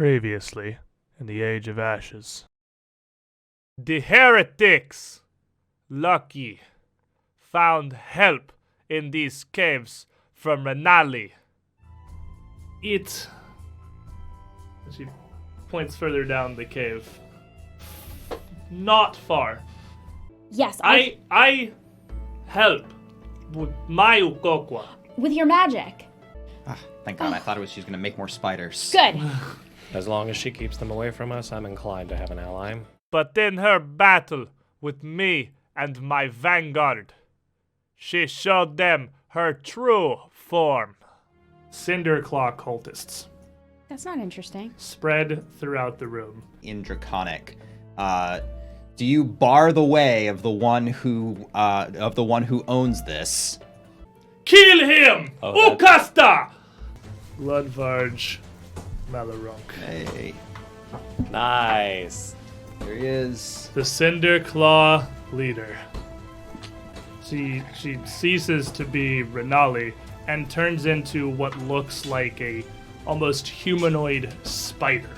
Previously, in the Age of Ashes. The heretics, lucky, found help in these caves from Renali. She points further down the cave. Not far. Yes, I help with my ukokwa. with your magic. Thank God, I thought she was going to make more spiders. Good. As long as she keeps them away from us, I'm inclined to have an ally. But in her battle with me and my vanguard, she showed them her true form. Cinderclaw cultists That's not interesting. spread throughout the room. In Draconic, do you bar the way of the one who owns this? Kill him! Oh, Ukasta! Bloodvarge Malarunk. Hey, Nice. there he is. The Cinderclaw leader. She ceases to be Renali and turns into what looks like a almost humanoid spider.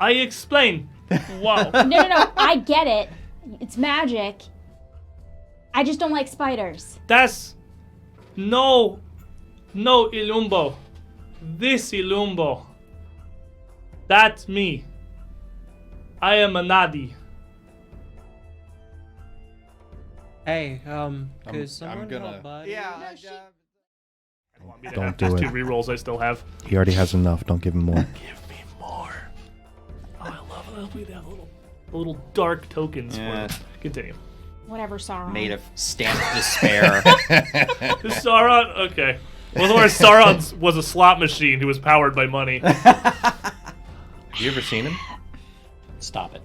I explain. Wow. No. I get it. It's magic. I just don't like spiders. That's no Ilumbo. This Ilumbo. That's me. I am a Nadi. Hey, could someone gonna- help Buddy? Yeah. Don't do Two it. rerolls I still have. He already has enough. Don't give him more. Give me more. Oh, I love it. Help me to have little dark tokens Yeah. for it. Continue. Whatever, Sauron. Made of stamped despair. Sauron? Okay. Well, where Sauron was a slot machine who was powered by money. Have you ever seen him? Stop it.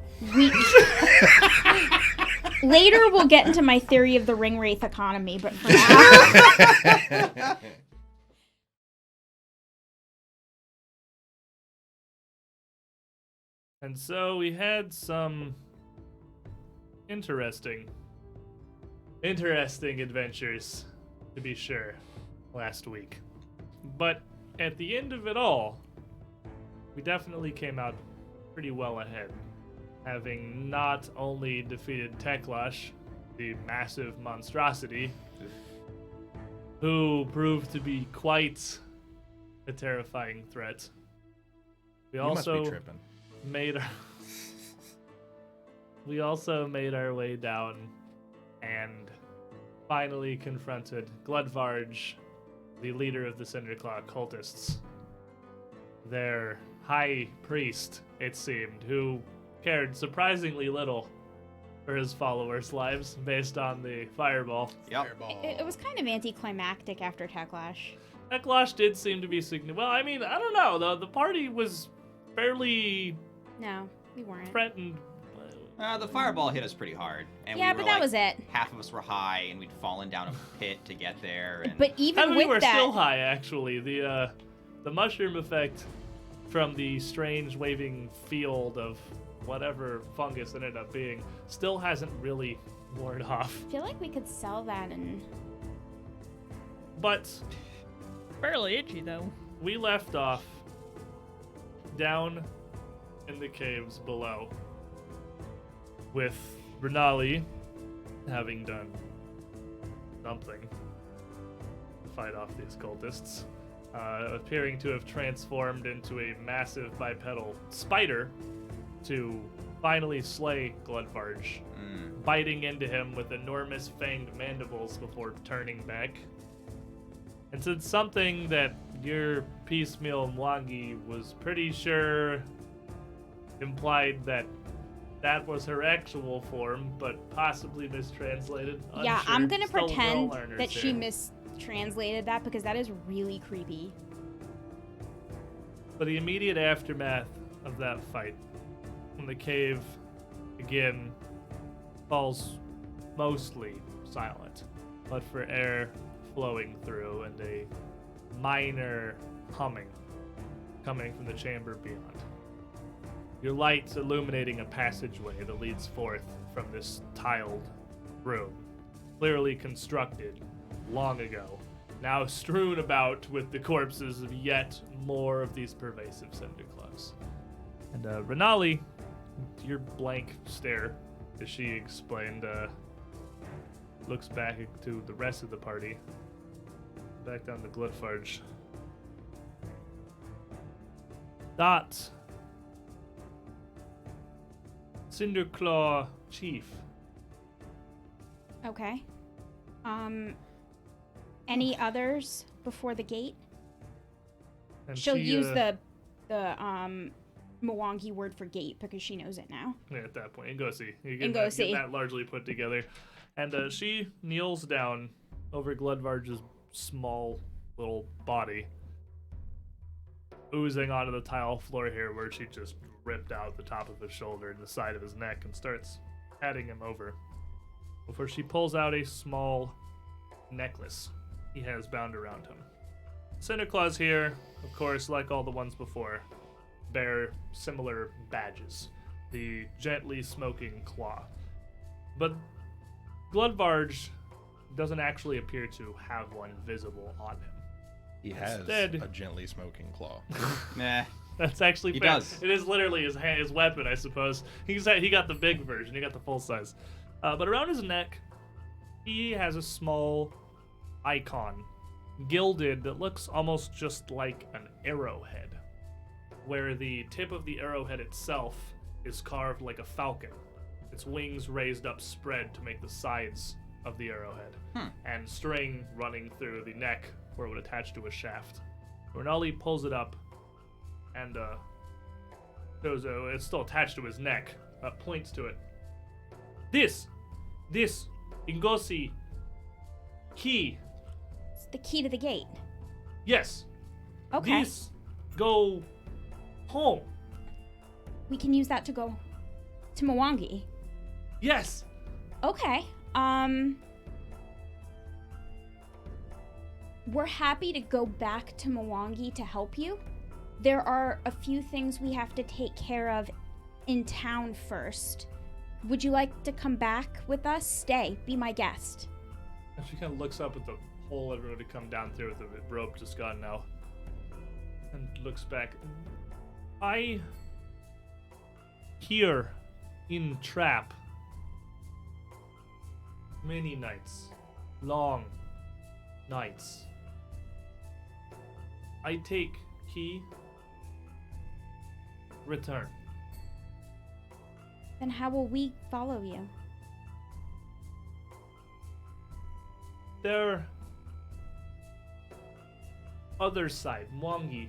Later, we'll get into my theory of the ring wraith economy, but for now, And so we had some interesting adventures, to be sure, last week. But at the end of it all, we definitely came out pretty well ahead, having not only defeated Teklash, the massive monstrosity, who proved to be quite a terrifying threat. We also we also made our way down and finally confronted Gludvarge, the leader of the Cinderclaw cultists. Their high priest, it seemed, who cared surprisingly little for his followers' lives based on the fireball. Yep. it was kind of anticlimactic after Teklash. Teklash did seem to be significant. Well, I mean, I don't know. The party was fairly No, we weren't. threatened. The fireball hit us pretty hard. And Yeah, we were but that like, was it. half of us were high, and we'd fallen down a pit to get there. And But even And we with were that, still high, actually. The mushroom effect from the strange waving field of whatever fungus it ended up being still hasn't really worn off. I feel like we could sell that and But Fairly itchy, though. we left off down in the caves below with Renali having done something to fight off these cultists, appearing to have transformed into a massive bipedal spider to finally slay Gludvarge, biting into him with enormous fanged mandibles before turning back. And since something that your piecemeal Mwangi was pretty sure implied that was her actual form, but possibly mistranslated. yeah, Unsure. I'm gonna Still pretend well-learners that she here. mistranslated that because that is really creepy. But the immediate aftermath of that fight, when the cave again falls mostly silent, but for air flowing through and a minor humming coming from the chamber beyond. Your lights illuminating a passageway that leads forth from this tiled room, clearly constructed long ago, now strewn about with the corpses of yet more of these pervasive Cinderclaws. And Renali, your blank stare, as she explained, looks back to the rest of the party. Back down to Glutfarge. That Cinderclaw Chief. Okay. Any others before the gate? And She'll she, use the Mwangi word for gate because she knows it now. Yeah, at that point, Ngosi. You Ngosi. get that largely put together. And she kneels down over Gludvarge's small little body, oozing onto the tile floor here where she just ripped out the top of his shoulder and the side of his neck and starts patting him over before she pulls out a small necklace he has bound around him. Cinderclaws here, of course, like all the ones before, bear similar badges. The gently smoking claw. But Gludvarge doesn't actually appear to have one visible on him. He has Instead- a gently smoking claw. Nah. That's actually He fair. does. It is literally his weapon, I suppose. He got the big version. He got the full size. But around his neck, he has a small icon, gilded, that looks almost just like an arrowhead, where the tip of the arrowhead itself is carved like a falcon. Its wings raised up spread to make the sides of the arrowhead, and string running through the neck where it would attach to a shaft. Renali pulls it up and shows it's still attached to his neck, points to it. This Ngosi key. It's the key to the gate. Yes. Okay. This go home. We can use that to go to Mwangi. Yes. Okay. We're happy to go back to Mwangi to help you. There are a few things we have to take care of in town first. Would you like to come back with us? Stay. Be my guest. And she kind of looks up at the hole everyone had come down through with the rope just gone now. And looks back. I here in trap many nights. Long nights. I take key, return. Then how will we follow you? Their other side, Mwangi,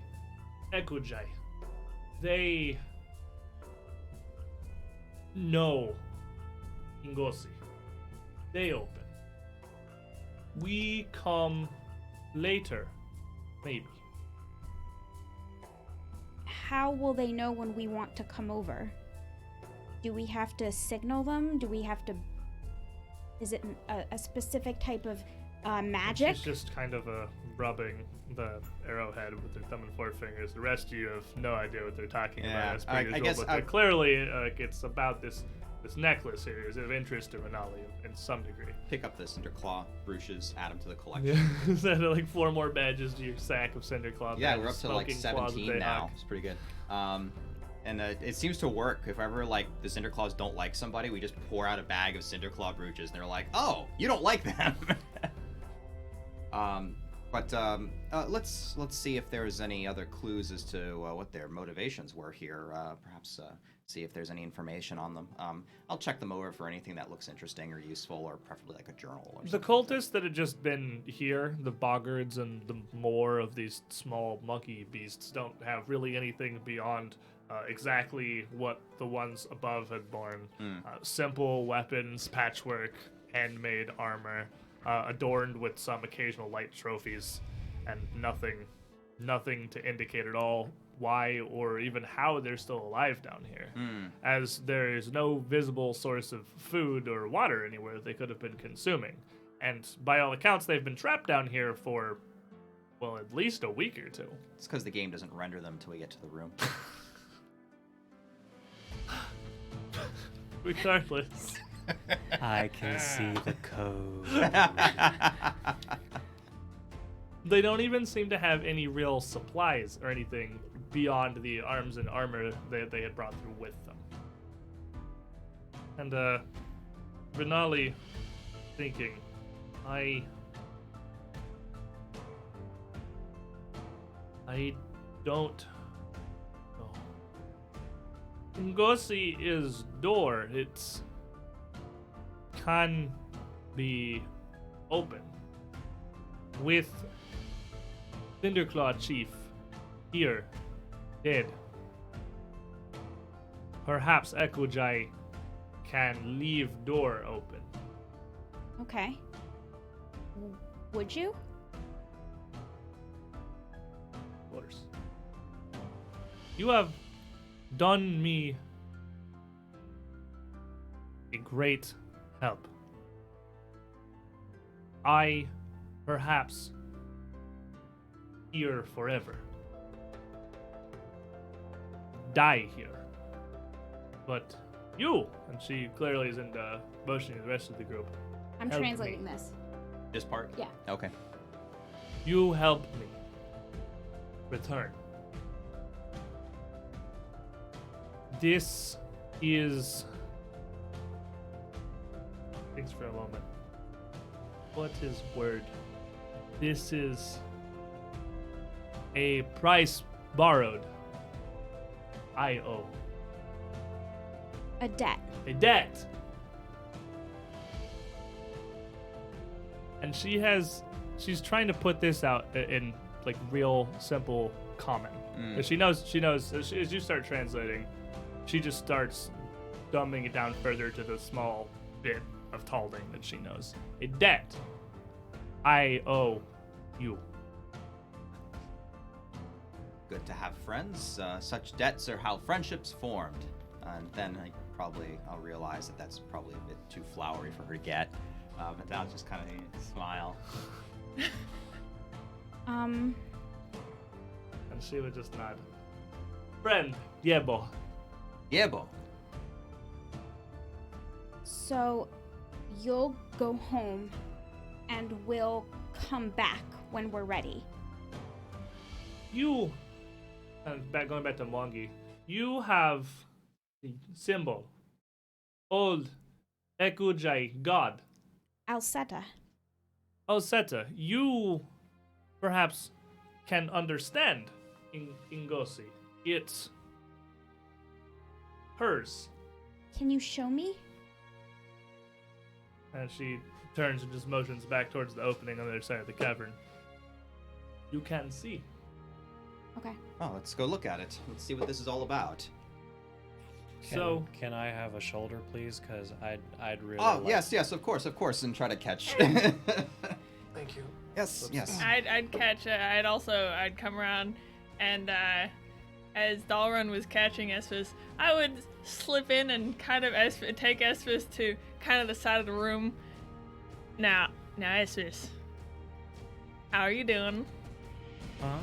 Ekujai, they know Ngosi. They open. We come later, maybe. How will they know when we want to come over? Do we have to signal them? Do we have to... Is it a specific type of magic? She's just kind of rubbing the arrowhead with her thumb and forefingers. The rest of you have no idea what they're talking Yeah, about. As per I usual, guess but I- clearly it's about this necklace here is of interest to Renali in some degree. Pick up the Cinderclaw brooches, add them to the collection. Yeah, is that like 4 more badges to your sack of Cinderclaw? Yeah, badges, we're up to like smoking claws of 17 now. Dayhawk? It's pretty good. And it seems to work. If ever like the Cinderclaws don't like somebody, we just pour out a bag of Cinderclaw brooches, and they're like, "Oh, you don't like them." Let's see if there's any other clues as to what their motivations were here. Perhaps see if there's any information on them. I'll check them over for anything that looks interesting or useful, or preferably like a journal. Or The something. cultists that had just been here, the boggards and the more of these small monkey beasts, don't have really anything beyond exactly what the ones above had borne. Simple weapons, patchwork, handmade armor, adorned with some occasional light trophies, and nothing to indicate at all why or even how they're still alive down here, as there is no visible source of food or water anywhere they could have been consuming. And by all accounts, they've been trapped down here for, well, at least a week or two. It's because the game doesn't render them until we get to the room. Regardless. I can see the code. They don't even seem to have any real supplies or anything beyond the arms and armor that they had brought through with them. And Renali thinking, I don't know. Ngosi is door. It can be open. With Cinderclaw Chief here, dead. Perhaps Ekujai can leave door open. Okay. Would you? Of course. You have done me a great help. I perhaps here forever. Die here. But you, and she clearly isn't motioning the rest of the group. I'm Help translating me. this. This part? Yeah. Okay. You helped me return. This is. Thanks for a moment. What is word? This is a price borrowed. I owe. A debt. A debt. And she's trying to put this out in like real simple common. And she knows as you start translating, she just starts dumbing it down further to the small bit of Talding that she knows. A debt. I owe you. Good to have friends. Such debts are how friendships formed. And then I'll realize that that's probably a bit too flowery for her to get. But I'll just kind of smile. And she would just nod. Friend, Yebo. Yebo. So you'll go home and we'll come back when we're ready. You, going back to Mwangi, you have the symbol. Old Ekujai God. Alseta. Alseta, you perhaps can understand Ngosi. It's hers. Can you show me? And she turns and just motions back towards the opening on the other side of the cavern. You can see. Okay. Oh, let's go look at it. Let's see what this is all about. Can I have a shoulder, please? Because I'd really. Oh, like... yes, of course, and try to catch. Thank you. Yes. I'd catch. I'd come around, and as Dalrun was catching Espis, I would slip in and kind of take Espis to kind of the side of the room. Now, Espis, how are you doing? Huh?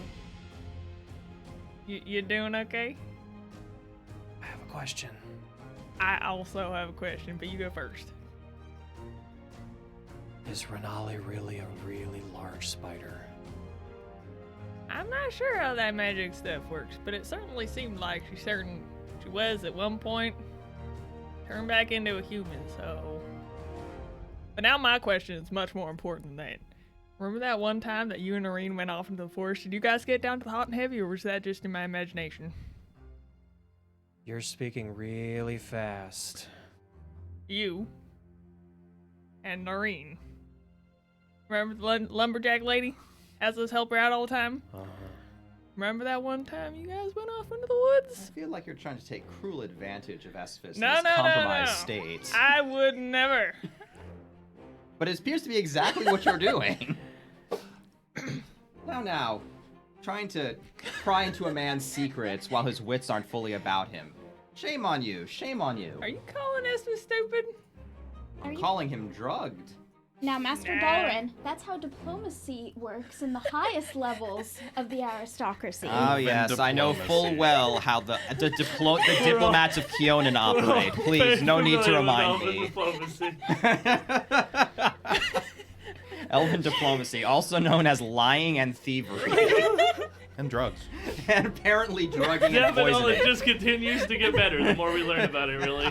You doing okay? I have a question. I also have a question, but you go first. Is Renali really a really large spider? I'm not sure how that magic stuff works, but it certainly seemed like she was at one point turned back into a human, so. But now my question is much more important than that. Remember that one time that you and Noreen went off into the forest? Did you guys get down to the hot and heavy, or was that just in my imagination? You're speaking really fast. You and Noreen. Remember the lumberjack lady? Has us help her out all the time? Uh-huh. Remember that one time you guys went off into the woods? I feel like you're trying to take cruel advantage of Espis in No, this no, compromised no. state. I would never. But it appears to be exactly what you're doing. Now, trying to pry into a man's secrets while his wits aren't fully about him. Shame on you, shame on you. Are you calling Espis stupid? Are you? Calling him drugged. Now, Master Nah. Dalrin, that's how diplomacy works in the highest levels of the aristocracy. Oh yes, I know full well how the diplomats of Kionan operate. Please, no need to remind me. Elven diplomacy, also known as lying and thievery. And drugs. And apparently drugging Yeah, and but poisoning. it just continues to get better the more we learn about it, really.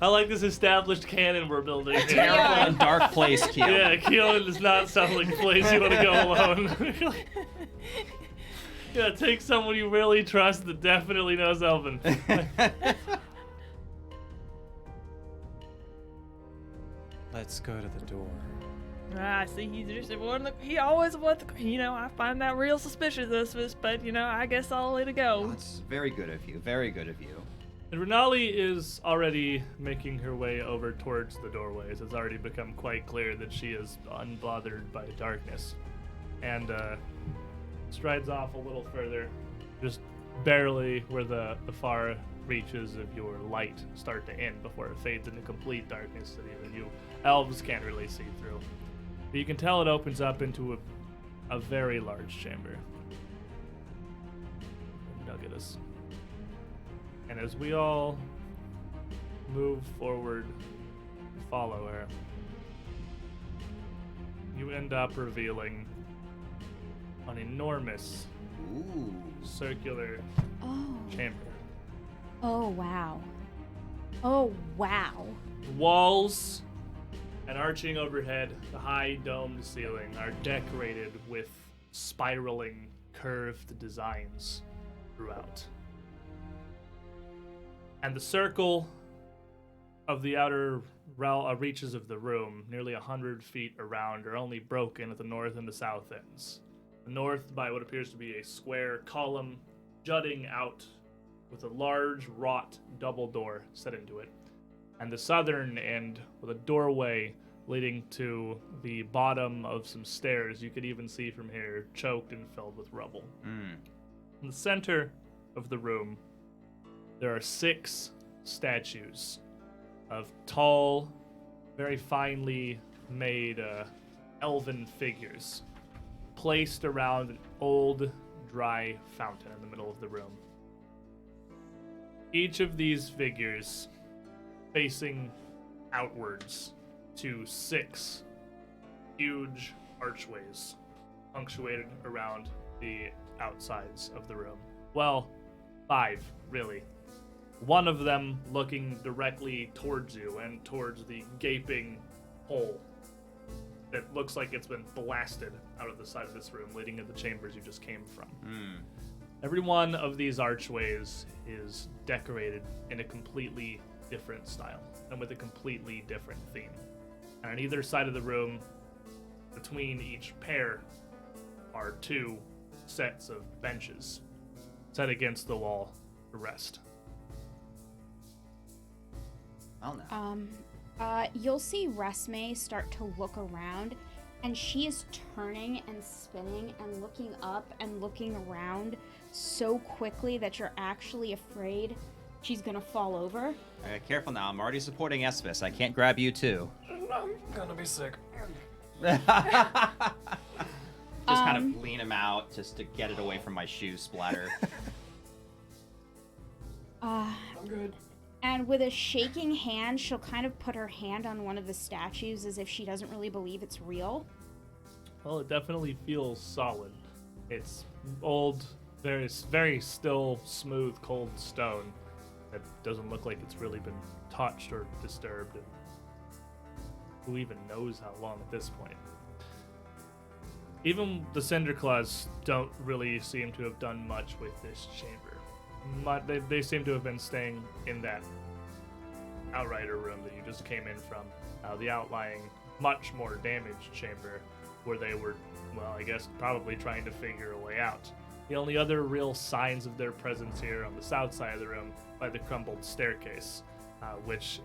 I like this established canon we're building here. Terrible and dark place, Keel. Yeah, Keelan does not sound like a place you want to go alone. Yeah, take someone you really trust that definitely knows Elven. Let's go to the door. I see he's just he always wants to, I find that real suspicious of this, but, I guess I'll let it go. That's very good of you. Very good of you. And Renali is already making her way over towards the doorways. It's already become quite clear that she is unbothered by darkness. And strides off a little further, just barely where the far reaches of your light start to end before it fades into complete darkness that even you elves can't really see through. But you can tell it opens up into a very large chamber. Nuggetus. And as we all move forward to follow her, you end up revealing an enormous Ooh. circular Oh. chamber. Oh, wow. Oh, wow. The walls and arching overhead, the high domed ceiling are decorated with spiraling, curved designs throughout. And the circle of the outer reaches of the room, nearly 100 feet around, are only broken at the north and the south ends. The north by what appears to be a square column jutting out with a large wrought double door set into it. And the southern end with a doorway leading to the bottom of some stairs you could even see from here, choked and filled with rubble. In the center of the room, there are 6 statues of tall, very finely made elven figures placed around an old, dry fountain in the middle of the room. Each of these figures facing outwards to 6 huge archways punctuated around the outsides of the room. Well, 5, really. One of them looking directly towards you and towards the gaping hole that looks like it's been blasted out of the side of this room, leading to the chambers you just came from. Every one of these archways is decorated in a completely different style and with a completely different theme. And on either side of the room, between each pair, are 2 sets of benches set against the wall to rest. Well, now. You'll see Resme start to look around, and she is turning and spinning and looking up and looking around so quickly that you're actually afraid she's gonna fall over. Careful now. I'm already supporting Esvis. I can't grab you too. I'm gonna be sick. Just kind of lean him out just to get it away from my shoe splatter. I'm good. And with a shaking hand, she'll kind of put her hand on one of the statues as if she doesn't really believe it's real. Well, it definitely feels solid. It's old, very, very still, smooth, cold stone that doesn't look like it's really been touched or disturbed. And who even knows how long at this point? Even the Cinderclaws don't really seem to have done much with this chamber. They seem to have been staying in that outrider room that you just came in from. The outlying, much more damaged chamber where they were, well, I guess probably trying to figure a way out. The only other real signs of their presence here on the south side of the room by the crumbled staircase, which,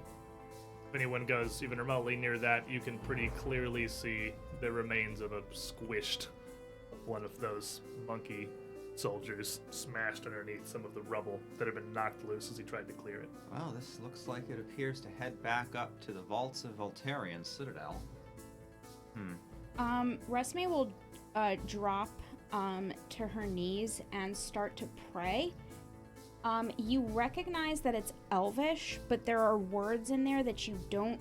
if anyone goes even remotely near that, you can pretty clearly see the remains of a squished one of those monkey soldiers smashed underneath some of the rubble that had been knocked loose as he tried to clear it. Well, this looks like it appears to head back up to the vaults of Voltarian Citadel. Resme will drop to her knees and start to pray. You recognize that it's Elvish, but there are words in there that you don't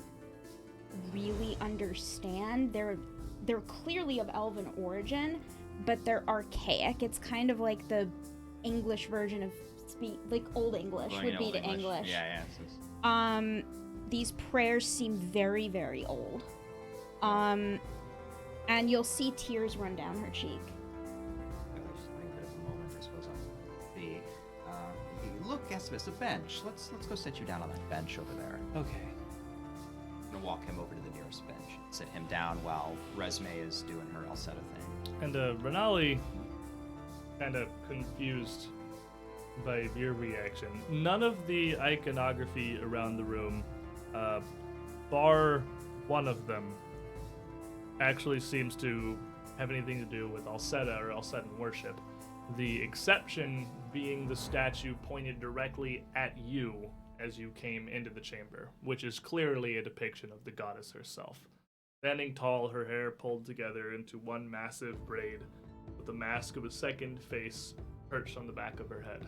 really understand. They're clearly of Elven origin, but they're archaic. It's kind of like the English version of like Old English would be to English. Yeah. These prayers seem very, very old. And you'll see tears run down her cheek. Look, Gustavus, a bench. Let's go sit you down on that bench over there. Okay. I'm gonna walk him over to the nearest bench, sit him down while Resme is doing her Alseta thing. And Renali, kind of confused by your reaction. None of the iconography around the room, bar one of them, actually seems to have anything to do with Alseta or Alsetan worship. The exception being the statue pointed directly at you as you came into the chamber, which is clearly a depiction of the goddess herself. Standing tall, her hair pulled together into one massive braid, with the mask of a second face perched on the back of her head.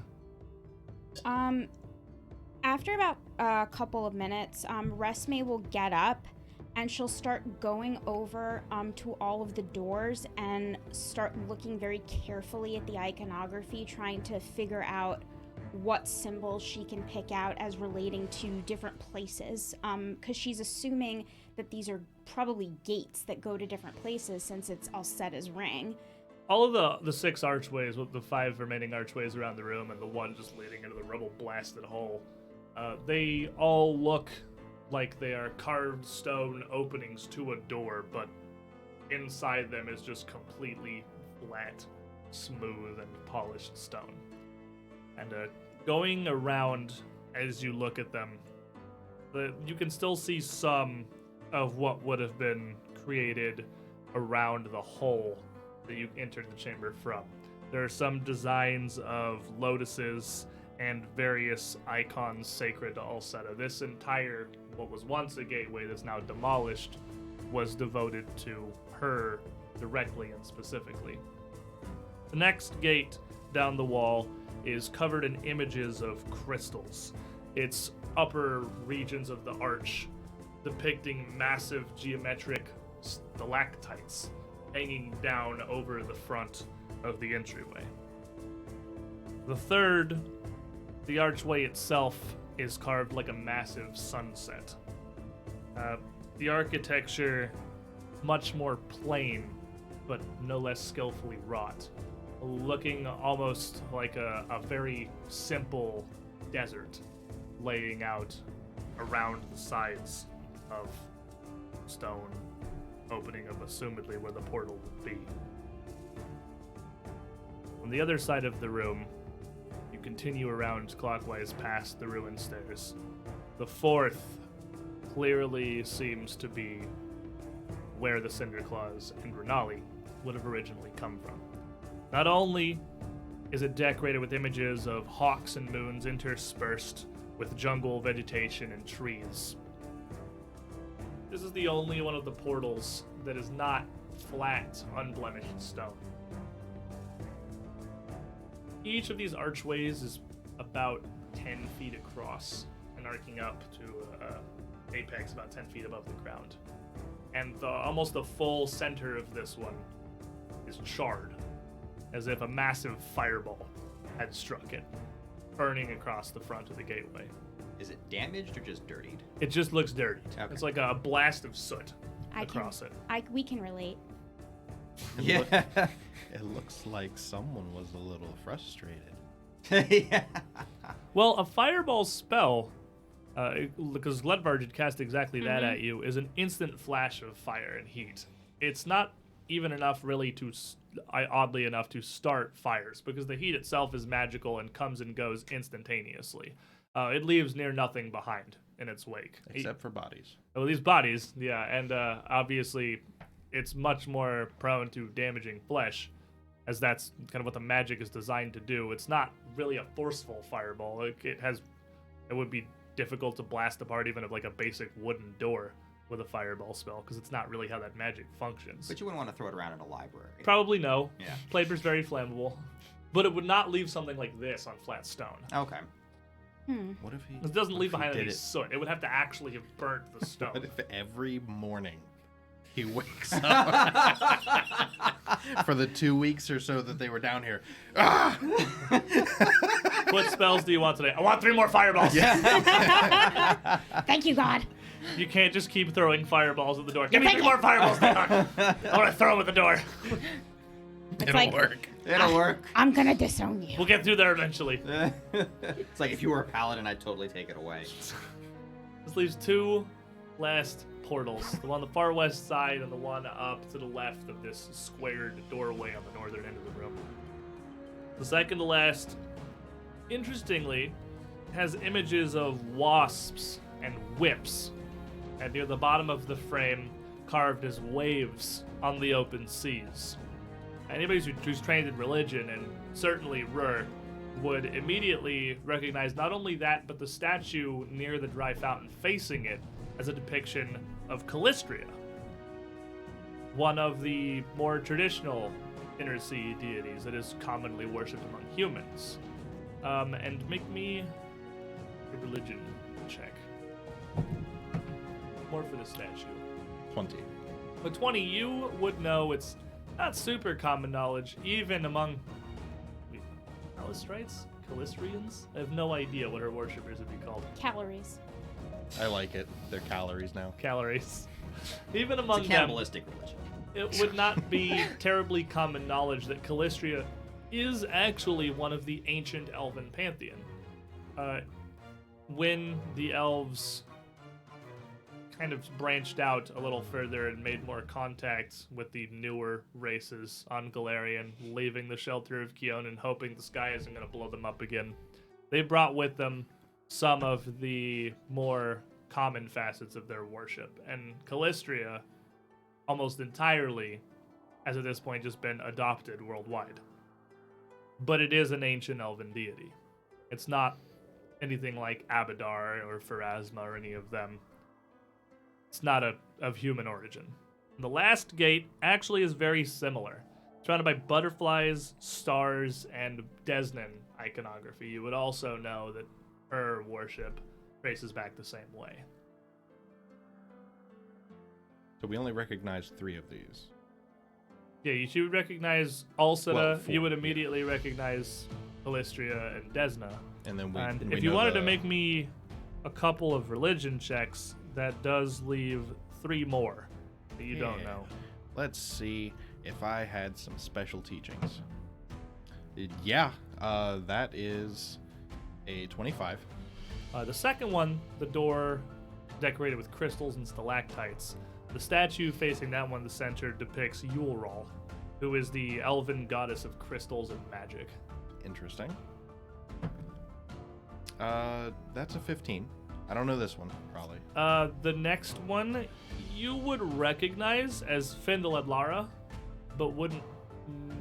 After about a couple of minutes, Resme will get up and she'll start going over to all of the doors and start looking very carefully at the iconography, trying to figure out what symbols she can pick out as relating to different places, because she's assuming that these are probably gates that go to different places since it's Alseta's ring. All of the 6 archways, with the 5 remaining archways around the room and the one just leading into the rubble-blasted hole, they all look like they are carved stone openings to a door, but inside them is just completely flat, smooth, and polished stone. And going around as you look at them, you can still see some of what would have been created around the hole that you entered the chamber from. There are some designs of lotuses and various icons sacred to Alseta. This entire, what was once a gateway that's now demolished, was devoted to her directly and specifically. The next gate down the wall is covered in images of crystals. Its upper regions of the arch depicting massive geometric stalactites hanging down over the front of the entryway. The third, the archway itself, is carved like a massive sunset. The architecture, much more plain, but no less skillfully wrought, looking almost like a very simple desert laying out around the sides of stone, opening of assumedly where the portal would be. On the other side of the room, you continue around clockwise past the ruined stairs. The fourth clearly seems to be where the Cinderclaws and Renali would have originally come from. Not only is it decorated with images of hawks and moons interspersed with jungle vegetation and trees, this is the only one of the portals that is not flat, unblemished stone. Each of these archways is about 10 feet across and arcing up to apex about 10 feet above the ground. And almost the full center of this one is charred, as if a massive fireball had struck it, burning across the front of the gateway. Is it damaged or just dirtied? It just looks dirty. Okay. It's like a blast of soot across it. We can relate. Yeah. It looks like someone was a little frustrated. Yeah. Well, a fireball spell, because Ledvar did cast exactly that at you, is an instant flash of fire and heat. It's not even enough really to, oddly enough, to start fires, because the heat itself is magical and comes and goes instantaneously. It leaves near nothing behind in its wake. Except for bodies. Well, these bodies, yeah, and obviously it's much more prone to damaging flesh, as that's kind of what the magic is designed to do. It's not really a forceful fireball. It would be difficult to blast apart even like a basic wooden door with a fireball spell, because it's not really how that magic functions. But you wouldn't want to throw it around in a library. Probably no. Yeah. Paper's very flammable, but it would not leave something like this on flat stone. Okay. What if he? It doesn't leave what if he behind did any it- soot. It would have to actually have burnt the stone. What if every morning He wakes up for the 2 weeks or so that they were down here. Ah! What spells do you want today? I want 3 more fireballs. Thank you, God. You can't just keep throwing fireballs at the door. Give me 3 more fireballs, Doc. I want to throw them at the door. It'll work. It'll work. I'm gonna disown you. We'll get through there eventually. It's like if you were a paladin, I'd totally take it away. This leaves 2 last portals. The one on the far west side and the one up to the left of this squared doorway on the northern end of the room. The second to last, interestingly, has images of wasps and whips. And near the bottom of the frame, carved as waves on the open seas. Anybody who's trained in religion, and certainly Rur, would immediately recognize not only that, but the statue near the dry fountain facing it as a depiction of Callistria, one of the more traditional inner sea deities that is commonly worshipped among humans. And make me a religion check. More for the statue. 20. With 20, you would know it's not super common knowledge, even among Calistrites? Callistrians? I have no idea what her worshippers would be called. Calories. I like it. They're calories now. Calories. Even among It's a them, cannibalistic religion. it would not be terribly common knowledge that Callistria is actually one of the ancient elven pantheon. When the elves kind of branched out a little further and made more contact with the newer races on Galarian, leaving the shelter of Keon and hoping the sky isn't going to blow them up again, they brought with them some of the more common facets of their worship. And Callistria, almost entirely, has at this point just been adopted worldwide. But it is an ancient elven deity. It's not anything like Abadar or Pharasma or any of them. It's not of human origin. The last gate actually is very similar. Surrounded by butterflies, stars, and Desnan iconography. You would also know that her worship traces back the same way. So we only recognize 3 of these. Yeah, you should recognize Alseta. Well, 4, you would immediately recognize Callistria and Desna. And then we. And we if you know wanted the- to make me a couple of religion checks, that does leave 3 more that you don't Yeah. know. Let's see if I had some special teachings. Yeah, that is a 25. The second one, the door decorated with crystals and stalactites. The statue facing that one in the center depicts Yulral, who is the elven goddess of crystals and magic. Interesting. That's a 15. I don't know this one, probably. The next one you would recognize as Findaladlara, but wouldn't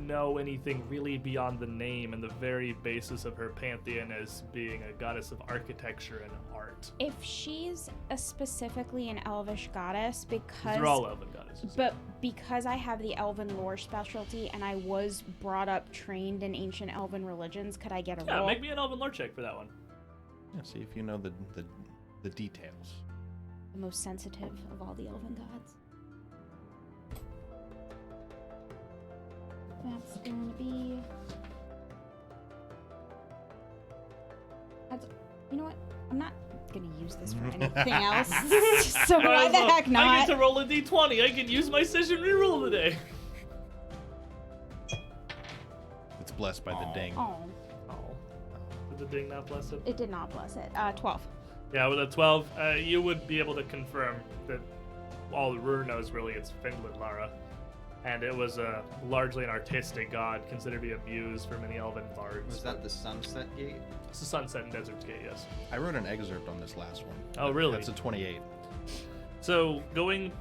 know anything really beyond the name and the very basis of her pantheon as being a goddess of architecture and art. If she's specifically an elvish goddess, because They're all elven goddesses. But because I have the elven lore specialty and I was brought up trained in ancient elven religions, could I get a Yeah, roll? make me an elven lore check for that one. Yeah, see if you know the details. The most sensitive of all the elven gods. That's going to be... You know what? I'm not going to use this for anything else. So why the heck I not? get to roll a d20. I can use my session reroll today. It's blessed by the ding. Oh, Oh. Did the ding not bless it? it did not bless it. 12. Yeah, with a 12, you would be able to confirm that all the Rur knows really it's Findaladlara. And it was largely an artistic god, considered to be a muse for many elven bards. Was that the Sunset Gate? It's the Sunset and Desert's Gate, yes. I wrote an excerpt on this last one. Oh, really? That's a 28. So going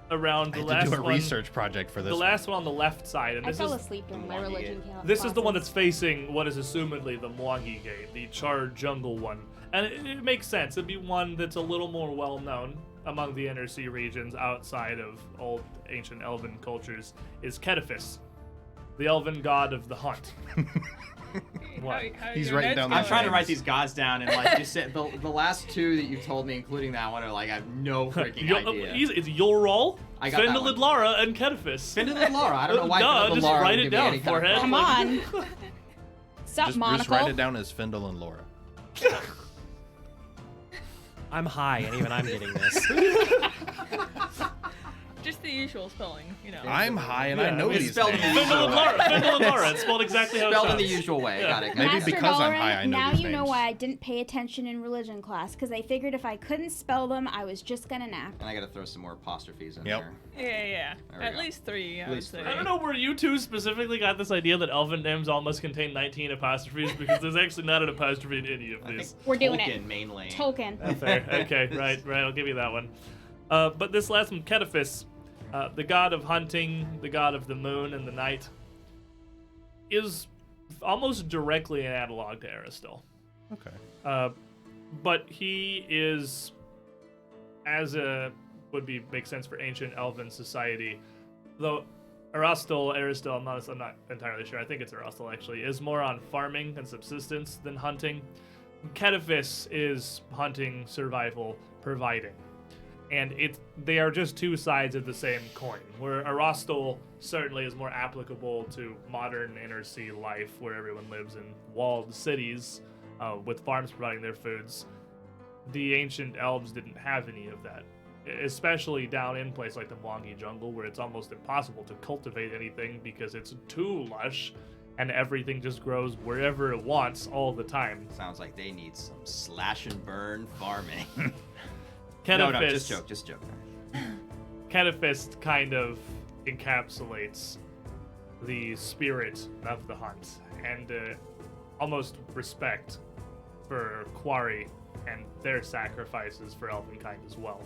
around the I last had to do a one, research project for this the last one on the left side, and I this fell is asleep during the my Mwangi religion Gate. this is the one classes. that's facing what is assumedly the Mwangi Gate, the charred jungle one. And it makes sense. It'd be one that's a little more well-known among the inner sea regions outside of old ancient elven cultures, is Kedifis, the elven god of the hunt. What? He's writing down I'm the trying to write names. these gods down and like just say, the last two that you told me, including that one, are like I have no freaking idea. It's Yorol, I got that one. Findalidlara, and Kedifis. Findalidlara. I don't know why Duh, just Findalidlara write would it give me down, any kind of forehead. Come on. Stop, Just monocle. write it down as Findle and Laura. I'm high, and even I'm getting this. Just the usual spelling, you know. I'm high and I Yeah, know it's these spelled in names. the usual way. Findalidlara. It's spelled exactly how it Spelled in the sounds. usual way. Yeah. Got it. Maybe Master because I'm Valorant, high, I know now these you know names. why I didn't pay attention in religion class, because I figured if I couldn't spell them, I was just gonna nap. And I gotta throw some more apostrophes in Yep. there. Yeah. There we At go. least 3, I At would least say. three. I don't know where you two specifically got this idea that elven names all must contain 19 apostrophes because there's actually not an apostrophe in any of I think these. We're doing Tolkien it. mainly. Tolkien. Fair. Okay, right, I'll give you that one. But this last one, Kedifis, the god of hunting, the god of the moon and the night, is almost directly an analog to Aristil. Okay. But he is, as a make sense for ancient elven society, though Aristil, I'm not entirely sure. I think it's Aristil actually, is more on farming and subsistence than hunting. Kedifis is hunting, survival, providing. And they are just two sides of the same coin, where Aristil certainly is more applicable to modern inner sea life, where everyone lives in walled cities with farms providing their foods. The ancient elves didn't have any of that, especially down in places like the Mwangi jungle, where it's almost impossible to cultivate anything because it's too lush and everything just grows wherever it wants all the time. Sounds like they need some slash and burn farming. Kedifis, No, just joke. Kedifis kind of encapsulates the spirit of the hunt and almost respect for Quarry and their sacrifices for elvenkind as well.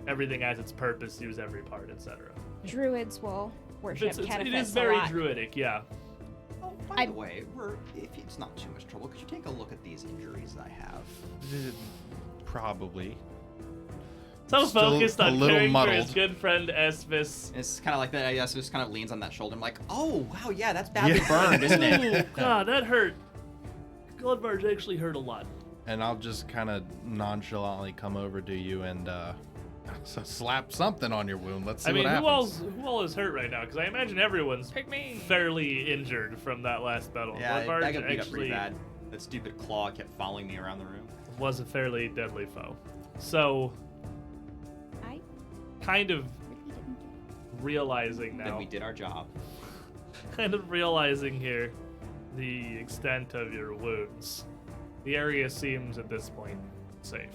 Everything has its purpose, use every part, etc. Druids will worship Kedifis It is a very lot. druidic, yeah. Oh, by the way, if it's not too much trouble, could you take a look at these injuries I have? Probably. So Still focused a on little caring for muddled. his good friend Esvis. It's kind of like that. I guess just kind of leans on that shoulder. I'm like, oh wow, yeah, that's badly burned, isn't it? Ooh, God, that hurt. Bloodbarge actually hurt a lot. And I'll just kind of nonchalantly come over to you and slap something on your wound. Let's see I mean, what happens. who all is hurt right now? Because I imagine everyone's Pick me. fairly injured from that last battle. Yeah, Bloodbarge I got beat up pretty actually bad. That stupid claw kept following me around the room. was a fairly deadly foe. So, I kind of really didn't. realizing Then now, we did our job. kind of realizing here the extent of your wounds. The area seems at this point safe.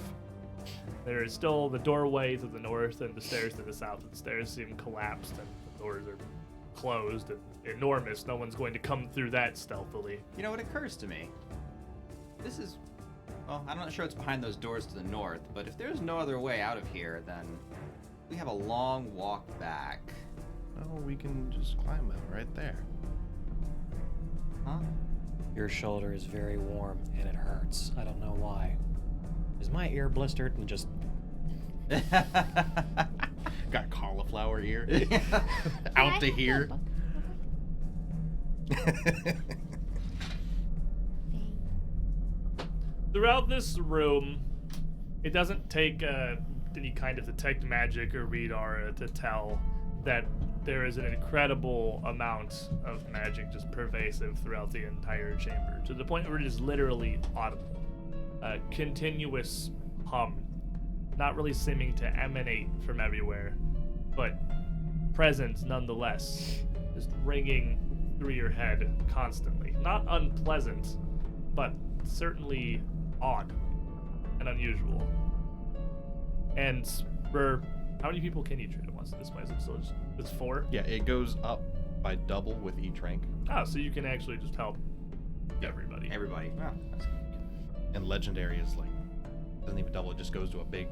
There is still the doorway to the north and the stairs to the south. The stairs seem collapsed and the doors are closed and enormous. No one's going to come through that stealthily. You know, it occurs to me. This is, well, I'm not sure it's behind those doors to the north, but if there's no other way out of here, then we have a long walk back. Oh, we can just climb it right there. Huh? Your shoulder is very warm, and it hurts. I don't know why. Is my ear blistered and just... Got cauliflower ear. Can I Out to have here. that book? Thing. Throughout this room, it doesn't take any kind of detect magic or read aura to tell that there is an incredible amount of magic just pervasive throughout the entire chamber, to the point where it is literally audible. A continuous hum, not really seeming to emanate from everywhere, but present nonetheless, just ringing through your head constantly. Not unpleasant, but certainly odd and unusual. And for how many people can you treat at once at this place? It's 4? Yeah, it goes up by double with each rank. Oh, so you can actually just help everybody. Everybody. Wow, that's And legendary is like, doesn't even double, it just goes to a big,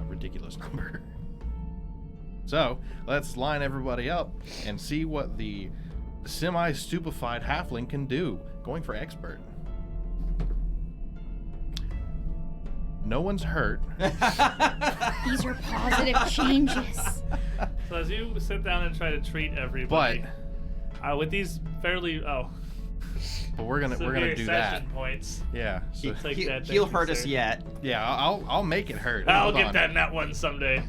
ridiculous number. So, let's line everybody up and see what the semi-stupefied halfling can do. Going for expert. No one's hurt. These are positive changes. So as you sit down and try to treat everybody, With these fairly But we're gonna severe do that. session points. Yeah. So, Take that. He'll thank you, hurt us sir. yet. yeah, I'll make it hurt. I'll Hold get on. that nat one someday.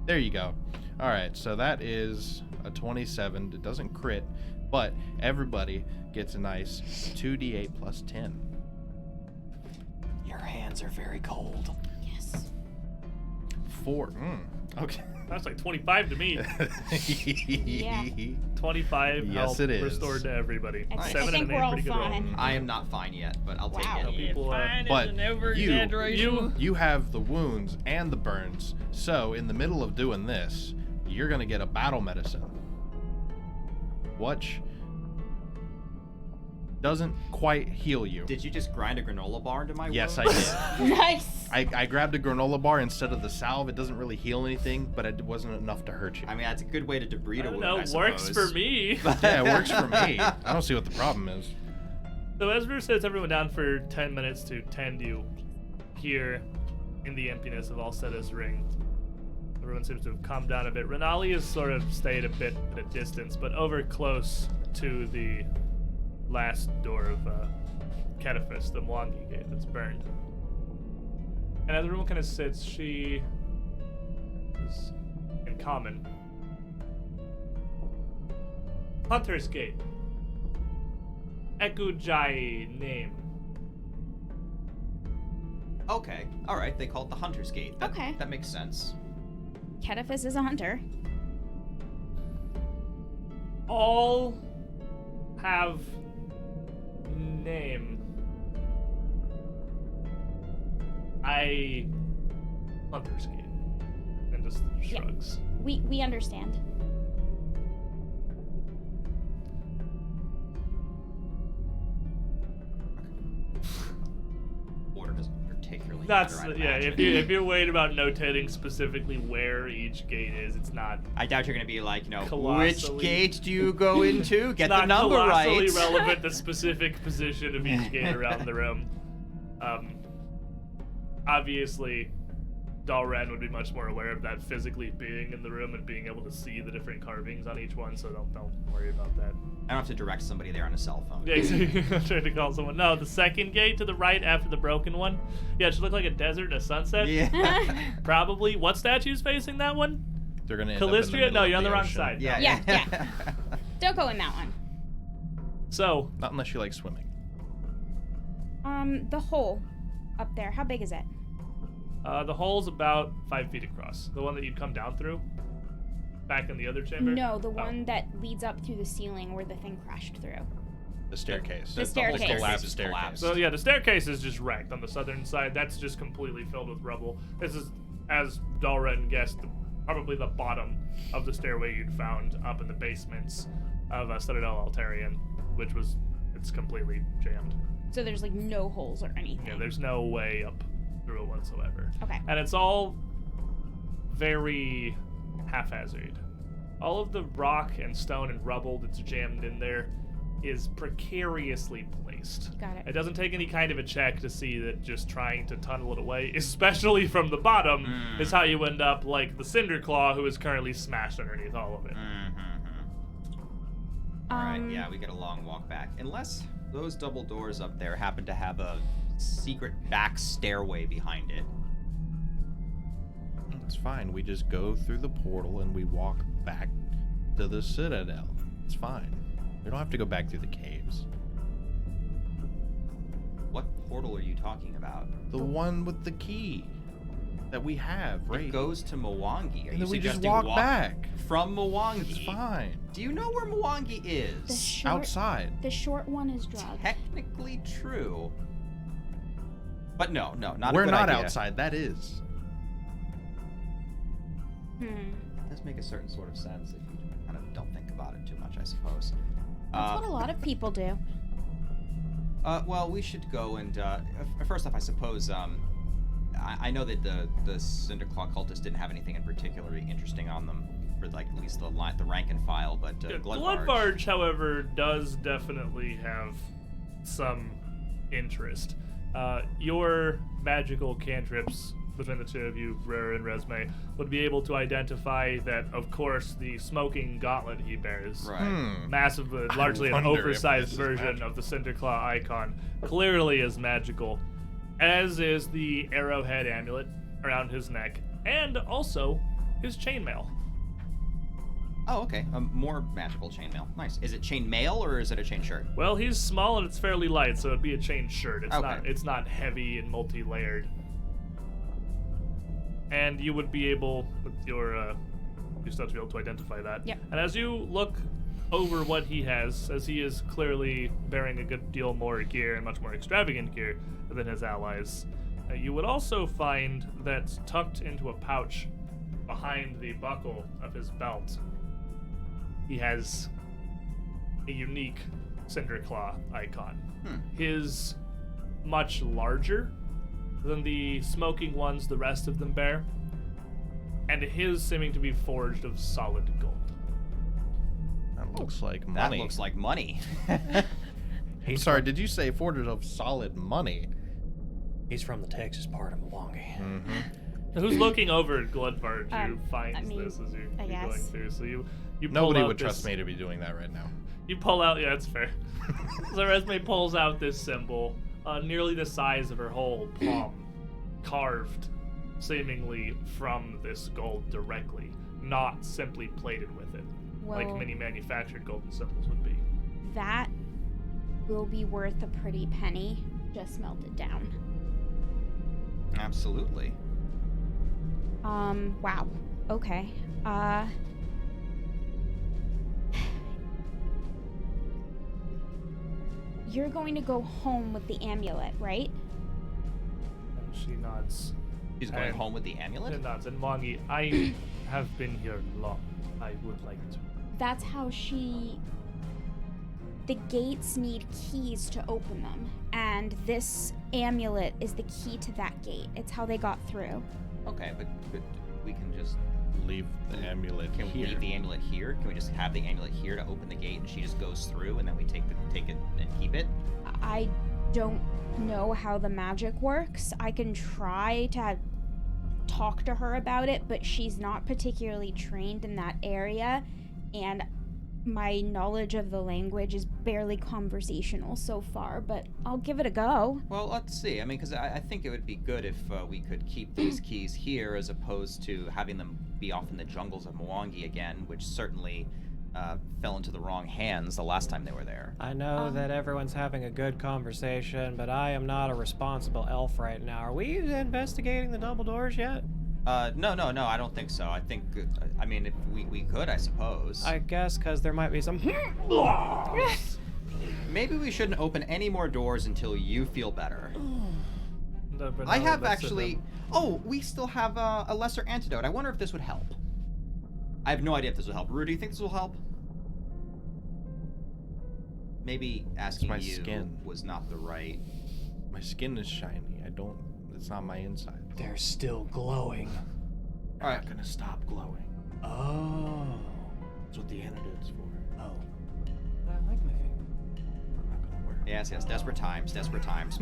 There you go. All right, so that is a 27. It doesn't crit, but everybody gets a nice 2d8 plus 10. Your hands are very cold. Yes. 4. Okay. That's like 25 to me. Yeah. 25 Yes, health it is. restored to everybody. I 7 think and we're an 8, all pretty good roll. fine. I am not fine yet, but I'll Wow. take it. People, Fine is but an over-exaggeration. you have the wounds and the burns, so in the middle of doing this, you're gonna get a battle medicine, which doesn't quite heal you. Did you just grind a granola bar into my Yes, I wound? did. Nice. I grabbed a granola bar instead of the salve. It doesn't really heal anything, but it wasn't enough to hurt you. I mean, that's a good way to debride I a don't wound, know, I works suppose. for me. Yeah, it works for me. I don't see what the problem is. So Ezra sits everyone down for 10 minutes to tend you here in the emptiness of Alseta's ring. Everyone seems to have calmed down a bit. Renali has sort of stayed a bit at a distance, but over close to the last door of Kedifis, the Mwangi gate that's burned. And as everyone kind of sits, she is in common. Hunter's Gate. Ekujai name. Okay, all right. They call it the Hunter's Gate. Okay. That makes sense. Kedifis is a hunter. All have name. Hunter's Gate. And just shrugs. We understand. Order doesn't particularly That's matter, I'd yeah. imagine. If you're worried about notating specifically where each gate is, it's not. I doubt you're gonna be like, which Colossally- gate do you go into? Get It's the not number colossally right. relevant the specific position of each gate around the room. Obviously, Dalren would be much more aware of that physically being in the room and being able to see the different carvings on each one, so don't worry about that. I don't have to direct somebody there on a cell phone. Yeah, exactly. I'm trying to call someone. No, the second gate to the right after the broken one. Yeah, it should look like a desert and a sunset. Yeah. Probably. What statue's facing that one? They're gonna end up in the Calistria? middle No, of you're on the wrong ocean. side. Yeah. Yeah. Don't go in that one. So, Not unless you like swimming. The hole up there. How big is it? the hole's about 5 feet across. The one that you'd come down through? Back in the other chamber? No, the Oh. one that leads up through the ceiling where the thing crashed through. The staircase. The whole staircase. staircase Collapsed is staircase. collapsed. So yeah, the staircase is just wrecked on the southern side. That's just completely filled with rubble. This is, as Dalren guessed, probably the bottom of the stairway you'd found up in the basements of Citadel Altarian, which was, it's completely jammed. So there's like no holes or anything. Yeah, there's no way up through it whatsoever. Okay. And it's all very haphazard. All of the rock and stone and rubble that's jammed in there is precariously placed. Got it. It doesn't take any kind of a check to see that just trying to tunnel it away, especially from the bottom, is how you end up like the Cinder Claw, who is currently smashed underneath all of it. All right, yeah, we get a long walk back. Unless those double doors up there happen to have a secret back stairway behind it. It's fine. We just go through the portal and we walk back to the Citadel. It's fine. We don't have to go back through the caves. What portal are you talking about? The one with the key that we have, right? It goes to Mwangi. Are and you then we just suggesting walk back. from Mwangi? It's fine. Do you know where Mwangi The is? short, Outside. The short one is drug. Technically true. But no, not We're a good not idea. outside. That is. It does make a certain sort of sense if you kind of don't think about it too much, I suppose. That's what a lot of people do. Well, we should go and first off, I suppose I know that the Cinderclaw cultists didn't have anything in particularly interesting on them for like at least the rank and file, but Bloodvarge, however, does definitely have some interest. Your magical cantrips between the two of you, Rare and Resme, would be able to identify that, of course, the smoking gauntlet he bears, Right. massive, largely an wonder if oversized this is version magical. of the Cinderclaw icon, clearly is magical, as is the arrowhead amulet around his neck, and also his chainmail. Oh, okay. More magical chainmail. Nice. Is it chainmail or is it a chain shirt? Well, he's small and it's fairly light, so it'd be a chain shirt. It's Okay. it's not heavy and multi-layered. And you would be able, with your stuff, to be able to identify that. Yep. And as you look over what he has, as he is clearly bearing a good deal more gear and much more extravagant gear than his allies, you would also find that tucked into a pouch behind the buckle of his belt, he has a unique Cinderclaw icon. His much larger than the smoking ones the rest of them bear, and his seeming to be forged of solid gold. That looks like That money. looks like money. I'm sorry, did you say forged of solid money? He's from the Texas part of Milwaukee. Mm-hmm. Who's looking over at Gludbart who finds I mean, this as you're I going guess. through? So you pull Nobody out would this, trust me to be doing that right now. You pull out, yeah, that's fair. So Resme pulls out this symbol, nearly the size of her whole palm, carved seemingly from this gold directly, not simply plated with it, like Well- many manufactured golden symbols would be. That will be worth a pretty penny. Just melt it down. Absolutely. Wow. Okay. You're going to go home with the amulet, right? And she nods. He's going And- home with the amulet? And nods. And Wangi, I have been here long. I would like to. That's how she... The gates need keys to open them, and this amulet is the key to that gate. It's how they got through. Okay, but we can just... Leave the amulet Can we here. leave the amulet here? Can we just have the amulet here to open the gate and she just goes through and then we take it and keep it? I don't know how the magic works. I can try to talk to her about it, but she's not particularly trained in that area, and my knowledge of the language is barely conversational so far, but I'll give it a go. Well, let's see. I mean, because I think it would be good if we could keep these keys here as opposed to having them be off in the jungles of Mwangi again, which certainly fell into the wrong hands the last time they were there. I know that everyone's having a good conversation, but I am not a responsible elf right now. Are we investigating the double doors yet? No, I don't think so. I think, I mean, if we could, I suppose. I guess because there might be some... Maybe we shouldn't open any more doors until you feel better. No, but I no, have that's actually... Oh, we still have a lesser antidote. I wonder if this would help. I have no idea if this will help. Rue, do you think this will help? Maybe asking my you skin. was not the right... My skin is shiny. It's not my inside. They're still glowing. I'm not gonna stop glowing. Oh. That's what the antidote's for. Oh. I like my finger. I'm not gonna wear it. Yes, desperate times, desperate times.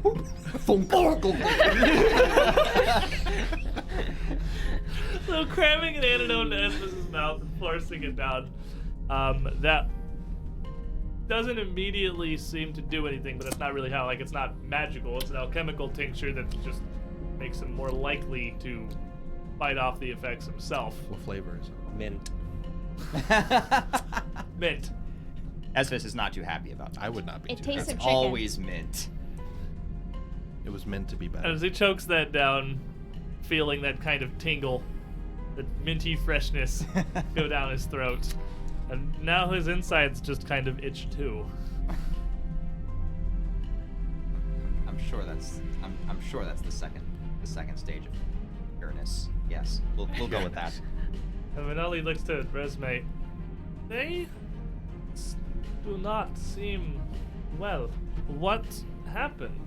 So cramming an antidote into Esmus's mouth and forcing it down, that doesn't immediately seem to do anything, but that's not really how, like, it's not magical. It's an alchemical tincture that just makes him more likely to fight off the effects himself. What flavor is it? Mint. Mint. Esmus is not too happy about that. I would not be It too tastes happy. of It's chicken. always mint. It was meant to be And better. as he chokes that down, feeling that kind of tingle, that minty freshness go down his throat. And now his insides just kind of itch too. I'm sure that's the second stage of illness. Yes, we'll go with that. And Manali looks to Resme. They do not seem well. What happened?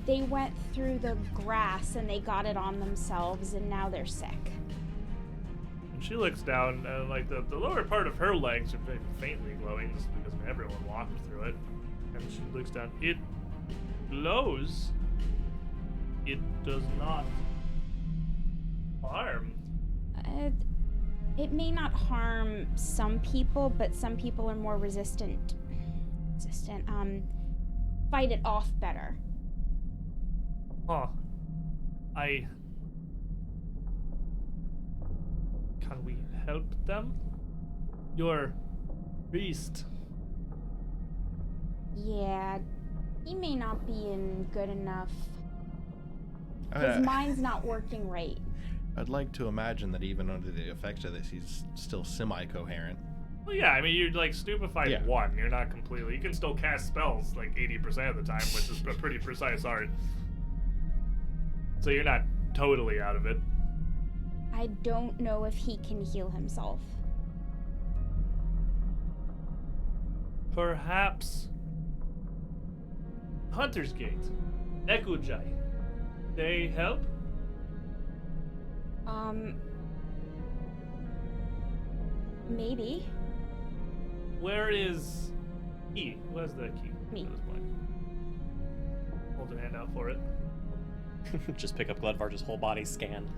They went through the grass and they got it on themselves, and now they're sick. And she looks down, and like the lower part of her legs are very faintly glowing, just because everyone walked through it. And she looks down. It glows. it does not harm. It may not harm some people, but some people are more resistant. Fight it off better. Huh. Can we help them? Your priest. Yeah, he may not be in good enough. I His mind's not working right. I'd like to imagine that even under the effects of this, he's still semi-coherent. Well, yeah, I mean, you're like stupefied Yeah. 1. You're not completely. You can still cast spells like 80% of the time, which is a pretty precise art. So you're not totally out of it. I don't know if he can heal himself. Perhaps Hunter's Gate, Ekujai. They help? Maybe. Where is key? Where's the key? Me. At this point? Hold a hand out for it. Just pick up Gledvarge's whole body scan.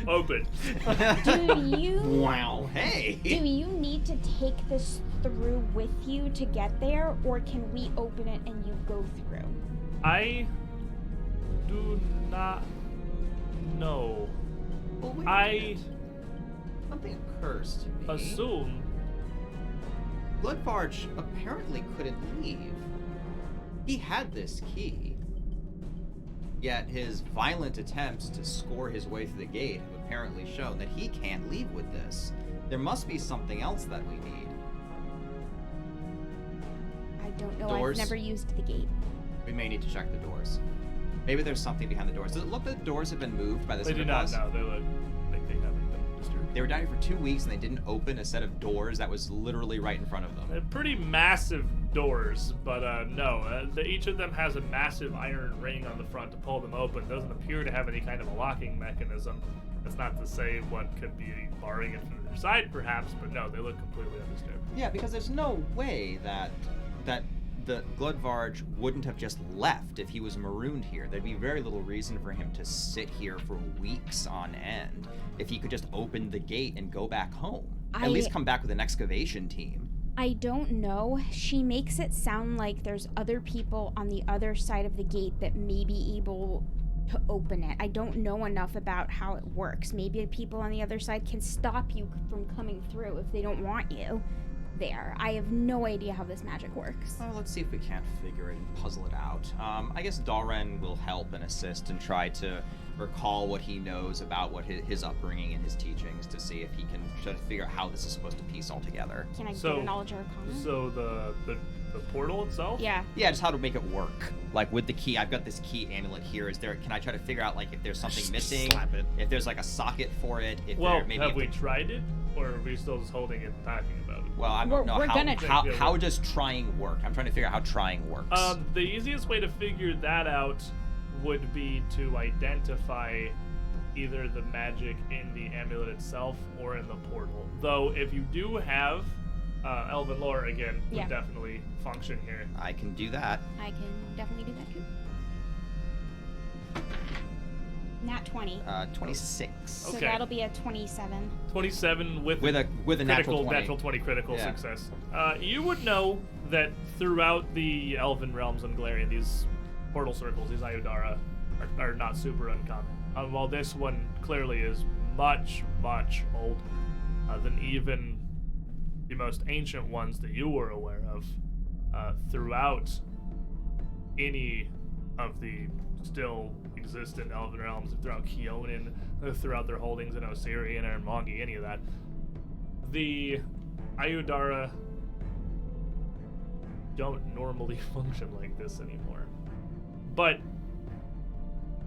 Open. Do you Wow. Hey. do you need to take this through with you to get there, or can we open it and you go through? I do not know. Well, wait a I minute. Something occurs to me. assume Bloodbarge apparently couldn't leave. He had this key. Yet his violent attempts to score his way through the gate have apparently shown that he can't leave with this. There must be something else that we need. I don't know. Doors? I've never used the gate. We may need to check the doors. Maybe there's something behind the doors. Does it look like the doors have been moved by this they do not interpause? know. They look like they haven't been disturbed. They were down here for 2 weeks and they didn't open a set of doors that was literally right in front of them. They're pretty massive doors, but no. Each of them has a massive iron ring on the front to pull them open. Doesn't appear to have any kind of a locking mechanism. That's not to say what could be barring it from their side, perhaps, but no, they look completely undisturbed. Yeah, because there's no way that the Gludvarge wouldn't have just left if he was marooned here. There'd be very little reason for him to sit here for weeks on end if he could just open the gate and go back home. At least come back with an excavation team. I don't know. She makes it sound like there's other people on the other side of the gate that may be able to open it. I don't know enough about how it works. Maybe people on the other side can stop you from coming through if they don't want you there. I have no idea how this magic works. Well, let's see if we can't figure it and puzzle it out. I guess Dalren will help and assist and try to recall what he knows about what his upbringing and his teachings to see if he can try to figure out how this is supposed to piece all together. Can I So- get a knowledge or arcana? So the portal itself? Yeah. Yeah, just how to make it work. Like with the key, I've got this key amulet here. Can I try to figure out like if there's something Just missing? slap it. If there's like a socket for it? If Well, there, maybe have if we the- tried it, or are we still just holding it and talking about it? Well, I don't know We're gonna how does trying work? I'm trying to figure out how trying works. The easiest way to figure that out would be to identify either the magic in the amulet itself or in the portal. Though, if you do have elven lore, again, Yeah. would definitely function here. I can do that. I can definitely do that too. Nat 20. 26. So Okay. that'll be a 27. 27 with With a critical, natural 20. critical Yeah. success. You would know that throughout the elven realms in Galarian, these portal circles, these Aiudara, are not super uncommon. While this one clearly is much, much older than even the most ancient ones that you were aware of. Throughout any of the still existent elven realms, throughout Keonan, throughout their holdings in Osirian or Mongi, any of that, the Aiudara don't normally function like this anymore. But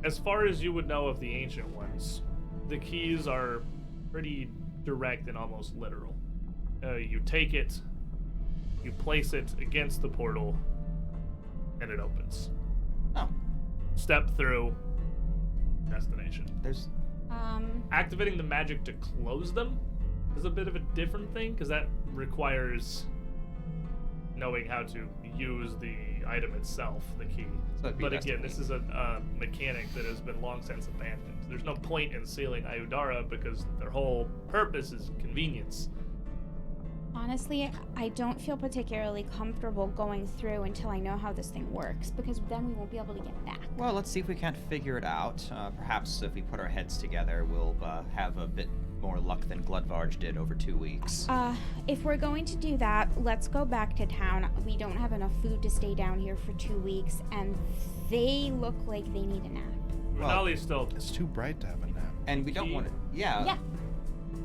as far as you would know of the ancient ones, the keys are pretty direct and almost literal. You take it, you place it against the portal, and it opens. Oh, Step through, destination. there's Activating the magic to close them is a bit of a different thing, because that requires knowing how to use the item itself, the key. So it'd be But best again, if we- this is a mechanic that has been long since abandoned. There's no point in sealing Aiudara because their whole purpose is convenience. Honestly, I don't feel particularly comfortable going through until I know how this thing works, because then we won't be able to get back. Well, let's see if we can't figure it out. Perhaps if we put our heads together, we'll have a bit more luck than Gludvarge did over 2 weeks. If we're going to do that, let's go back to town. We don't have enough food to stay down here for 2 weeks, and they look like they need a nap. Well, Renali's still. It's too bright to have a nap. And we don't want to. Yeah.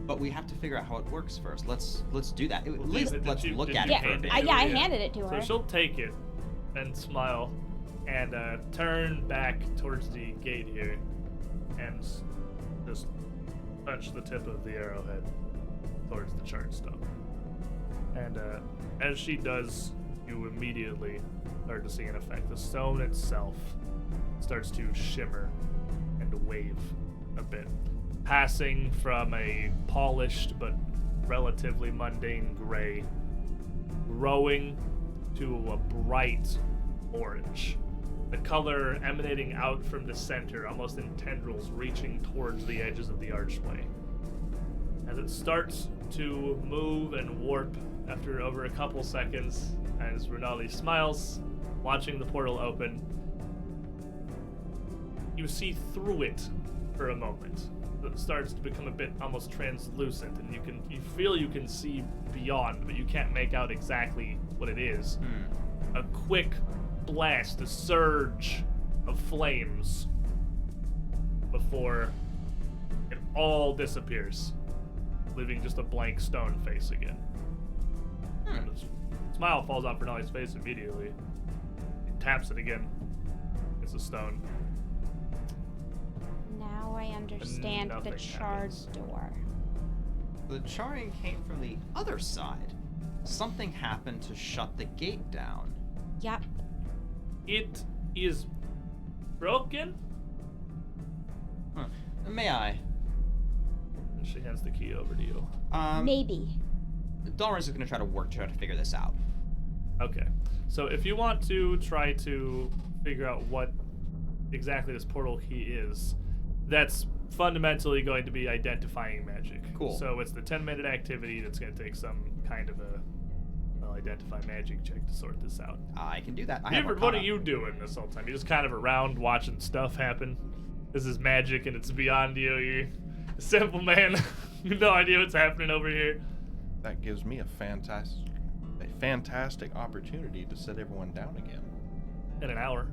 But we have to figure out how it works first. Let's do that. At Well, least did let's you- look did at you it for a hand bit. it? I Yeah. handed it to her. So she'll take it and smile and turn back towards the gate here and just touch the tip of the arrowhead towards the charred stone. And as she does, you immediately start to see an effect. The stone itself starts to shimmer and wave a bit, passing from a polished but relatively mundane gray, growing to a bright orange. The color emanating out from the center, almost in tendrils reaching towards the edges of the archway. As it starts to move and warp after over a couple seconds, as Renali smiles, watching the portal open, you see through it for a moment. It starts to become a bit almost translucent, and you feel you can see beyond, but you can't make out exactly what it is. A quick blast, a surge of flames before it all disappears, leaving just a blank stone face again. And the smile falls off Renali's face immediately. He taps it again. It's a stone. Now I understand the nothing charred happens. door. The charring came from the other side. Something happened to shut the gate down. Yep. It is broken. May I? And she hands the key over to you. Maybe. Dolores is going to try to figure this out. Okay. So if you want to try to figure out what exactly this portal key is, that's fundamentally going to be identifying magic. Cool. So it's the 10-minute activity that's going to take some kind of a identify magic check to sort this out. I can do that. I have Buford, what are Arcana. you doing this whole time? You're just kind of around watching stuff happen. This is magic and it's beyond you. You're a simple man. You have no idea what's happening over here. That gives me a fantastic opportunity to set everyone down again. In an hour.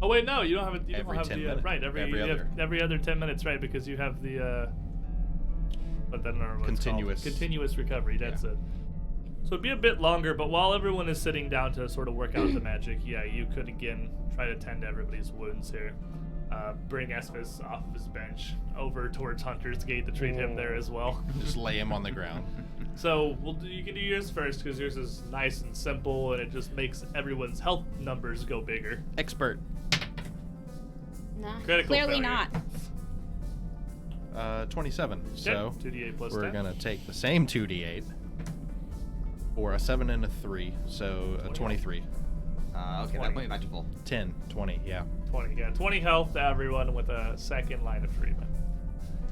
Oh wait, no, you don't have it. You Every don't have 10 the minutes. right. Every other 10 minutes, right? Because you have the but then continuous recovery. That's it. So it'd be a bit longer, but while everyone is sitting down to sort of work out the magic, yeah, you could again try to tend to everybody's wounds here. Bring Esphus off of his bench over towards Hunter's Gate to treat him there as well. Just lay him on the ground. So you can do yours first because yours is nice and simple, and it just makes everyone's health numbers go bigger. Expert. Nah. Critical Clearly failure. not. 27. So 2d8 plus we're 10. gonna take the same 2d8 for a 7 and a 3, so a 23. Okay, 20. that might be magical. 10, 20, yeah. 20, yeah. 20 health to everyone with a second line of treatment.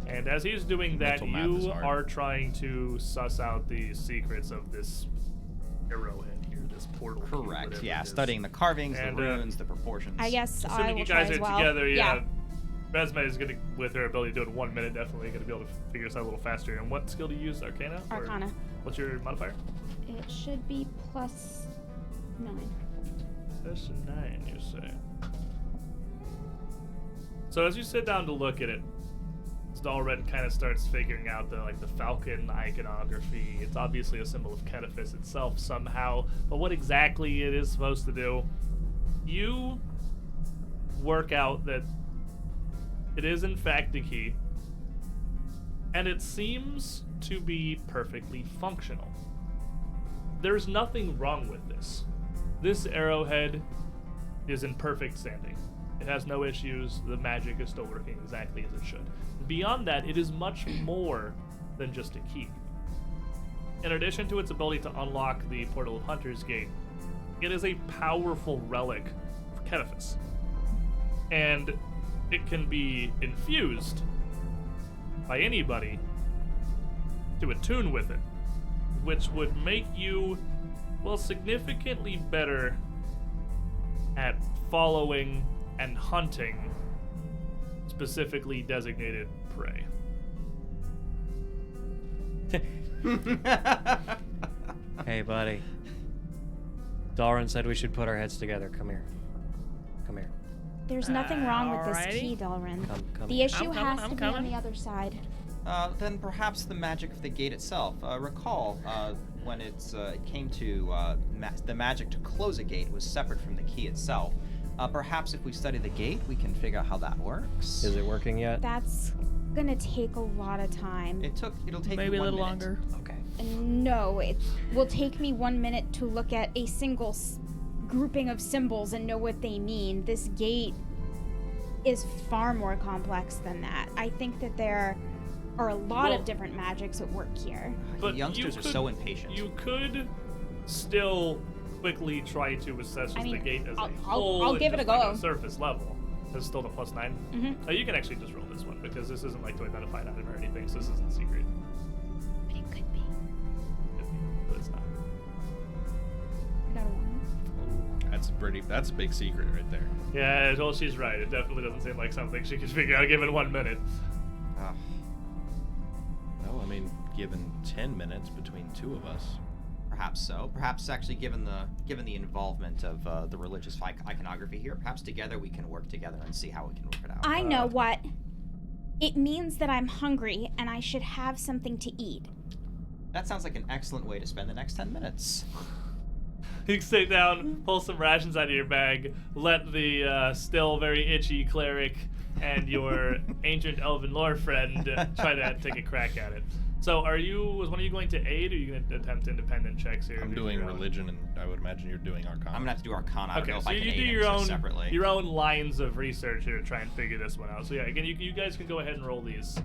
And as he's doing that, Mental math is you hard. are trying to suss out the secrets of this arrowhead here, this portal. key, Correct. whatever Yeah, it is. studying the carvings, And, the runes, the proportions. I guess I Assuming will you try guys as are well. together, yeah. Resme is going to, with her ability to do it in 1 minute, definitely going to be able to figure this out a little faster. And what skill do you use? Arcana? Or Arcana. what's your modifier? It should be plus 9. That's a 9, you say. So as you sit down to look at it, Stalred kind of starts figuring out the falcon iconography. It's obviously a symbol of Ketaphis itself somehow, but what exactly it is supposed to do, you work out that it is in fact a key, and it seems to be perfectly functional. There's nothing wrong with this. This arrowhead is in perfect standing. It has no issues. The magic is still working exactly as it should. Beyond that, it is much more than just a key. In addition to its ability to unlock the portal of Hunter's Gate, It is a powerful relic for Kedifis. And it can be infused by anybody to attune with it, which would make you, well, significantly better at following and hunting specifically designated prey. Hey, buddy. Dalrin said we should put our heads together. Come here. Come here. There's nothing wrong with this Alrighty. key, Dalrin. Come The here. issue has I'm to be on coming. the other side. Then perhaps the magic of the gate itself. Recall when it came to the magic to close a gate was separate from the key itself. Perhaps if we study the gate, we can figure out how that works. Is it working yet? That's gonna take a lot of time. It'll take Maybe a 1 little minute. longer. Okay. No, it will take me 1 minute to look at a single grouping of symbols and know what they mean. This gate is far more complex than that. I think that there are a lot Well- of different magics at work here. But Youngsters you are could- so impatient. You could still quickly try to assess I the mean, gate as I'll- a I'll whole. give it just a like go. on a surface level. This is still the +9. Mm-hmm. You can actually just roll this one because this isn't like to identify an item or anything, so this isn't secret. But it could be. Could be, but it's not. I got a 1. That's a big secret right there. Yeah, well, she's right. It definitely doesn't seem like something she could figure out given 1 minute. Ah, Well, I mean, given 10 minutes between two of us. perhaps so. Perhaps actually, given the involvement of the religious iconography here, perhaps together we can work together and see how we can work it out. I know what. It means that I'm hungry and I should have something to eat. That sounds like an excellent way to spend the next 10 minutes. You sit down, pull some rations out of your bag, let the still very itchy cleric and your ancient elven lore friend try to take a crack at it. So was one of you going to aid, or are you going to attempt independent checks here? I'm doing religion, and I would imagine you're doing Arcana. I'm gonna have to do Arcana. I don't Okay, know if so I you can do aid your him own separately. your own lines of research here to try and figure this one out. So yeah, again, you guys can go ahead and roll these.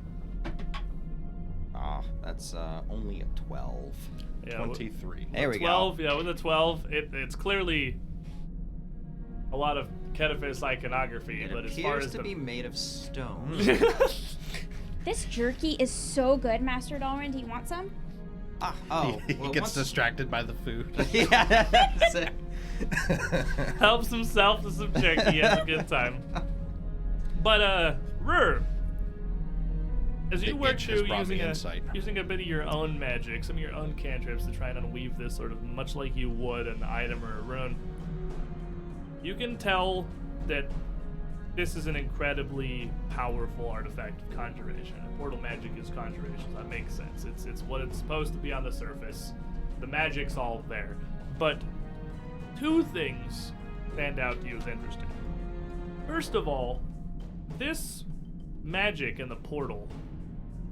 That's only a 12. Yeah, 23. There we 12, go. yeah, with a 12, it's clearly a lot of Kedifis iconography, It but as far appears as to the be made of stone. This jerky is so good, Master Dalrin. Do you want some? He well, gets once- distracted by the food. Yeah, that's it. helps himself to some jerky, he has a good time. But Rur, as you It work just through brought me using insight. using a bit of your own magic, some of your own cantrips to try and unweave this sort of much like you would an item or a rune, you can tell that this is an incredibly powerful artifact of conjuration. Portal magic is conjuration. That makes sense. It's what it's supposed to be on the surface. The magic's all there. But two things stand out to you as interesting. First of all, this magic in the portal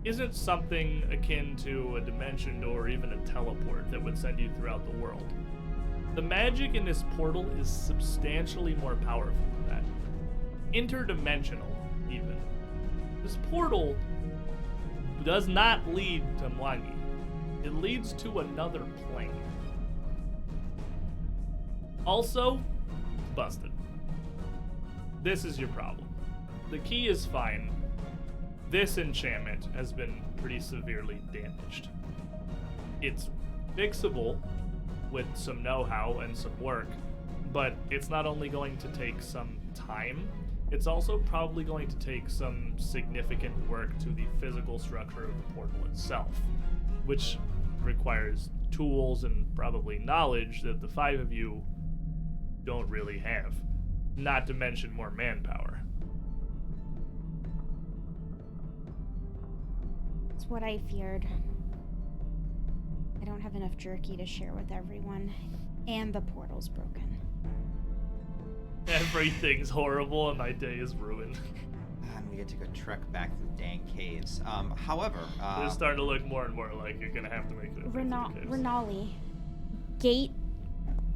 isn't something akin to a dimension door or even a teleport that would send you throughout the world. The magic in this portal is substantially more powerful than that. Interdimensional, even. This portal does not lead to Mwangi. It leads to another plane. Also, busted. This is your problem. The key is fine. This enchantment has been pretty severely damaged. It's fixable with some know-how and some work, but it's not only going to take some time, it's also probably going to take some significant work to the physical structure of the portal itself, which requires tools and probably knowledge that the five of you don't really have, not to mention more manpower. It's what I feared. I don't have enough jerky to share with everyone, and the portal's broken. Everything's horrible and my day is ruined. And we get to go trek back through dang caves. However, It's starting to look more and more like you're gonna have to make it. Renali, gate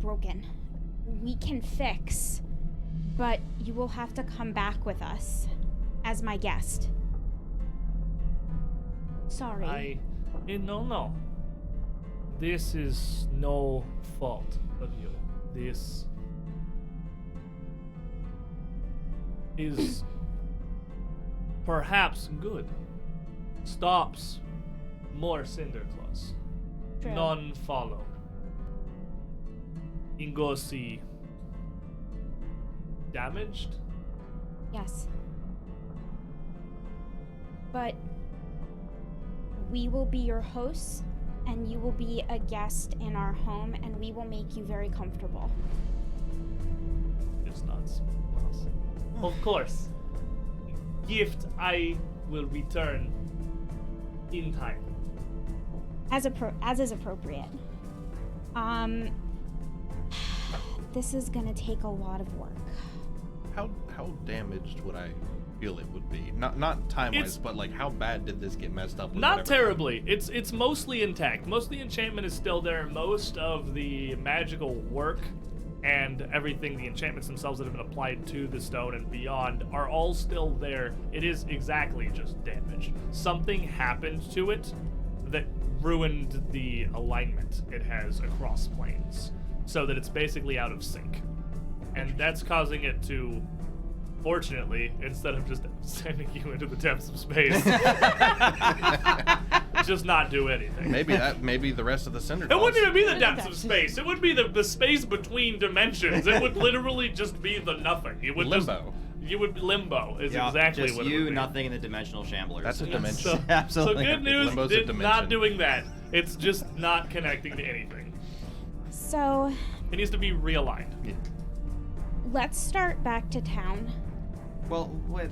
broken. We can fix, but you will have to come back with us as my guest. Sorry. No. This is no fault of you. This is perhaps good. Stops more Cinderclaws. True. None follow. Ingosi damaged? Yes. But we will be your hosts, and you will be a guest in our home, and we will make you very comfortable. It's not Cinderclaws. Of course. Gift I will return in time. As is appropriate. This is gonna take a lot of work. How damaged would I feel it would be? Not time-wise, It's- but like how bad did this get messed up with? Not whatever- terribly. It's mostly intact. Most of the enchantment is still there. Most of the magical work and everything, the enchantments themselves that have been applied to the stone and beyond, are all still there. It is exactly just damage. Something happened to it that ruined the alignment it has across planes, so that it's basically out of sync. And that's causing it to, fortunately, instead of just sending you into the depths of space, just not do anything. Maybe the rest of the Cinder It wouldn't Claws- even be the depths of space. It would be the space between dimensions. It would literally just be the nothing. It would Limbo. Limbo is Yeah, exactly just what it you, would be. nothing in the dimensional shamblers. That's a Yes. dimension. So, Absolutely. so good news, Limbo's a not dimension. doing that. It's just not connecting to anything. So It needs to be realigned. let's start back to town. Well, wait.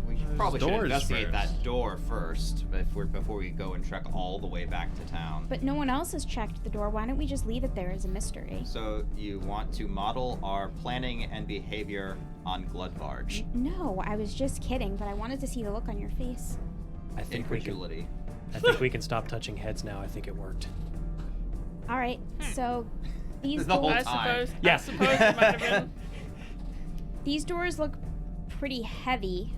We There's probably should doors investigate first. that door first before we go and trek all the way back to town. But no one else has checked the door. Why don't we just leave it there as a mystery? So you want to model our planning and behavior on Gludvarge. No, I was just kidding, but I wanted to see the look on your face. I think we can. Incredulity. I think we can stop touching heads now. I think it worked. All right, so these The whole doors, I time. suppose it might have been. these doors look pretty heavy.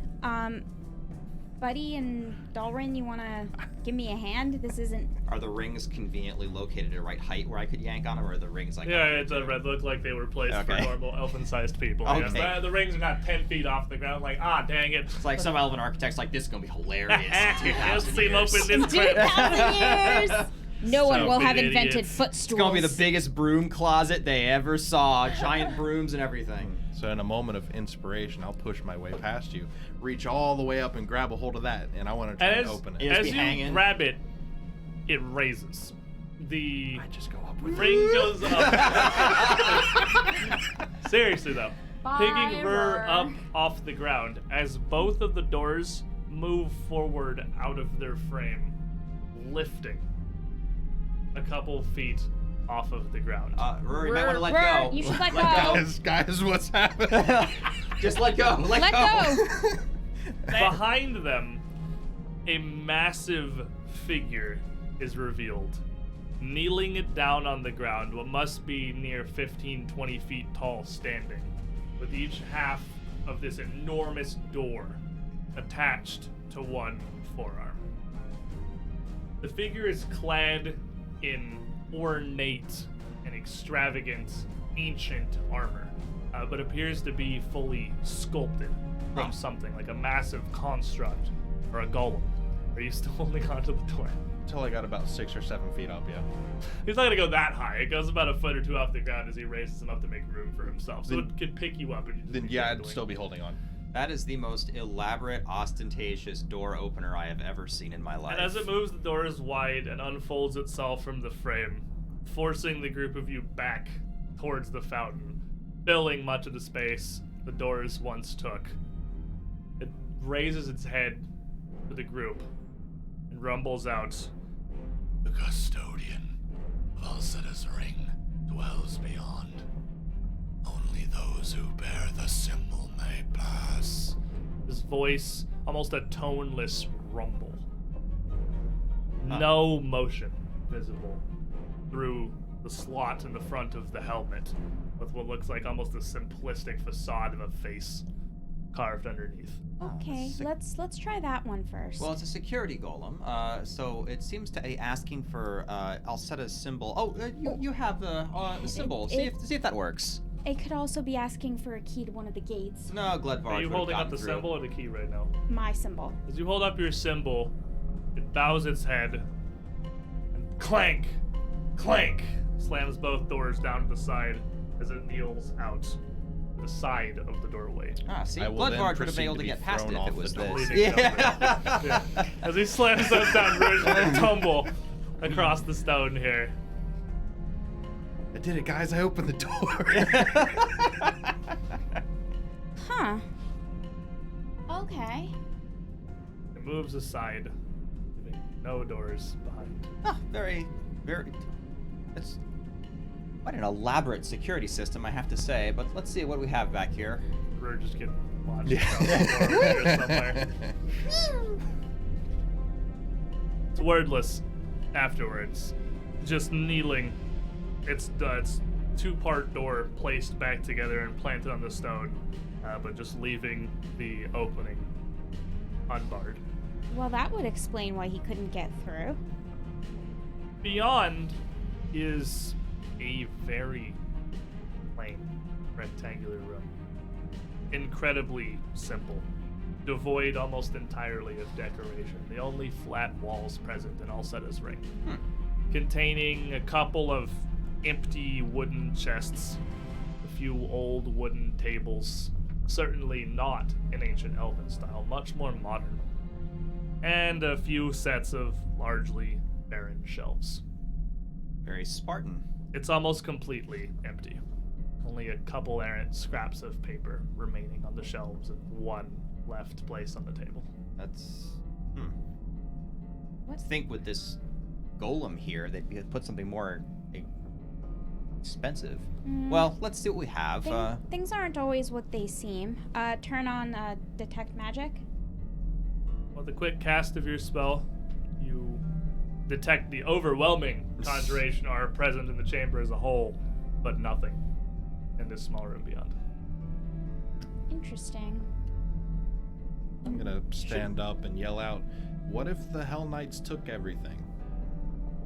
Buddy and Dalrin, you wanna give me a hand? This isn't. Are the rings conveniently located at the right height where I could yank on them, or are the rings like? Yeah, it looked like they were placed for Okay. normal elfin-sized people. Okay. Yes, the rings are not 10 feet off the ground. Like, dang it. It's like some elven architects like this is gonna be hilarious. in Yes, 2000 seem years. open this quick. 2,000 years! No one will have Stupid invented idiots. footstools. It's gonna be the biggest broom closet they ever saw. Giant brooms and everything. So in a moment of inspiration, I'll push my way past you, reach all the way up and grab a hold of that, and I want to try and open it. It just As be you hanging. grab it, it raises. The I just go up with ring goes up. Seriously though, picking her Firework. up off the ground as both of the doors move forward out of their frame, lifting a couple feet off of the ground. Rory, you might want to let Rory, go. you should let go. Guys, what's happening? Just let go. Let go. Behind them, a massive figure is revealed, kneeling it down on the ground, what must be near 15-20 feet tall, standing, with each half of this enormous door attached to one forearm. The figure is clad in ornate and extravagant ancient armor, but appears to be fully sculpted from something like a massive construct or a golem. Are you still holding onto the door? Until I got about 6 or 7 feet up, yeah. He's not gonna go that high. It goes about a foot or two off the ground as he raises him up to make room for himself. So Then- it could pick you up and you just Then be yeah, I'd dangling. still be holding on. That is the most elaborate, ostentatious door opener I have ever seen in my life. And as it moves, the door is wide and unfolds itself from the frame, forcing the group of you back towards the fountain, filling much of the space the doors once took. It raises its head to the group and rumbles out, "The custodian of Alseta's ring dwells beyond. Only those who bear the symbol may pass." His voice, almost a toneless rumble. No motion visible through the slot in the front of the helmet, with what looks like almost a simplistic facade of a face. carved underneath. Okay, let's try that one first. Well, it's a security golem, so it seems to be asking for Alseta's symbol. Oh, you have the symbol. See if that works. It could also be asking for a key to one of the gates. No, Gledvarg. Are you holding up the symbol or the key right now? My symbol. As you hold up your symbol, it bows its head, and clank, clank, slams both doors down to the side as it kneels out the side of the doorway. Ah, see, I will then Gledvarg would have proceed been able to to be get past it thrown if it off was the door. this. Leaning yeah. As he slams those down, Rouge will tumble across the stone here. I did it, guys. I opened the door. Huh. Okay. It moves aside, leaving no doors behind. Ah, very. It's quite an elaborate security system, I have to say. But let's see what we have back here. We're just getting launched across the floor over here somewhere. It's wordless afterwards. Just kneeling. It's two-part door placed back together and planted on the stone, but just leaving the opening unbarred. Well, that would explain why he couldn't get through. Beyond is a very plain rectangular room. Incredibly simple. Devoid almost entirely of decoration. The only flat walls present in Alseta's ring. Containing a couple of empty wooden chests, a few old wooden tables, certainly not in ancient elven style, much more modern, and a few sets of largely barren shelves. Very Spartan. It's almost completely empty. Only a couple errant scraps of paper remaining on the shelves and one left placed on the table. That's. What? I think with this golem here, they'd put something more expensive. Well, let's see what we have. Things aren't always what they seem. Turn on detect magic. With a quick cast of your spell, you detect the overwhelming conjuration are present in the chamber as a whole, but nothing in this small room beyond. Interesting. I'm gonna stand up and yell out, "What if the Hell Knights took everything?"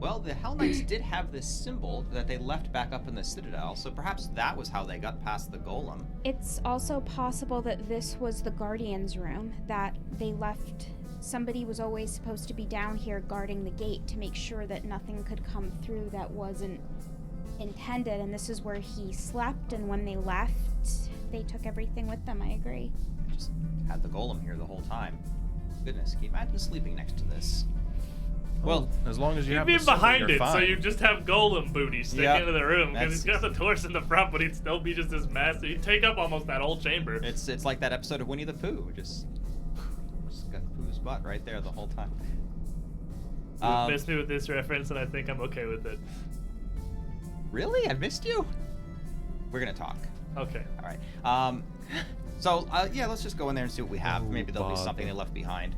Well, the Hell Knights did have this symbol that they left back up in the Citadel, so perhaps that was how they got past the golem. It's also possible that this was the Guardian's room, that they left. Somebody was always supposed to be down here guarding the gate to make sure that nothing could come through that wasn't intended, and this is where he slept, and when they left, they took everything with them. I agree. Just had the golem here the whole time. Goodness, can you imagine sleeping next to this? Well, as long as you You'd have be the symbol, behind you're it, so fine. you just have golem booty stick Yep. into the room because he's That's- got the torso in the front, but he'd still be just as massive. He'd take up almost that whole chamber. it's like that episode of Winnie the Pooh. Just got Pooh's butt right there the whole time. You missed me with this reference, and I think I'm okay with it. Really? I missed you? We're gonna talk. Okay. All right. So yeah, let's just go in there and see what we have. Oh, Maybe there'll be bother. something they left behind.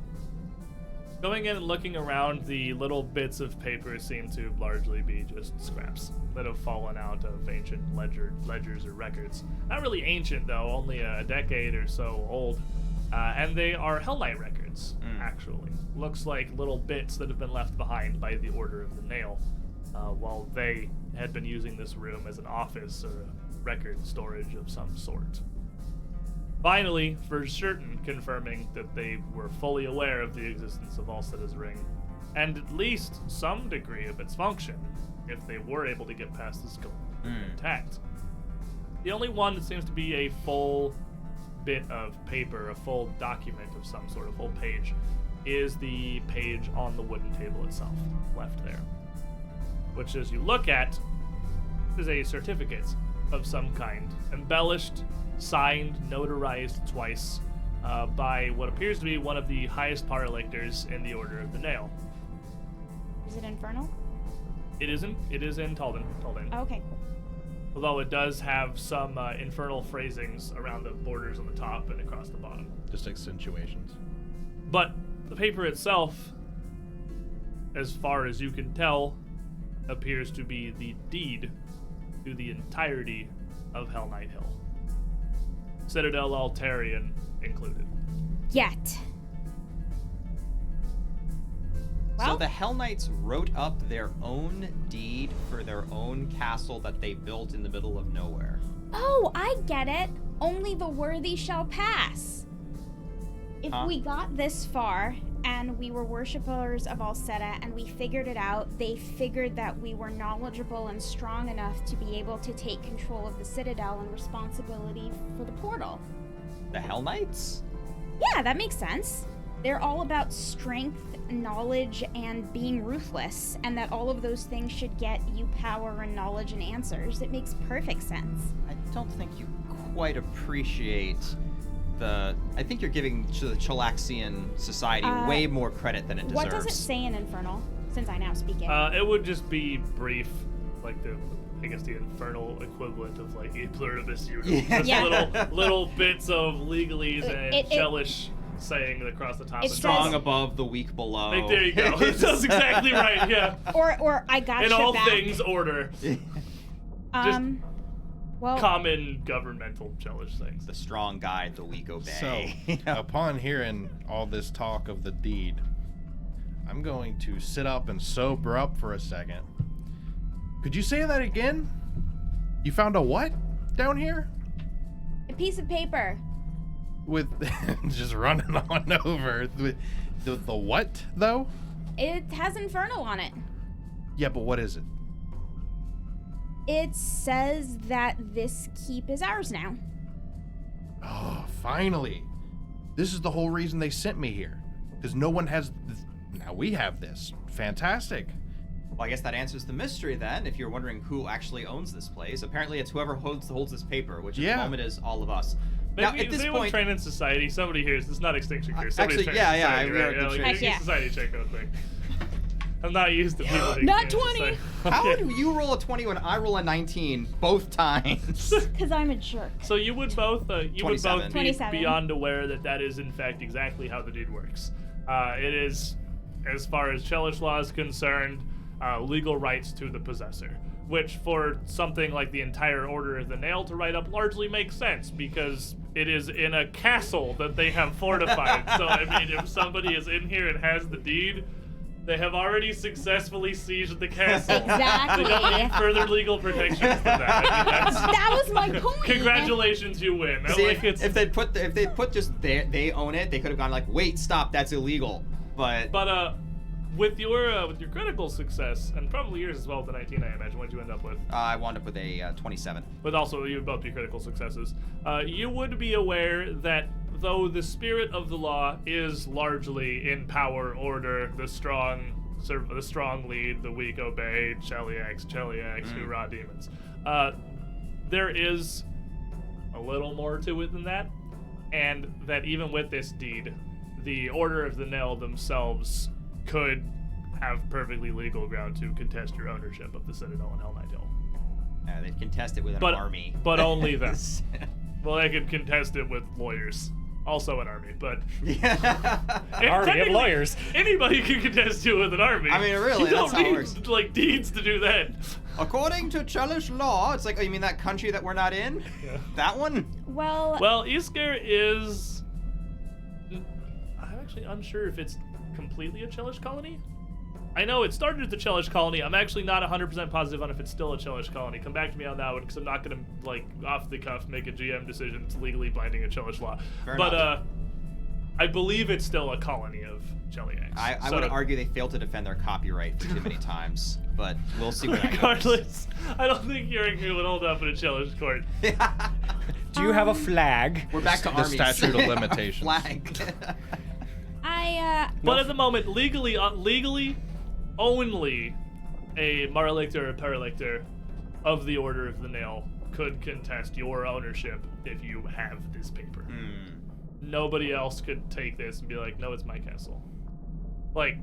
Going in and looking around, the little bits of paper seem to largely be just scraps that have fallen out of ancient ledgers or records. Not really ancient, though, only a decade or so old. And they are Hell Knight records, actually. Looks like little bits that have been left behind by the Order of the Nail, while they had been using this room as an office or a record storage of some sort. Finally, for certain, confirming that they were fully aware of the existence of Alseta's ring, and at least some degree of its function, if they were able to get past the skull intact. The only one that seems to be a full bit of paper, a full document of some sort, a full page, is the page on the wooden table itself, left there. Which, as you look at, is a certificate of some kind, embellished, signed, notarized twice by what appears to be one of the highest power lictors in the Order of the Nail. Is it infernal? It is in Talden. Okay, cool. Although it does have some infernal phrasings around the borders on the top and across the bottom. Just accentuations. But the paper itself, as far as you can tell, appears to be the deed to the entirety of Hell Knight Hill. Citadel Altarian included. Yet. So Well, the Hell Knights wrote up their own deed for their own castle that they built in the middle of nowhere. oh, I get it. Only the worthy shall pass. If Huh? we got this far and we were worshippers of Alseta and we figured it out, they figured that we were knowledgeable and strong enough to be able to take control of the Citadel and responsibility for the portal. The Hell Knights? Yeah, that makes sense. They're all about strength, knowledge, and being ruthless, and that all of those things should get you power and knowledge and answers. It makes perfect sense. I don't think you quite appreciate I think you're giving the Chalaxian society way more credit than it deserves. What does it say in Infernal, since I now speak it? It would just be brief, like I guess the infernal equivalent of like E pluribus unum. Just Yeah. little bits of legalese and It- Chelish saying across the top It of the Strong says- above, the weak below. Like, there you go. That's exactly right, yeah. or I got In you all back. things, order. Well, Common governmental Chelish things. The strong guide, the weak obey. So, upon hearing all this talk of the deed, I'm going to sit up and sober up for a second. Could you say that again? You found a what down here? a piece of paper. With just running on over. With the what, though? It has Infernal on it. Yeah, but what is it? It says that this keep is ours now. Oh, finally. This is the whole reason they sent me here. Because no one has... Now we have this. Fantastic. Well, I guess that answers the mystery then, if you're wondering who actually owns this place. Apparently it's whoever holds this paper, which at the moment is all of us. Now, Maybe at this anyone point... trained in society, somebody here, it's not Extinction Curse. Actually, Somebody's yeah, trained in we are society, the right? train- Like, Heck yeah. society check out thing. I'm not used to people who Not can't 20. society. How Okay. do you roll a 20 when I roll a 19 both times? Because I'm a jerk. So you would both be 27. beyond aware that is in fact exactly how the deed works. It is, as far as Chelish law is concerned, legal rights to the possessor, which for something like the entire Order of the Nail to write up largely makes sense because it is in a castle that they have fortified. So I mean, if somebody is in here and has the deed, they have already successfully sieged the castle. Exactly. They don't need further legal protections than that. I mean, that's, That was my point. congratulations, you win. I See, like if they put just they own it, they could have gone like, wait, stop, that's illegal. But with your critical success, and probably yours as well with the 19, I imagine, what did you end up with? I wound up with a 27. But also, you both be critical successes. You would be aware that though the spirit of the law is largely in power, order, the strong lead, the weak obey, Cheliax, hoorah demons. There is a little more to it than that, and that even with this deed, the Order of the Nail themselves could have perfectly legal ground to contest your ownership of the Citadel and Hell Knight Hill. They'd contest it with an army. But only them. Well, they could contest it with lawyers. Also an army, but... An army of lawyers. Anybody can contest you with an army. I mean, really, you don't that's how it need, works. like, deeds to do that. According to Chelish law, it's like, oh, you mean that country that we're not in? Yeah. That one? Well, Isker is... I'm actually unsure if it's completely a Chelish colony. I know it started as a Chelish colony. I'm actually not 100% positive on if it's still a Chelish colony. Come back to me on that one, because I'm not going to, like, off the cuff make a GM decision. It's legally binding a Chelish law. Fair but, enough. I believe it's still a colony of Cheliax. I would argue they failed to defend their copyright too many times, but we'll see what that goes. Regardless, I don't think Yoringer would hold up in a Chelish court. Do you have a flag? We're back to The armies. statute of limitations. Flag. But at the moment, legally, only a Marlictor or Paralictor of the Order of the Nail could contest your ownership if you have this paper. Nobody else could take this and be like, no, it's my castle. Like,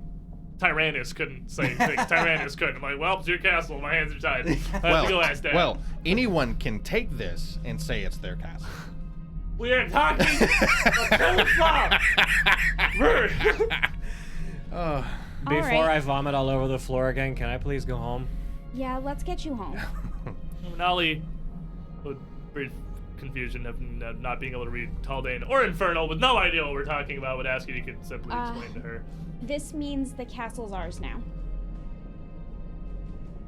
Tyrannus couldn't say things. Tyrannus couldn't. I'm like, well, it's your castle. My hands are tied. I have to go ask Dad. Well, anyone can take this and say it's their castle. We are talking about law. Before right. I vomit all over the floor again, can I please go home? yeah, let's get you home. Nolly would confusion of not being able to read Taldane or Infernal with no idea what we're talking about, would ask you could simply explain to her. This means the castle's ours now.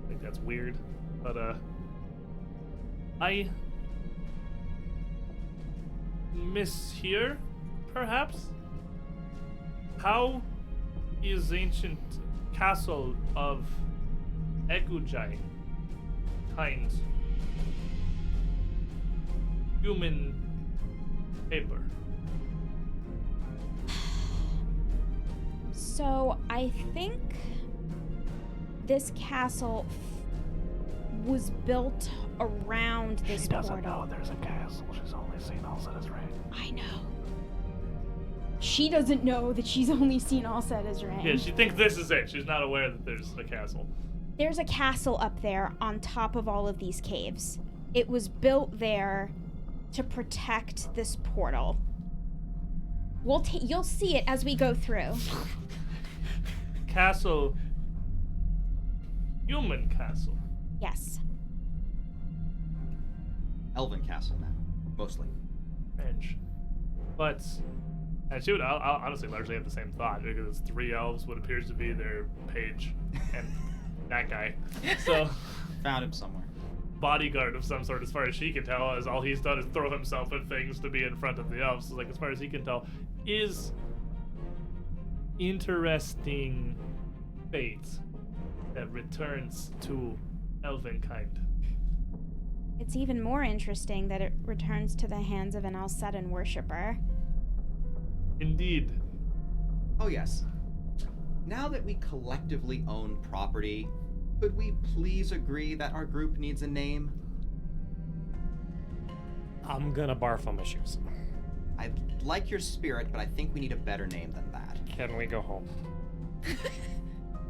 I think that's weird, but I mishear, perhaps? How is ancient castle of Ekujai kind human paper? So I think this castle was built around this She doesn't portal. know there's a castle. She's only seen Alseta's ring. I know. She doesn't know that she's only seen Alseta's ring. Yeah, she thinks this is it. She's not aware that there's a castle. There's a castle up there on top of all of these caves. It was built there to protect this portal. You'll see it as we go through. Castle. Human castle. Yes. Elven castle now, mostly. Strange. But, and she would I'll honestly largely have the same thought, because it's 3 elves, what appears to be their page, and that guy. So, Found him somewhere. bodyguard of some sort, as far as she can tell, as all he's done is throw himself at things to be in front of the elves. So, like, as far as he can tell, is interesting fate that returns to elvenkind. It's even more interesting that it returns to the hands of an Alsetan worshipper. Indeed. Oh yes. Now that we collectively own property, could we please agree that our group needs a name? I'm gonna barf on my shoes. I like your spirit, but I think we need a better name than that. Can we go home?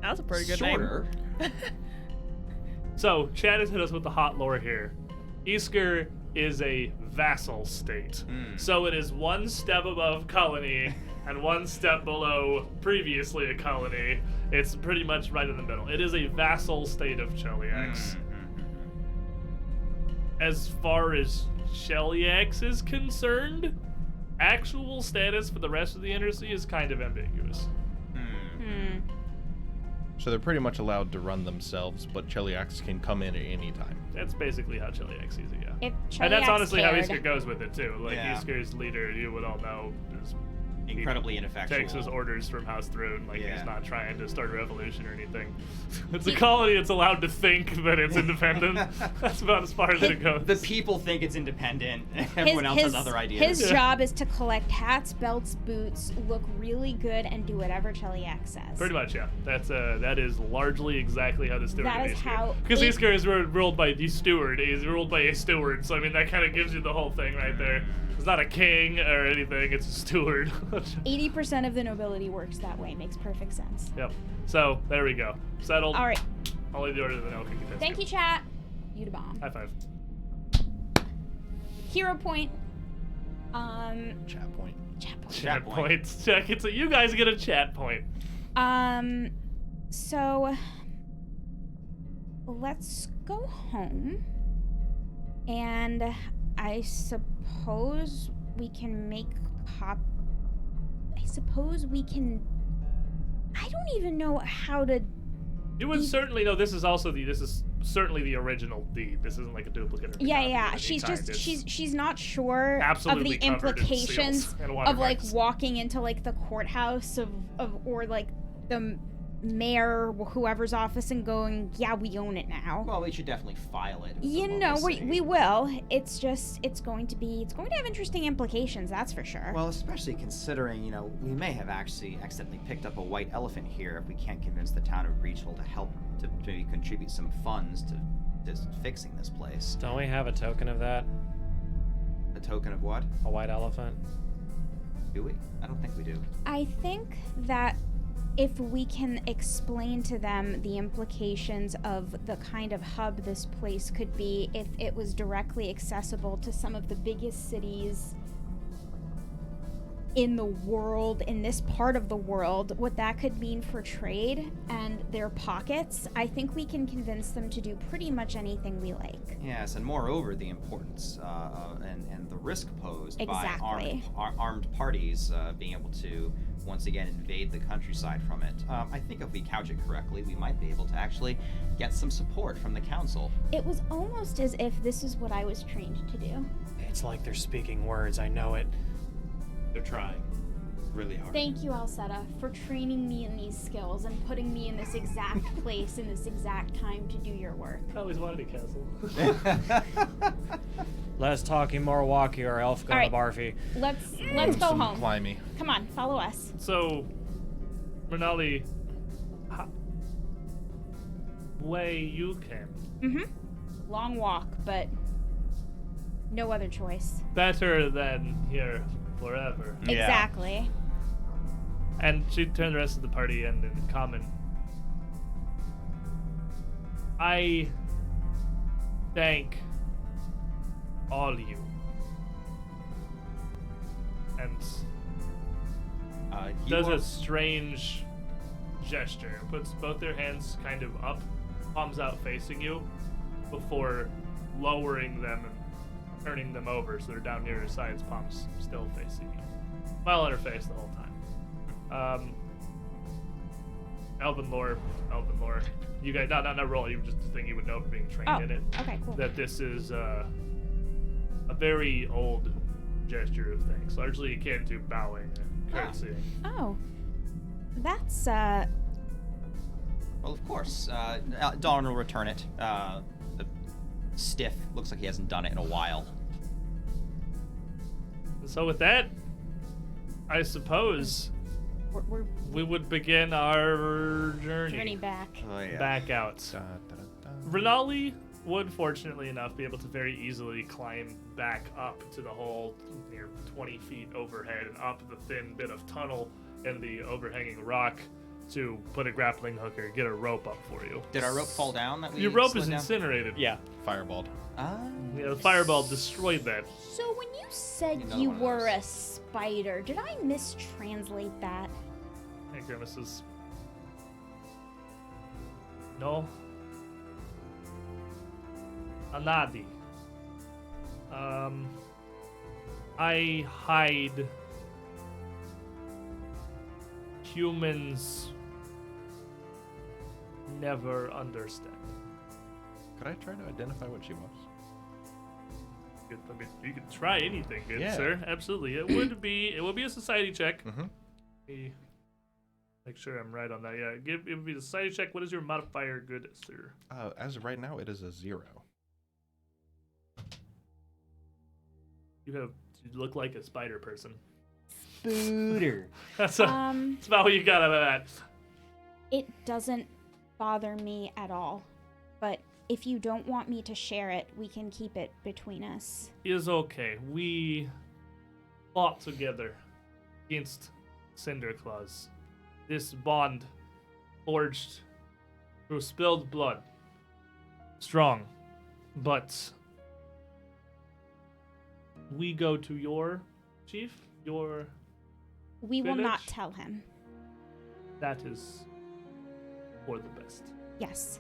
That was a pretty good Shorter. name. So, Chad has hit us with the hot lore here. Isker is a vassal state. So it is 1 step above colony and 1 step below previously a colony. It's pretty much right in the middle. It is a vassal state of Cheliax. As far as Cheliax is concerned, actual status for the rest of the Undersea is kind of ambiguous. So they're pretty much allowed to run themselves, but Cheliax can come in at any time. That's basically how Cheliax sees it, yeah. If And that's Cheliax honestly how cared- Isker goes with it, too. Like, Yeah. Isker's leader, you would all know, is Incredibly ineffectual. takes his orders from House Throne. Like, Yeah. he's not trying to start a revolution or anything. It's a colony, it's allowed to think that it's independent. That's about as far as it goes. The people think it's independent. Everyone else has other ideas. His job is to collect hats, belts, boots, look really good, and do whatever Cheliax says. Pretty much, yeah. that is largely exactly how the steward That is how Because it- Isker is ruled by the steward. He's ruled by a steward. So, I mean, that kind of gives you the whole thing right there. It's not a king or anything, it's a steward. 80% of the nobility works that way. Makes perfect sense. Yep. So, there we go. Settled. All right. Only the order of the Elk can contest. Thank you, chat. You to bomb. High five. Hero point. Chat point. Chat point. Chat points. Check it. So you guys get a chat point. So let's go home, and I suppose we can make I don't even know how to. You would certainly know this is certainly the original deed. This isn't like a duplicate. Or Yeah, copy yeah. of any She's kind. just It's she's not sure absolutely of the covered in implications seals and of like watermarks. walking into like the courthouse of or like the mayor or whoever's office and going, yeah, we own it now. Well, we should definitely file it. with You the know, local we city. will. It's going to have interesting implications, that's for sure. Well, especially considering, we may have actually accidentally picked up a white elephant here if we can't convince the town of Breachville to help to maybe contribute some funds to just fixing this place. Don't we have a token of that? A token of what? A white elephant? Do we? I don't think we do. I think that if we can explain to them the implications of the kind of hub this place could be if it was directly accessible to some of the biggest cities in the world, in this part of the world, what that could mean for trade and their pockets, I think we can convince them to do pretty much anything we like. Yes, and moreover, the importance and the risk posed Exactly. by armed parties being able to once again invade the countryside from it. I think if we couch it correctly, we might be able to actually get some support from the council. It was almost as if this is what I was trained to do. It's like they're speaking words. I know it. They're trying really hard. Thank you, Alseta, for training me in these skills and putting me in this exact place in this exact time to do your work. I always wanted a castle. Less talking, more walking, or elf going All right. to Barfy. Let's go Some home. Climby. Come on, follow us. So, Renali, way you came. Long walk, but no other choice. Better than here forever. Yeah. Exactly. And she turned the rest of the party in common. I thank all you. And You does are- a strange gesture. Puts both their hands kind of up, palms out facing you, before lowering them and turning them over so they're down near her sides, palms still facing you. Smile on her face the whole time. Elven lore. You guys, not roll. You just a thing you would know from being trained Oh, in it. okay, cool. That this is a very old gesture of thanks, largely akin to bowing and curtsying. Oh. That's, Well, of course. Dawn will return it. Stiff. Looks like he hasn't done it in a while. So with that, I suppose we're we would begin our journey back. Oh, yeah. back out. Da, da, da, da. Renali would, fortunately enough, be able to very easily climb back up to the hole near 20 feet overhead and up the thin bit of tunnel in the overhanging rock to put a grappling hook or get a rope up for you. Did our rope fall down? That we Your rope slid is down? incinerated. Yeah. Fireballed. Yeah, the fireball destroyed that. So when you said Another you one of were those. a spider, did I mistranslate that? Hey, Grimaces. No. Anadi. I hide humans never understand. Could I try to identify what she was? I mean, you can try anything, good Yeah. sir. Absolutely. It would be a society check. Mm-hmm. Me make sure I'm right on that. Yeah, it would be the society check. What is your modifier, good sir? As of right now, it is a 0. You look like a spider person. Booter. That's about what you got out of that. It doesn't bother me at all. But if you don't want me to share it, we can keep it between us. Is okay. We fought together against Cinderclaws. This bond forged through spilled blood. Strong. But we go to your chief, your... We will not Village? tell him. That is for the best. Yes.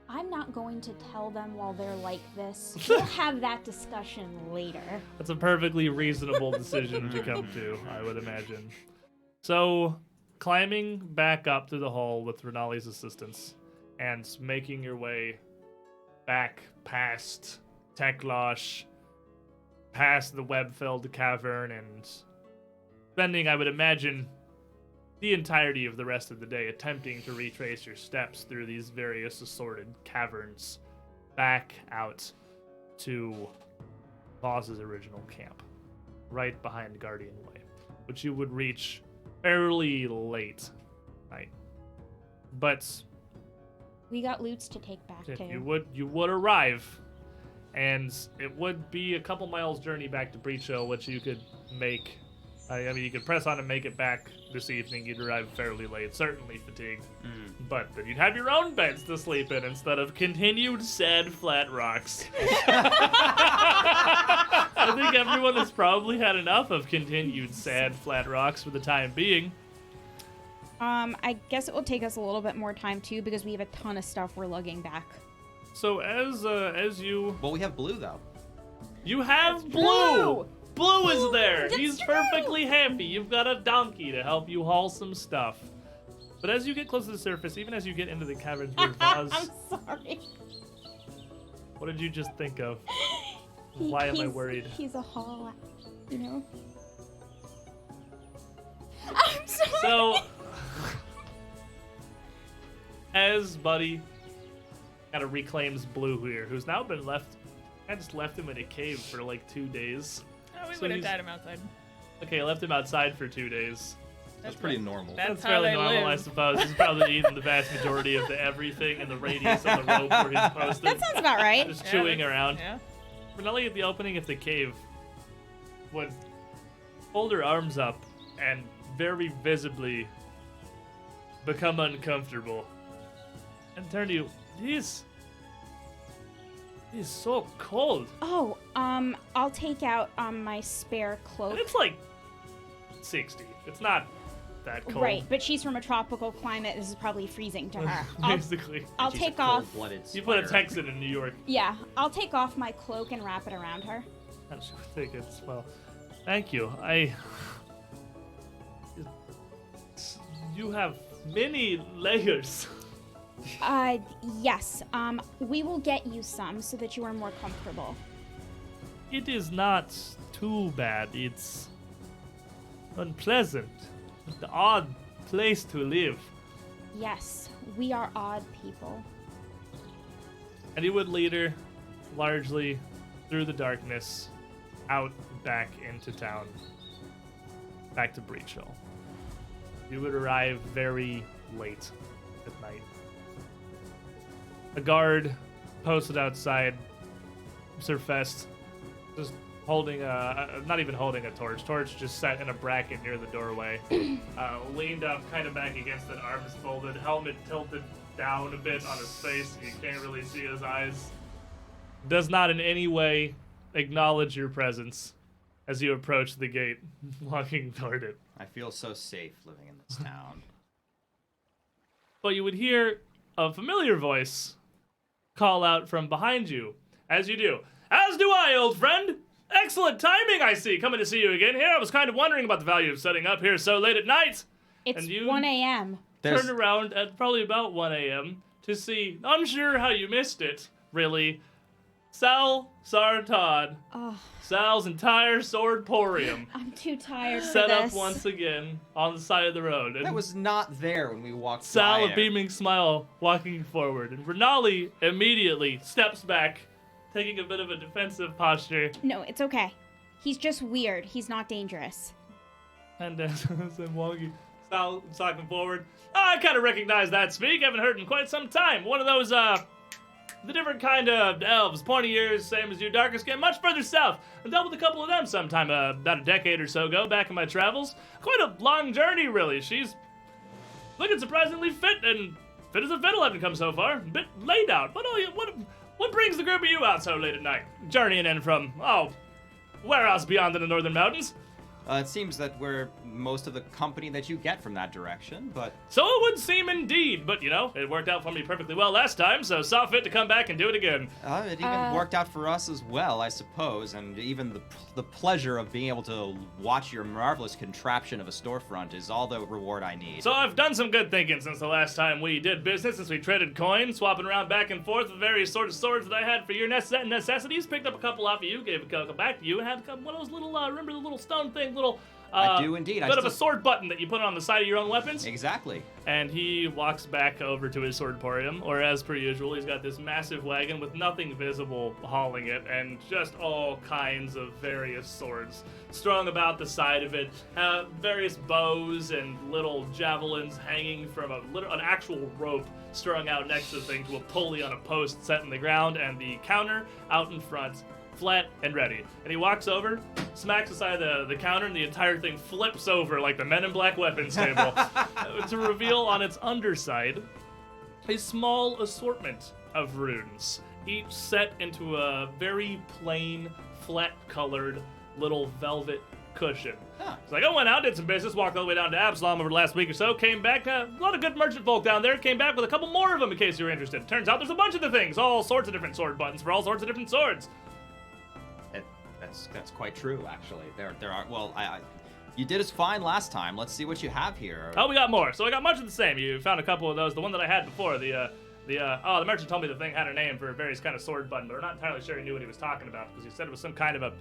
I'm not going to tell them while they're like this. We'll have that discussion later. That's a perfectly reasonable decision to come to, I would imagine. So, climbing back up to the hole with Renali's assistance and making your way back past Teklosh, past the web-filled cavern, and spending, I would imagine, the entirety of the rest of the day attempting to retrace your steps through these various assorted caverns back out to Boz's original camp, right behind Guardian Way, which you would reach fairly late night. But We got loots to take back if too. you would arrive, and it would be a couple miles journey back to Breach Hill, which you could make I mean, you could press on and make it back this evening. You'd arrive fairly late, certainly fatigued. But then you'd have your own beds to sleep in instead of continued sad flat rocks. I think everyone has probably had enough of continued sad flat rocks for the time being. I guess it will take us a little bit more time too because we have a ton of stuff we're lugging back. So as you Well, we have Blue though. you have Blue. Blue is Blue, there. that's He's true. perfectly happy. You've got a donkey to help you haul some stuff. But as you get close to the surface, even as you get into the caverns where Vaz, I'm sorry. what did you just think of? Why am I He's- worried? He's a haul, you know? I'm sorry. So, as Buddy kind of reclaims Blue here, who's now been left, I just left him in a cave for like 2 days. Oh, we So would have he's- tied him outside. Okay, I left him outside for 2 days. That's pretty normal. That's how fairly they normal, I live. suppose. He's probably eaten the vast majority of the everything in the radius of the rope where he's posted. That sounds about right. Just Yeah, chewing that's- around. Yeah. Renali at the opening of the cave would hold her arms up and very visibly become uncomfortable and turn to you. This is so cold. Oh, I'll take out my spare cloak. And it's like 60. It's not that cold. Right, but she's from a tropical climate. This is probably freezing to her. Basically. I'll She's a take off. cold-blooded You put a spider. Texan in New York. Yeah, I'll take off my cloak and wrap it around her. I'm sure think it's well. Thank you. You have many layers. Yes. We will get you some so that you are more comfortable. It is not too bad. It's unpleasant. An odd place to live. Yes, we are odd people. And he would lead her largely through the darkness out back into town. Back to Breach Hill. You would arrive very late at night. A guard posted outside Surfest, just holding not even holding a torch. Torch just sat in a bracket near the doorway. Leaned up, kind of back against it, arms folded, helmet tilted down a bit on his face. You can't really see his eyes. Does not in any way acknowledge your presence as you approach the gate, walking toward it. I feel so safe living in this town. But you would hear a familiar voice call out from behind you, as you do. As do I, old friend! Excellent timing, I see. Coming to see you again here. I was kind of wondering about the value of setting up here so late at night. It's And you- 1 a.m. Turn around at probably about 1 a.m. to see, unsure how you missed it, really, Sal Sartod. Oh, Sal's entire swordporium I'm too tired for set up this. once again on the side of the road. And That was not there when we walked Sal, by a it. beaming smile, walking forward. And Renali immediately steps back, taking a bit of a defensive posture. No, it's okay. He's just weird. He's not dangerous. And as I'm walking, Sal talking forward. I kind of recognize that speak. Haven't heard in quite some time. One of those, the different kind of elves, pointy ears, same as you, darker skin, much further south. I dealt with a couple of them sometime, about a decade or so ago, back in my travels. Quite a long journey, really. She's looking surprisingly fit, and fit as a fiddle. Haven't come so far. A bit laid out. What brings the group of you out so late at night? Journeying in from, where else beyond in the northern mountains? It seems that we're most of the company that you get from that direction, but So it would seem indeed, but it worked out for me perfectly well last time, so saw fit to come back and do it again. it even worked out for us as well, I suppose, and even the pleasure of being able to watch your marvelous contraption of a storefront is all the reward I need. So I've done some good thinking since the last time we did business, since we traded coins, swapping around back and forth with various sorts of swords that I had for your necessities, picked up a couple off of you, gave a couple back to you, and had one of those little, remember the little stone thing, I do indeed. Bit of a sword button that you put on the side of your own weapons. Exactly. And he walks back over to his swordporium, or as per usual, he's got this massive wagon with nothing visible hauling it, and just all kinds of various swords strung about the side of it. Various bows and little javelins hanging from an actual rope strung out next to the thing to a pulley on a post set in the ground, and the counter out in front flat, and ready. And he walks over, smacks the side of the counter, and the entire thing flips over like the Men in Black weapons table to reveal on its underside a small assortment of runes, each set into a very plain, flat-colored little velvet cushion. It's like, I went out, did some business, walked all the way down to Absalom over the last week or so, came back, a lot of good merchant folk down there, came back with a couple more of them in case you're interested. Turns out there's a bunch of the things, all sorts of different sword buttons for all sorts of different swords. That's quite true, actually. There are, well, you did us fine last time. Let's see what you have here. Oh, we got more. So I got much of the same. You found a couple of those. The one that I had before, the merchant told me the thing had a name for various kind of sword button, but we're not entirely sure he knew what he was talking about because he said it was some kind of a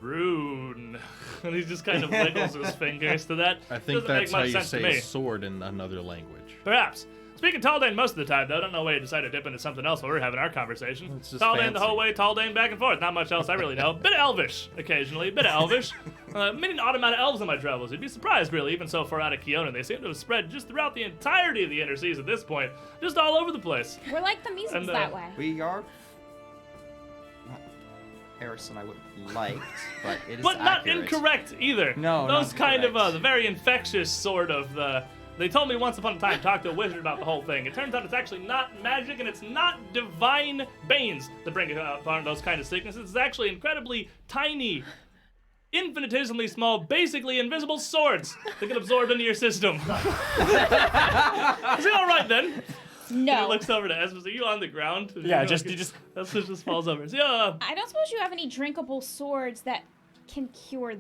rune. And he just kind of wiggles his fingers to that. I think Doesn't that's make how much you sense to say me. sword in another language. Perhaps. Speaking Taldane most of the time, though, I don't know why you decided to dip into something else while we were having our conversation. It's just Taldane fancy. the whole way, Taldane back and forth. Not much else I really know. Bit of Elvish, occasionally. Bit of Elvish. Meeting an odd amount of elves in my travels. You'd be surprised, really, even so far out of Kiona. They seem to have spread just throughout the entirety of the Inner Seas at this point. Just all over the place. We're like the measles And, that way. We are not Harrison I would have liked, but it is But not accurate. incorrect either. No, Those not kind of, correct. the very infectious sort of, they told me once upon a time, talked to a wizard about the whole thing. It turns out it's actually not magic and it's not divine banes that bring upon those kind of sicknesses. It's actually incredibly tiny, infinitesimally small, basically invisible swords that get absorbed into your system. Is he all right then? And he No. looks over to Esmus. Are you on the ground? Yeah, You just- know, you just- Esmus just falls over. So, I don't suppose you have any drinkable swords that can cure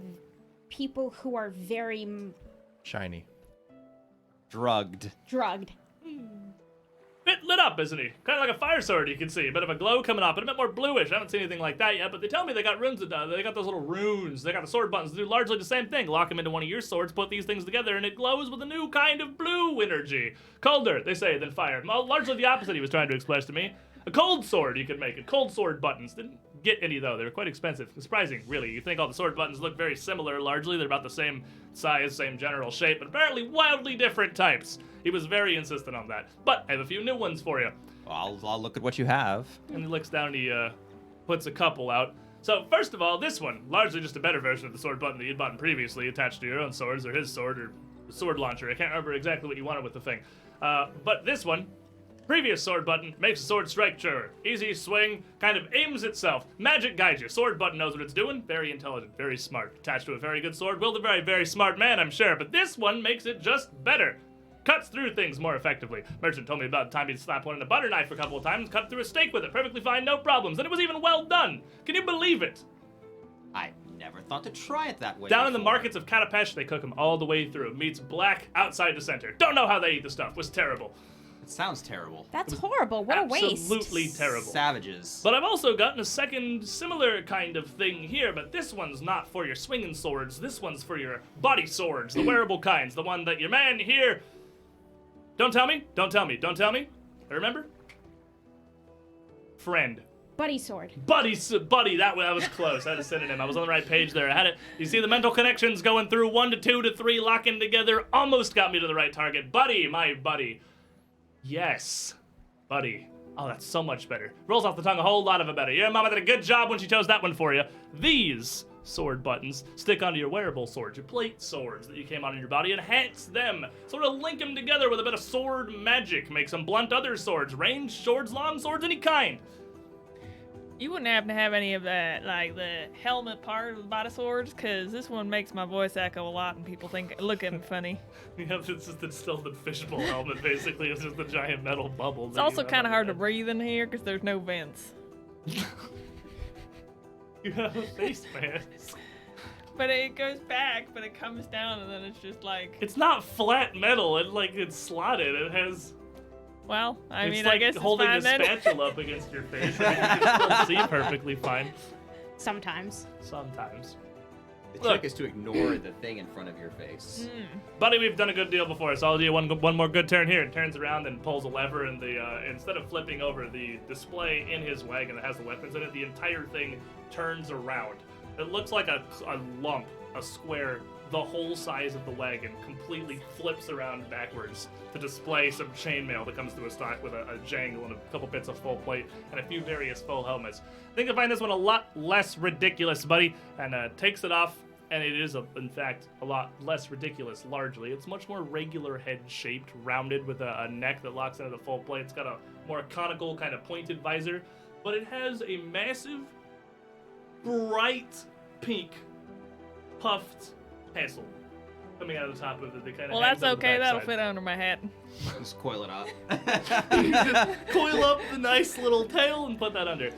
people who are very Shiny. Drugged. drugged. bit lit up, isn't he? Kind of like a fire sword, you can see. A bit of a glow coming up, and a bit more bluish. I haven't seen anything like that yet, but they tell me they got runes. They got those little runes. They got the sword buttons that do largely the same thing. Lock them into one of your swords, put these things together, and it glows with a new kind of blue energy. Colder, they say, than fire. Well, largely the opposite he was trying to express to me. A cold sword you could make it. Cold sword buttons. Didn't get any, though. They were quite expensive. Surprising, really. You think all the sword buttons look very similar, largely. They're about the same size, same general shape, but apparently wildly different types. He was very insistent on that. But I have a few new ones for you. Well, I'll look at what you have. And he looks down and he puts a couple out. So, first of all, this one, largely just a better version of the sword button that you'd bought previously, attached to your own swords, or his sword, or sword launcher. I can't remember exactly what you wanted with the thing. But this one, previous sword button, makes the sword strike surer. Easy swing, kind of aims itself. Magic guides you. Sword button knows what it's doing. Very intelligent, very smart. Attached to a very good sword, will a very, very smart man, I'm sure. But this one makes it just better. Cuts through things more effectively. Merchant told me about the time he'd slapped one in a butter knife a couple of times, cut through a steak with it, perfectly fine, no problems, and it was even well done. Can you believe it? I never thought to try it that way. Down in the before. markets of Katapesh, they cook them all the way through. Meat's black, outside to center. Don't know how they eat the stuff. Was terrible. It sounds terrible. That's horrible. What a waste. Absolutely terrible. Savages. But I've also gotten a second similar kind of thing here, but this one's not for your swinging swords. This one's for your body swords, the wearable kinds, the one that your man here... Don't tell me, don't tell me, don't tell me. I remember? Friend. Buddy sword. Buddy, that was close. I had a synonym. I was on the right page there. I had it. You see the mental connections going through 1 to 2 to 3, locking together. Almost got me to the right target. Buddy, my buddy. Yes, buddy. Oh, that's so much better. Rolls off the tongue a whole lot of it better. Your mama did a good job when she chose that one for you. These sword buttons stick onto your wearable swords, your plate swords that you came on in your body, enhance them. Sort of link them together with a bit of sword magic. Makes them blunt other swords, range swords, long swords, any kind. You wouldn't happen to have any of that, like the helmet part of the body swords, because this one makes my voice echo a lot, and people look at me funny. Yeah, it's just still the fishbowl helmet, basically. It's just the giant metal bubble. It's also kind of hard to breathe in here because there's no vents. You have a face mask. But it goes back, but it comes down, and then it's just like. It's not flat metal. It's slotted. It has. Well, I It's mean, like I guess holding it's a fine then. spatula up against your face. I mean, you can still see perfectly fine. Sometimes. Sometimes. The Look. trick is to ignore the thing in front of your face. Buddy, we've done a good deal before, so I'll do one more good turn here. And turns around and pulls a lever, and instead of flipping over the display in his wagon that has the weapons in it, the entire thing turns around. It looks like a lump, a square the whole size of the wagon completely flips around backwards to display some chainmail that comes to a stock with a jangle and a couple bits of full plate and a few various full helmets. I think I find this one a lot less ridiculous, buddy, and takes it off, and it is, in fact, a lot less ridiculous, largely. It's much more regular head-shaped, rounded with a neck that locks into the full plate. It's got a more conical, kind of pointed visor, but it has a massive, bright pink puffed tassel coming out of the top of it. Well, that's okay. That'll fit under my hat. Just coil it up. You just coil up the nice little tail and put that under.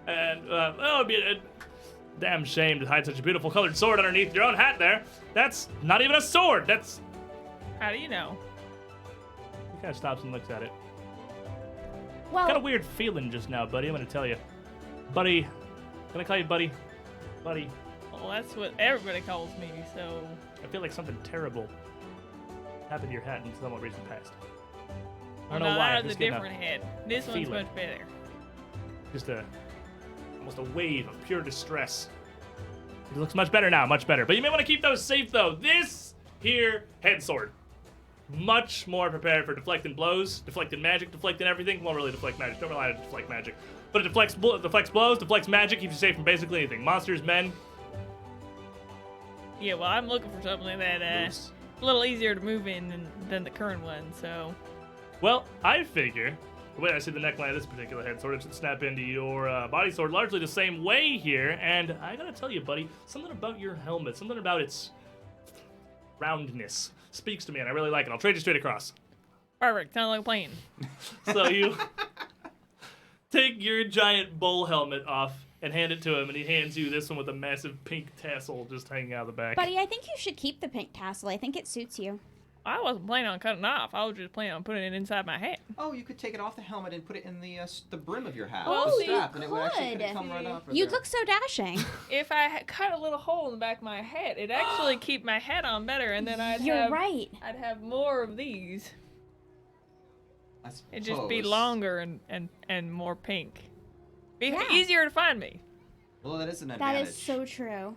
And, it'd be a damn shame to hide such a beautiful colored sword underneath your own hat there. That's not even a sword. That's... How do you know? He kind of stops and looks at it. Well, Got a weird feeling just now, buddy. I'm going to tell you. Buddy. Can I call you buddy? Buddy. Well, that's what everybody calls me, so... I feel like something terrible happened to your hat in somewhat recent past. I don't Well, know why. I'm that was just a getting different head. This one's feeling. much better. Just almost a wave of pure distress. It looks much better now, much better. But you may want to keep those safe, though. This here head sword, much more prepared for deflecting blows, deflecting magic, deflecting everything. Won't really deflect magic. Don't rely on it to deflect magic. But it deflects blows, deflects magic, keeps you safe from basically anything. Monsters, men. Yeah, well, I'm looking for something that Moose. a little easier to move in than the current one, so... Well, I figure the way I see the neckline of this particular head sword, it should snap into your body sword largely the same way here. And I gotta tell you, buddy, something about your helmet, something about its roundness speaks to me, and I really like it. I'll trade you straight across. Perfect. Sounds like a plan. So you take your giant bull helmet off and hand it to him, and he hands you this one with a massive pink tassel just hanging out of the back. buddy, I think you should keep the pink tassel. I think it suits you. I wasn't planning on cutting it off. I was just planning on putting it inside my hat. Oh, you could take it off the helmet and put it in the brim of your hat. Oh, the you strap, and it would actually could. kinda come right off. Right You'd there. look so dashing. If I cut a little hole in the back of my hat, it'd actually keep my hat on better, and then You're right. I'd have more of these. I It'd just be suppose. longer and more pink. Be Yeah. easier to find me. Well, that is an That advantage. is so true.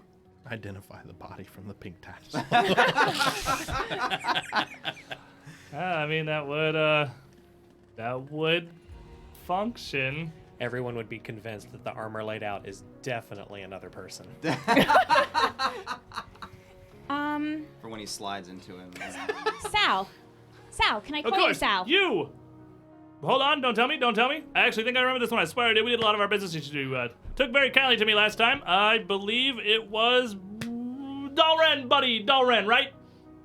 Identify the body from the pink tassel. I mean, that would function. Everyone would be convinced that the armor laid out is definitely another person. For when he slides into him. Sal. Sal, can I Of call you course, Sal? you! Hold on, don't tell me. I actually think I remember this one. I swear I did. We did a lot of our business you took very kindly to me last time. I believe it was Dalren, buddy. Dalren, right?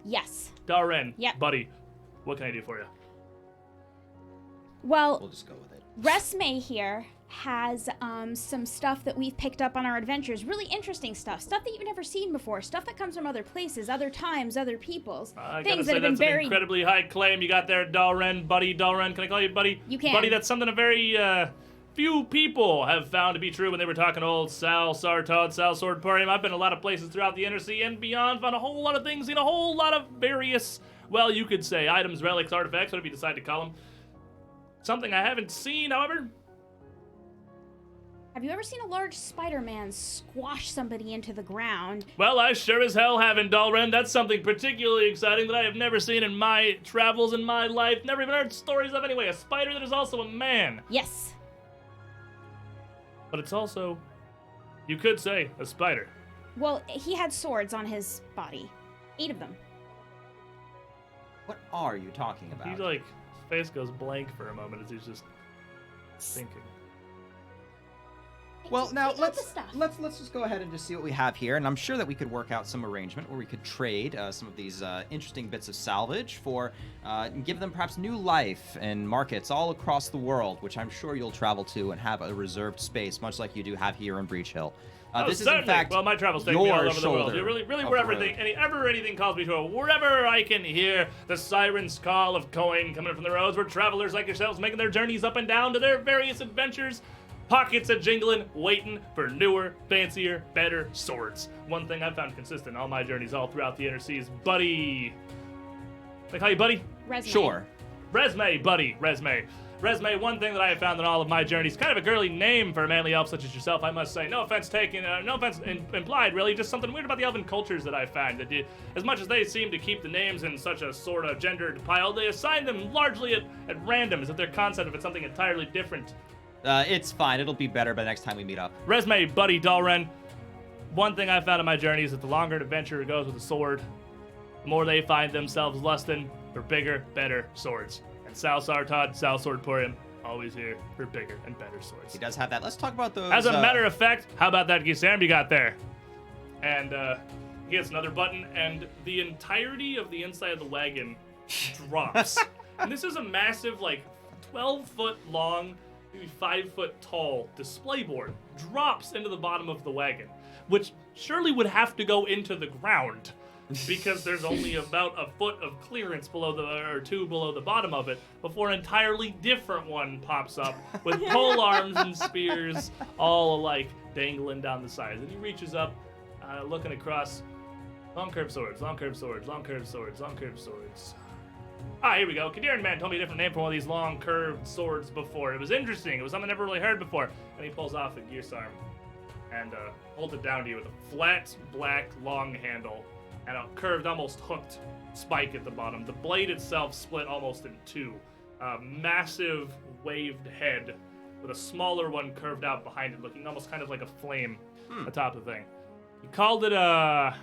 Yes. Dalren, Yep. buddy. What can I do for you? Well, We'll just go with it. Resme here has some stuff that we've picked up on our adventures. Really interesting stuff. Stuff that you've never seen before. Stuff that comes from other places, other times, other peoples. I gotta Things say that have been that's an very... incredibly high claim you got there, Dalren, buddy. Dalren, can I call you buddy? You can. Buddy, that's something a very few people have found to be true when they were talking to old Sal Sartod, Sal Swordparium. I've been a lot of places throughout the Inner Sea and beyond, found a whole lot of things, seen a whole lot of various, well, you could say items, relics, artifacts, whatever you decide to call them. Something I haven't seen, however. Have you ever seen a large Spider-Man squash somebody into the ground? Well, I sure as hell haven't, Dalren. That's something particularly exciting that I have never seen in my travels in my life. Never even heard stories of anyway. A spider that is also a man. Yes. But it's also, you could say, a spider. Well, he had swords on his body. 8 of them. What are you talking about? He's like, his face goes blank for a moment as he's just thinking. Well, now Take out the stuff. let's just go ahead and just see what we have here, and I'm sure that we could work out some arrangement where we could trade some of these interesting bits of salvage for and give them perhaps new life in markets all across the world, which I'm sure you'll travel to and have a reserved space, much like you do have here in Breach Hill. This is in Certainly. fact Well, my travels take me all your over the world. shoulder Really of wherever the road. anything calls me to, wherever I can hear the siren's call of coin coming from the roads, where travelers like yourselves making their journeys up and down to their various adventures. Pockets are jingling, waiting for newer, fancier, better swords. One thing I've found consistent on my journeys all throughout the Inner Seas, buddy. Can I call you buddy? Resume. Sure. Resme, buddy, Resme. Resume, one thing that I have found in all of my journeys, kind of a girly name for a manly elf such as yourself, I must say. No offense taken, no offense implied, really. Just something weird about the elven cultures that I find. That as much as they seem to keep the names in such a sort of gendered pile, they assign them largely at random, as if their concept of it's something entirely different. It's fine. It'll be better by the next time we meet up. Resume, buddy, Dalren. One thing I've found in my journey is that the longer an adventurer goes with a sword, the more they find themselves lusting for bigger, better swords. And Sal Sartod, Sal Swordporium, always here for bigger and better swords. He does have that. Let's talk about those. As a matter of fact, how about that Gisam you got there? And he hits another button, and the entirety of the inside of the wagon drops. And this is a massive, like, 12-foot long, maybe 5-foot tall display board drops into the bottom of the wagon, which surely would have to go into the ground because there's only about a foot of clearance or two below the bottom of it before an entirely different one pops up with pole arms and spears all alike dangling down the sides. And he reaches up, looking across. Long curved swords, long curved swords, long curved swords, long curved swords. Ah, here we go. Kadiran man told me a different name for one of these long curved swords before. It was interesting. It was something I never really heard before. And he pulls off a Gearsarm and holds it down to you with a flat, black, long handle and a curved, almost hooked spike at the bottom. The blade itself split almost in two. A massive waved head with a smaller one curved out behind it, looking almost kind of like a flame atop the thing. He called it a...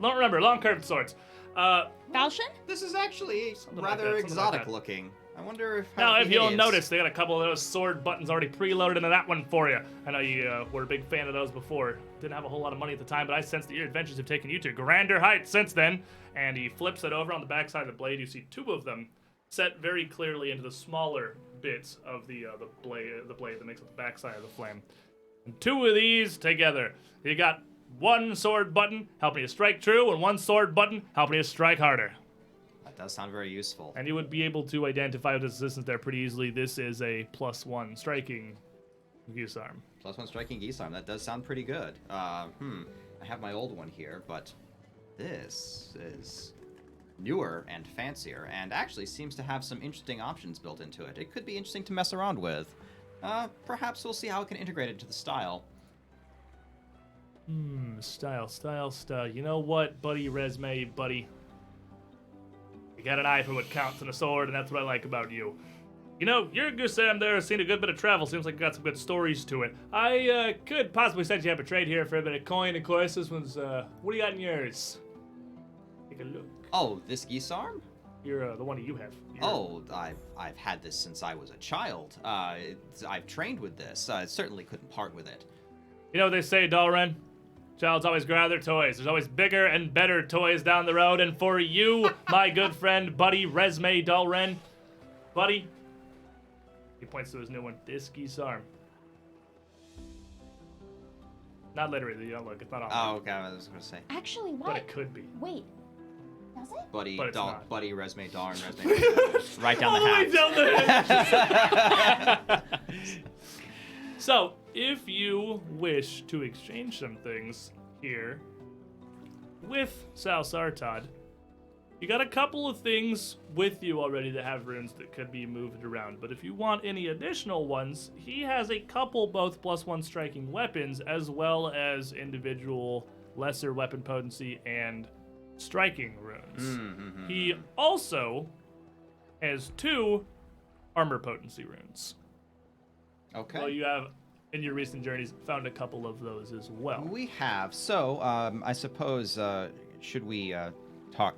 don't remember. Long curved swords. Falchion? This is actually Something like rather that, something like exotic that. looking. I wonder if... Now, how if he you'll is. notice, they got a couple of those sword buttons already preloaded into that one for you. I know you were a big fan of those before. Didn't have a whole lot of money at the time, but I sense that your adventures have taken you to grander heights since then. And he flips it over on the backside of the blade. You see two of them set very clearly into the smaller bits of the blade that makes up the backside of the flame. And two of these together. You got one sword button helping you strike true, and one sword button helping you strike harder. That does sound very useful. And you would be able to identify with his assistance there pretty easily. This is a +1 striking Gearsarm. +1 striking Gearsarm. That does sound pretty good. I have my old one here, but this is newer and fancier, and actually seems to have some interesting options built into it. It could be interesting to mess around with. Perhaps we'll see how it can integrate into the style. Style. You know what, buddy, resume, buddy? You got an eye for what counts in a sword, and that's what I like about you. You know, your Gusam there has seen a good bit of travel. Seems like you got some good stories to it. I could possibly set you up a trade here for a bit of coin, of course. This one's, what do you got in yours? Take a look. Oh, this Gearsarm? You're the one that you have. Oh, I've had this since I was a child. I've trained with this. I certainly couldn't part with it. You know what they say, Dalren? Childs always grab their toys. There's always bigger and better toys down the road. And for you, my good friend, buddy, Resume Dalren, buddy, he points to his new one, this Gearsarm. Not literally, you don't look. It's not on. Oh, okay. I was gonna say, Actually, what? But it could be. Wait. Does it? buddy, But it's not. buddy, Resume, Darn, Resume, right down All the the way hat. down the So, if you wish to exchange some things here with Sal Sartod, you got a couple of things with you already that have runes that could be moved around. But if you want any additional ones, he has a couple both +1 striking weapons as well as individual lesser weapon potency and striking runes. He also has 2 armor potency runes. Okay. Well, you have, in your recent journeys, found a couple of those as well. We have. So, I suppose, should we talk?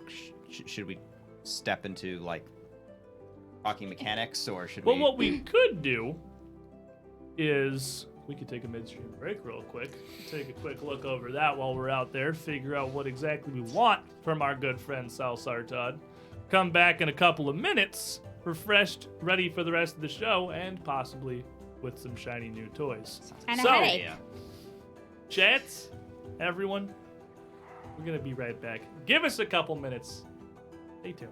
Should we step into like talking mechanics, or should Well, we? what we could do is we could take a midstream break real quick, take a quick look over that while we're out there, figure out what exactly we want from our good friend Sal Sartod, come back in a couple of minutes, refreshed, ready for the rest of the show, and possibly with some shiny new toys. And a So, headache. Yeah. Chats, everyone, we're gonna be right back. Give us a couple minutes. Stay tuned,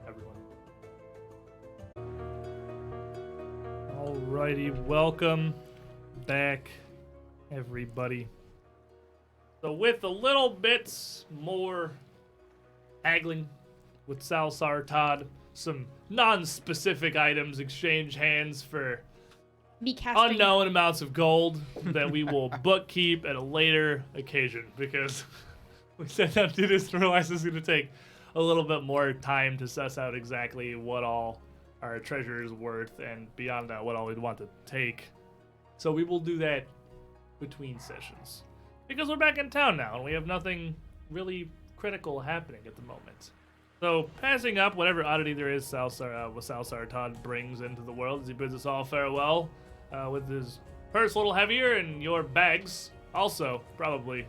everyone. Alrighty, welcome back, everybody. So with a little bit more haggling with Salsar Todd. Some non-specific items exchange hands for Me casting. unknown amounts of gold that we will bookkeep at a later occasion, because we sat down to do this and realized it's going to take a little bit more time to suss out exactly what all our treasure is worth, and beyond that, what all we'd want to take. So we will do that between sessions, because we're back in town now and we have nothing really critical happening at the moment. So passing up whatever oddity there is Salsar Todd brings into the world as he bids us all farewell, with his purse a little heavier and your bags also probably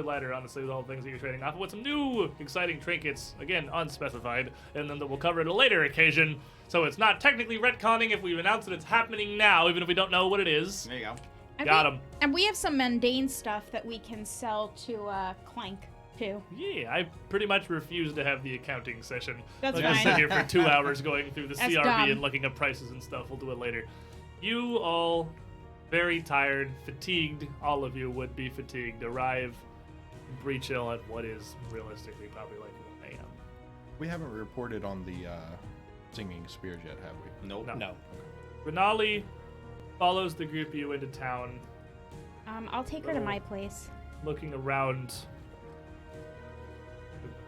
lighter, honestly, with all the things that you're trading off, with some new exciting trinkets, again unspecified, and then that we'll cover at a later occasion. So it's not technically retconning if we've announced that it's happening now, even if we don't know what it is. There you go. Got him. And we have some mundane stuff that we can sell to Clank too. Yeah, I pretty much refuse to have the accounting session. That's I'm gonna fine. sit here for 2 hours going through the That's CRB dumb. and looking at prices and stuff. We'll do it later. You all, very tired, fatigued, all of you would be fatigued, arrive in Breach Hill at what is realistically probably like 1 a.m. We haven't reported on the singing spears yet, have we? Nope. No. Renali follows the group of you into town, I'll take her to my place. looking around,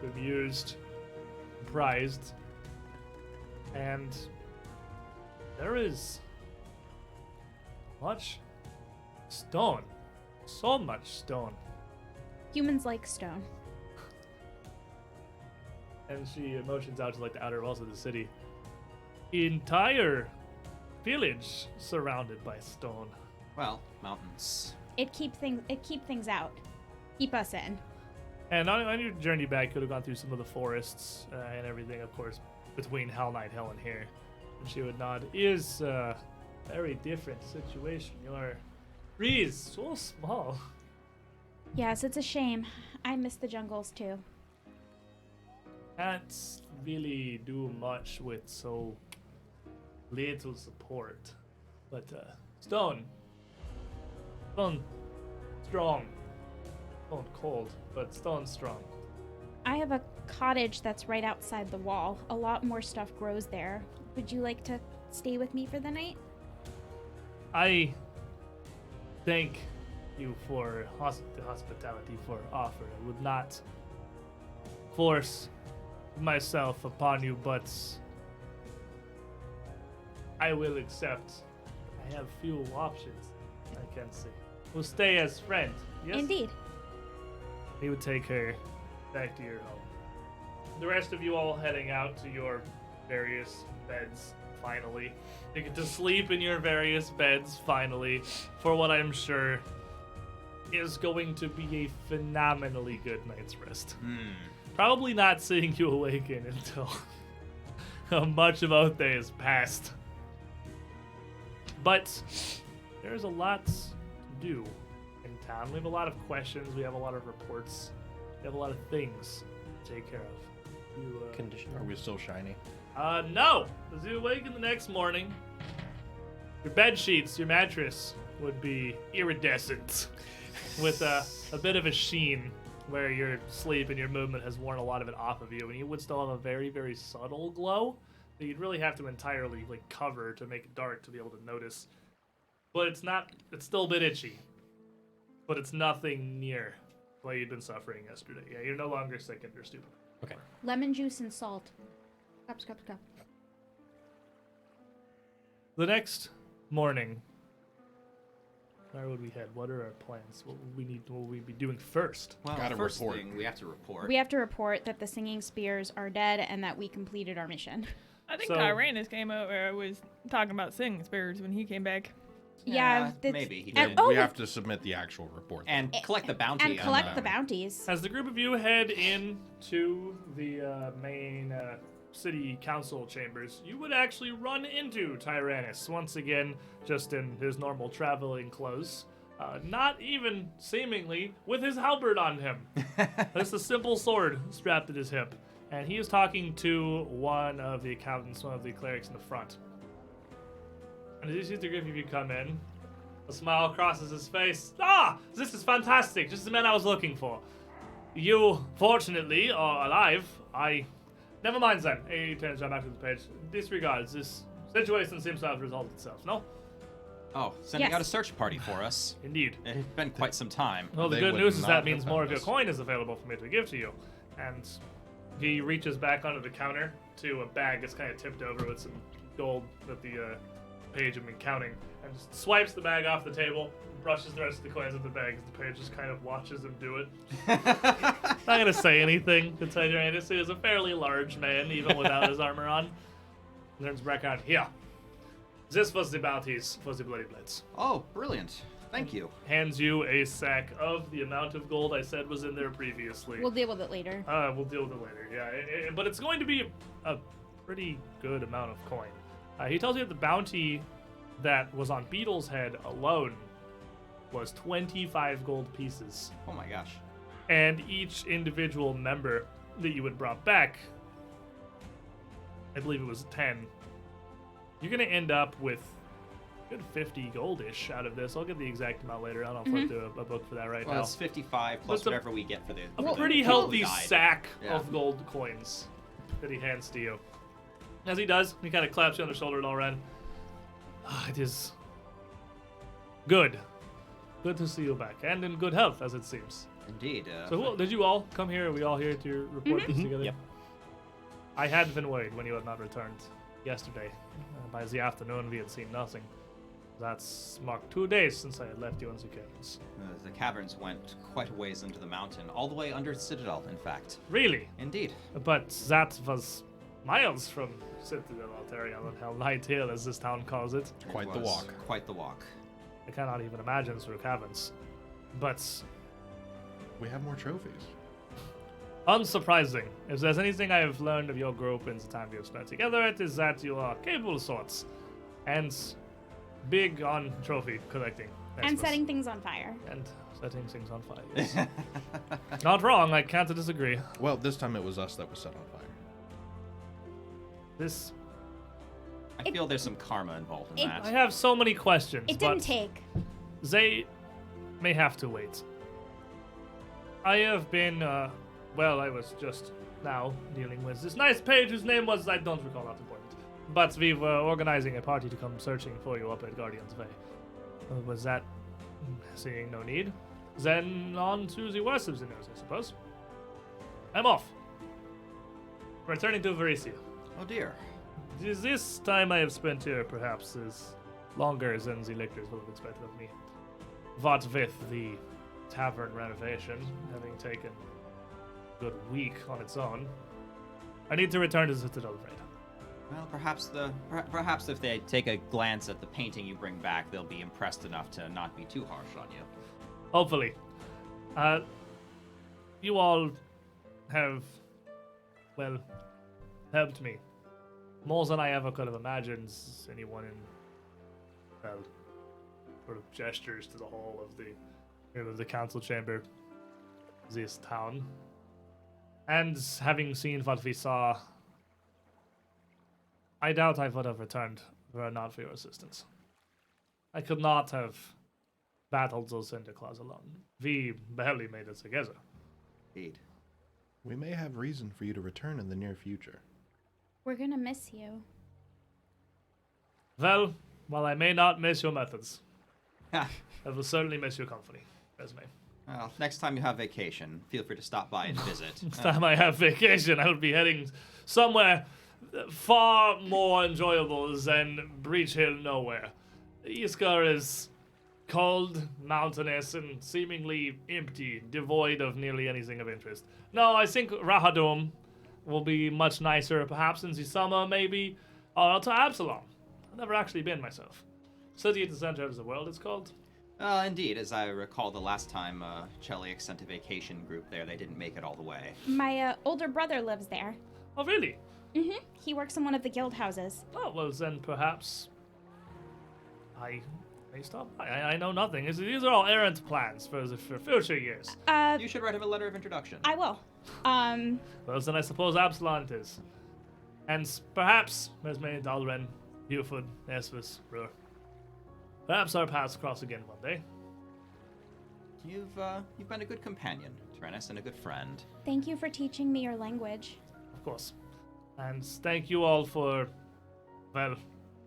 amused, surprised, and there is much stone. So much stone. Humans like stone. And she motions out to like the outer walls of the city. Entire village surrounded by stone. Well, mountains. It keep things out. Keep us in. And on your journey back, you could have gone through some of the forests and everything, of course, between Hell Knight Hill and here. And she would nod. Is a very different situation. Your tree is so small. Yes, it's a shame. I miss the jungles too. Can't really do much with so little support. But stone strong. Stone cold, but stone strong. I have a cottage that's right outside the wall. A lot more stuff grows there. Would you like to stay with me for the night? I thank you for the hospitality for offer. I would not force myself upon you, but I will accept. I have few options, I can say. We'll stay as friends, yes? Indeed. He would take her back to your home. The rest of you all heading out to your various beds, finally. You get to sleep in your various beds, finally, for what I'm sure is going to be a phenomenally good night's rest. Probably not seeing you awaken until much of Oath Day has passed. But there's a lot to do in town. We have a lot of questions. We have a lot of reports. We have a lot of things to take care of. You, Condition. Are we still shiny? no. As you awaken the next morning, your bed sheets, your mattress would be iridescent with a bit of a sheen where your sleep and your movement has worn a lot of it off of you, and you would still have a very, very subtle glow that you'd really have to entirely like cover to make it dark to be able to notice. But it's still a bit itchy. But it's nothing near what you'd been suffering yesterday. Yeah, you're no longer sick and you're stupid. Okay. Lemon juice and salt. Cup. The next morning, where would we head? What are our plans? What will we be doing first? Well, Gotta first report. thing, we have to report. We have to report that the singing spears are dead and that we completed our mission. I think So- Tyrannus came over, was talking about singing spirits when he came back. Yeah, that's- maybe he and- did. oh, we have to submit the actual report. And collect the bounty. and on collect them. the bounties. As the group of you head into the main city council chambers, you would actually run into Tyrannus once again, just in his normal traveling clothes. Not even seemingly with his halberd on him. Just a simple sword strapped at his hip. And he is talking to one of the accountants, one of the clerics in the front. And as he sees the group of you come in, a smile crosses his face. Ah, this is fantastic. Just the man I was looking for. You, fortunately, are alive. I Never mind then. He turns right back to the page. Disregards. This situation seems to have resolved itself, no? Oh, sending Yes. out a search party for us. Indeed. It had been quite some time. Well, the They good would news is not that have means more of found your us. coin is available for me to give to you. And he reaches back onto the counter to a bag that's kind of tipped over with some gold that the page had been counting, and just swipes the bag off the table, brushes the rest of the coins of the bag as the page just kind of watches him do it. Not gonna say anything, considering this is a fairly large man, even without his armor on. Turns back out. Here. This was the bounties for the Bloody Blades. Oh, brilliant. Thank you. Hands you a sack of the amount of gold I said was in there previously. We'll deal with it later. We'll deal with it later. Yeah, but it's going to be a pretty good amount of coin. He tells you that the bounty that was on Beetle's head alone was 25 gold pieces, Oh my gosh. and each individual member that you had brought back, I believe it was 10. You're gonna end up with a good 50 goldish out of this. I'll get the exact amount later. I don't flip through a book for that right Well, now. it's 55 plus That's a- whatever we get for the. A for the pretty people who healthy died. sack Yeah. of gold coins that he hands to you. As he does, he kind of claps you on the shoulder and all around. It is good. Good to see you back, and in good health, as it seems. Indeed. So, did you all come here? Are we all here to report this together? Yep. I had been worried when you had not returned yesterday. By the afternoon, we had seen nothing. That's marked 2 days since I had left you in the caverns. The caverns went quite a ways into the mountain, all the way under the citadel, in fact. Really? Indeed. But that was miles from Citadel Altaria, and Hell Night Hill, as this town calls it. Quite It the was walk. Quite the walk. I cannot even imagine through caverns. But We have more trophies. unsurprising, if there's anything I have learned of your group in the time we have spent together, it is that you are capable sorts, and big on trophy collecting. And Xmas. setting things on fire. And setting things on fire. Yes. Not wrong. I can't disagree. Well, this time it was us that was set on fire. This I feel there's some karma involved in It- that. I have so many questions. It didn't but take. They may have to wait. I have been, I was just now dealing with this nice page whose name was, I don't recall, not important. But we were organizing a party to come searching for you up at Guardian's Bay. Was that seeing no need? Then on to the worst of the news, I suppose. I'm off. Returning to Varesia. Oh dear. This time I have spent here perhaps is longer than the lictors would have expected of me. What with the tavern renovation having taken a good week on its own, I need to return to the Citadel Raid. Well, perhaps if they take a glance at the painting you bring back, they'll be impressed enough to not be too harsh on you. Hopefully. You all have, helped me. More than I ever could have imagined. Anyone in, sort of gestures to the whole of the council chamber, this town. And having seen what we saw, I doubt I would have returned were it not for your assistance. I could not have battled those Cinder Claws alone. We barely made it together. Indeed. We may have reason for you to return in the near future. We're gonna miss you. Well, while I may not miss your methods, Ha. I will certainly miss your company, Esme. Well, next time you have vacation, feel free to stop by and visit. Next time I have vacation, I will be heading somewhere far more enjoyable than Breach Hill nowhere. Iskar is cold, mountainous, and seemingly empty, devoid of nearly anything of interest. No, I think Rahadum will be much nicer, perhaps in the summer, maybe. Or to Absalom. I've never actually been myself. City at the center of the world, it's called. Indeed, as I recall the last time Cheliax sent a vacation group there, they didn't make it all the way. My older brother lives there. Oh, really? Mm-hmm. He works in one of the guild houses. Oh, well, then perhaps I may stop by. I know nothing. These are all errant plans for future years. You should write him a letter of introduction. I will. Well, then I suppose Absalom it is. And perhaps Mesme, Dalren, Buford, Esvis, Rur. Perhaps our paths cross again one day. You've been a good companion, Trennis, and a good friend. Thank you for teaching me your language. Of course. And thank you all for, well,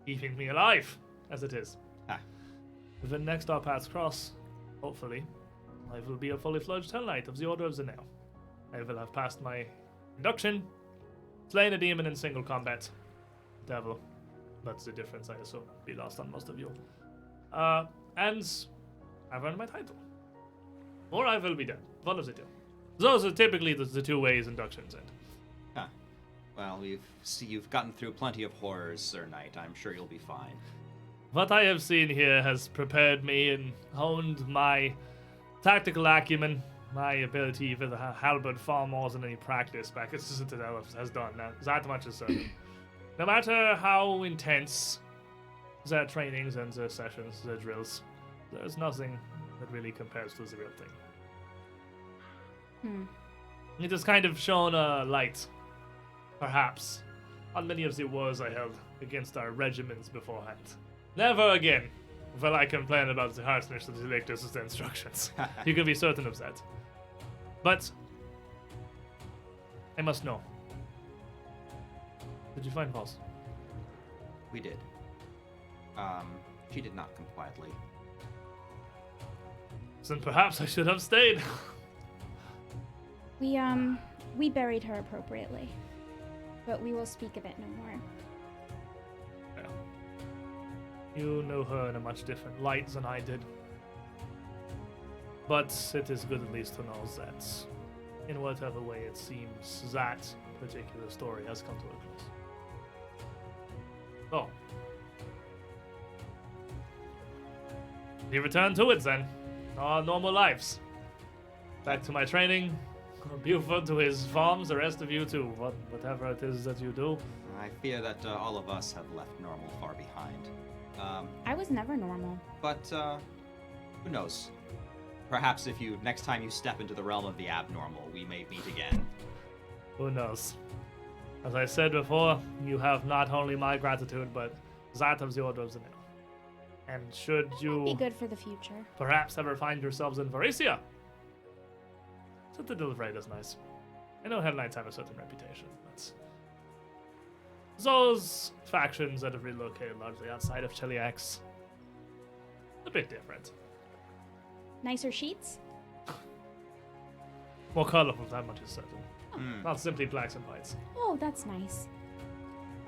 keeping me alive, as it is. Ah. The next our paths cross, hopefully, I will be a fully fledged Hell Knight of the Order of the Nail. I will have passed my induction, slain a demon in single combat. Devil. That's the difference, I assume. Be lost on most of you. And I've earned my title. Or I will be dead. One of the two. Those are typically the two ways inductions end. Huh. Well, you've gotten through plenty of horrors, Sir Knight. I'm sure you'll be fine. What I have seen here has prepared me and honed my tactical acumen, my ability with the halberd far more than any practice back at Citadel has done. Now, that much is certain. No matter how intense their trainings and their sessions, their drills, there's nothing that really compares to the real thing. It has kind of shown a light, perhaps, on many of the wars I held against our regiments beforehand. Never again will I complain about the harshness of the lictors' instructions. You can be certain of that. But I must know. Did you find Pulse? We did. She did not come quietly. Then perhaps I should have stayed. We buried her appropriately, but we will speak of it no more. Well, you know her in a much different light than I did. But it is good at least to know that, in whatever way it seems, that particular story has come to a close. Oh. We return to it then. Our normal lives. Back to my training. Buford to his farms, the rest of you too. Whatever it is that you do. I fear that all of us have left normal far behind. I was never normal. But who knows? Perhaps if next time you step into the realm of the abnormal, we may meet again. Who knows? As I said before, you have not only my gratitude, but that of the Order of the Nail. And should you Be good for the future. perhaps ever find yourselves in Varesia, Citadel of Raid is nice. I know Hell Knights have a certain reputation, but those factions that have relocated largely outside of Cheliax, a bit different. Nicer sheets? More colorful, that much is certain. Hmm. Not simply blacks and whites. Oh, that's nice.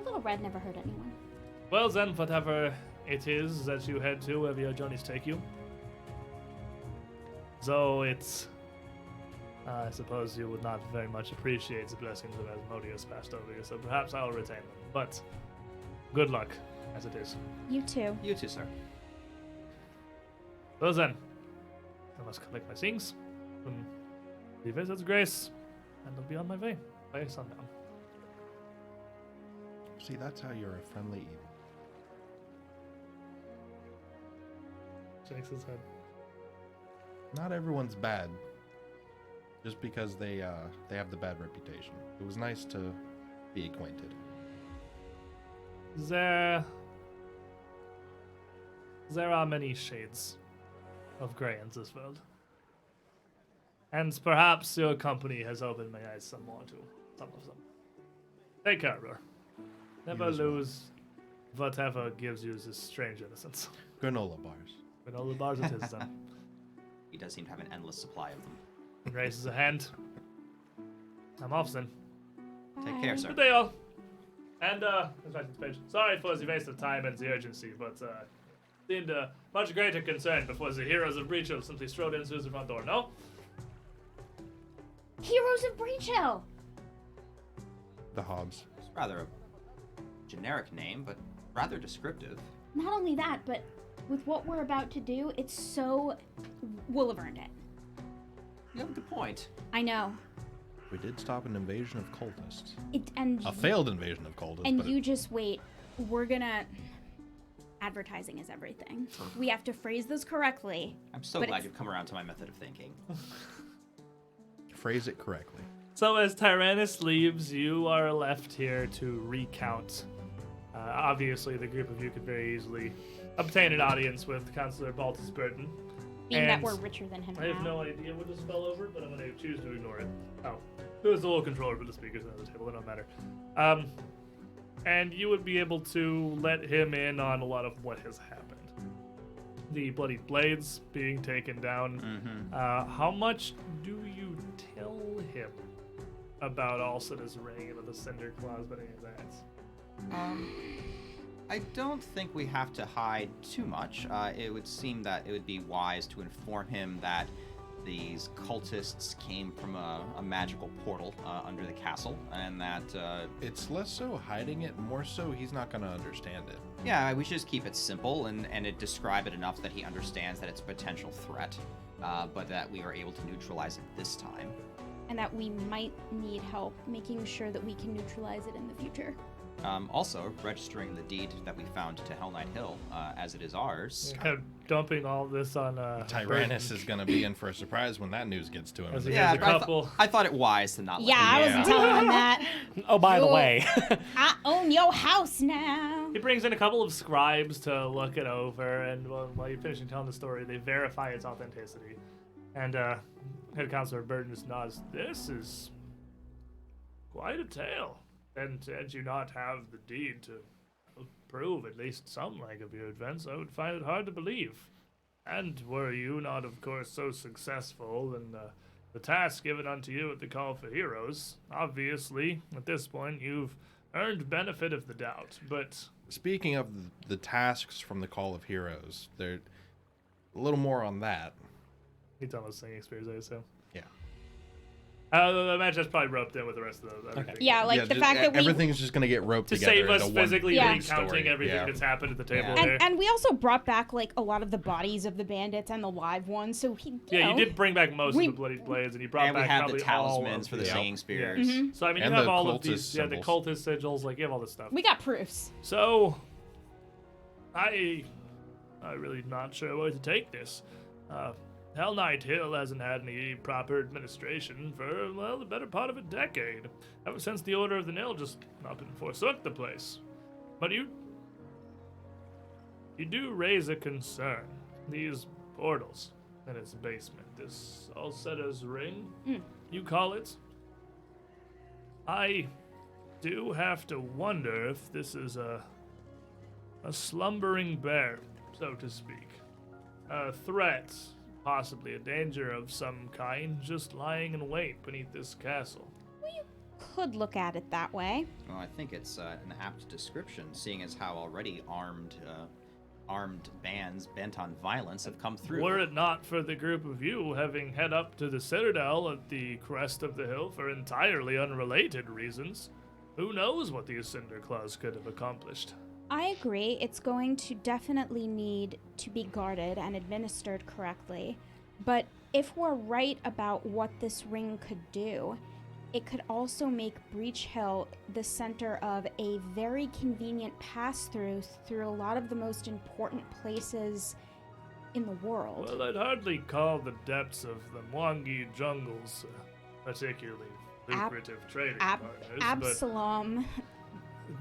A little red never hurt anyone. Well then, whatever it is that you head to, wherever your journeys take you. Though it's... I suppose you would not very much appreciate the blessings of Asmodeus passed over you, so perhaps I'll retain them. But good luck, as it is. You too. You too, sir. Well then, I must collect my things, and revisit Grace, and I'll be on my way by sundown. See, that's how you're a friendly evil. Shakes his head. Not everyone's bad. Just because they have the bad reputation. It was nice to be acquainted. There are many shades of grey in this world. And perhaps your company has opened my eyes some more to some of them. Take care of her. Never You as well. lose whatever gives you this strange innocence. Granola bars. Granola bars it is then. He does seem to have an endless supply of them. Raises a hand. I'm off then. Take care, sir. Good day, all. And, sorry for the waste of time and the urgency, but, seemed much greater concern before the heroes of Breach Hill simply strode in through the front door, no? Heroes of Breach Hill! The Hobbs. It's rather a generic name, but rather descriptive. Not only that, but with what we're about to do, it's so... We'll have earned it. You have a good point. I know. We did stop an invasion of cultists. And A failed invasion of cultists. And but you just wait. We're gonna... Advertising is everything. We have to phrase this correctly. I'm so But glad it's- you've come around to my method of thinking. phrase it correctly. So as Tyrannus leaves, you are left here to recount. Obviously, the group of you could very easily obtain an audience with Councillor Baltus Burton. Being that And we're richer than him I have now. no idea what to spell over, but I'm going to choose to ignore it. Oh, There's a little controller for the speakers on the table. It don't matter. And you would be able to let him in on a lot of what has happened. The bloodied blades being taken down. How much do you tell him about Alseta's ring and the cinder claws, but any of that? I don't think we have to hide too much. It would seem that it would be wise to inform him that these cultists came from a magical portal under the castle, and that It's less so hiding it, more so he's not going to understand it. yeah, we should just keep it simple and describe it enough that he understands that it's a potential threat, but that we are able to neutralize it this time. And that we might need help making sure that we can neutralize it in the future. Also, registering the deed that we found to Hell Knight Hill, as it is ours. Kind of dumping all this on Tyrannus is going to be in for a surprise when that news gets to him. As he Yeah, has a but couple. I thought it wise to not let Yeah, I him wasn't know. telling him that. Oh, by the Yo. way, I own your house now. He brings in a couple of scribes to look it over, and while you're finishing telling the story, they verify its authenticity. And Head Counselor Burton just nods. This is quite a tale. And had you not have the deed to prove at least some leg of your events, I would find it hard to believe. And were you not, of course, so successful in the task given unto you at the Call for Heroes, obviously, at this point, you've earned benefit of the doubt. But Speaking of the tasks from the Call of Heroes, there a little more on that. he's almost singing experience, I assume. Yeah. I imagine that's probably roped in with the rest of the everything. Yeah, like the just- fact that we everything's just going to get roped To together save us into one physically Yeah. recounting story. everything Yeah. that's happened at the table Yeah. there. and we also brought back like a lot of the bodies of the bandits and the live ones. So he, Yeah, know, you did bring back most we- of the bloody blades, and you brought And we back have probably the talismans all for of the Yeah. singing spears. So I mean, And you have the all of cultist these, the symbols. cultist sigils, like you have all this stuff. we got proofs. So, I'm really not sure where to take this. Hell Knight Hill hasn't had any proper administration for, well, the better part of a decade. Ever since the Order of the Nil just up and forsook the place. But you do raise a concern. These portals in its basement, this Alseta's ring, you call it? I do have to wonder if this is a slumbering bear, so to speak. A threat, possibly a danger of some kind, just lying in wait beneath this castle. Could look at it that way. Well, I think it's an apt description, seeing as how already armed bands bent on violence have come through. Were it not for the group of you having head up to the Citadel at the crest of the hill for entirely unrelated reasons, who knows what the Cinder Claws could have accomplished. I agree. It's going to definitely need to be guarded and administered correctly. But if we're right about what this ring could do, it could also make Breach Hill the center of a very convenient pass-through through a lot of the most important places in the world. Well, I'd hardly call the depths of the Mwangi jungles particularly lucrative trading partners, but Absalom.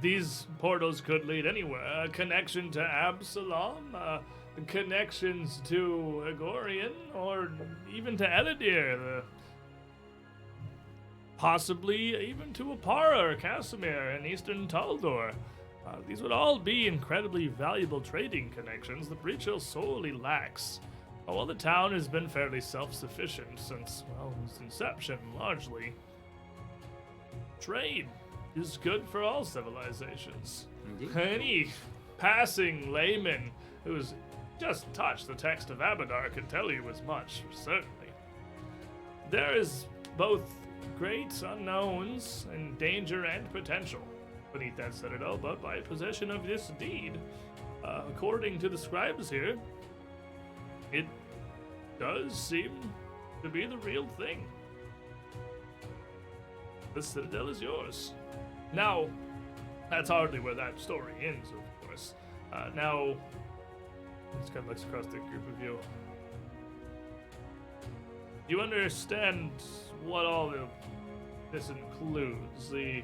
these portals could lead anywhere. A connection to Absalom, connections to Agorian, or even to Elidir, possibly even to Apara or Casimir in Eastern Taldor. These would all be incredibly valuable trading connections that Breach Hill sorely lacks. While the town has been fairly self-sufficient since, well, its inception, largely, trade is good for all civilizations. Indeed. Any passing layman who's just touched the text of Aiudara can tell you as much, certainly. There is both great unknowns and danger and potential beneath that citadel, but by possession of this deed, according to the scribes here, it does seem to be the real thing. The citadel is yours. Now, that's hardly where that story ends, of course. Now, just kind of looks across the group of you. You understand what all this includes? The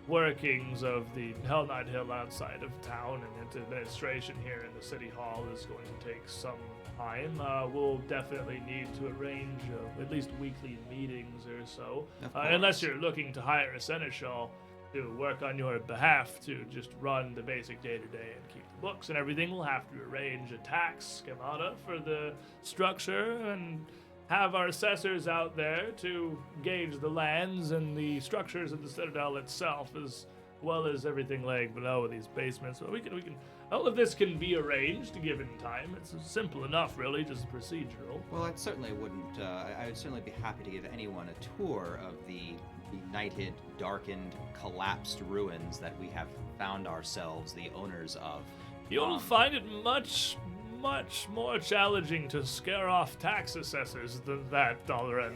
workings of the Hell Knight Hill outside of town and its administration here in the city hall is going to take some time. We'll definitely need to arrange at least weekly meetings or so, Of course. unless you're looking to hire a seneschal to work on your behalf to just run the basic day-to-day and keep the books and everything. We'll have to arrange a tax schemata for the structure and have our assessors out there to gauge the lands and the structures of the citadel itself, as well as everything laying below these basements. So we can all of this can be arranged given time. It's simple enough, really, just procedural. Well, I certainly wouldn't. I would certainly be happy to give anyone a tour of the benighted, darkened, collapsed ruins that we have found ourselves the owners of. You'll find it much more challenging to scare off tax assessors than that, Dalren.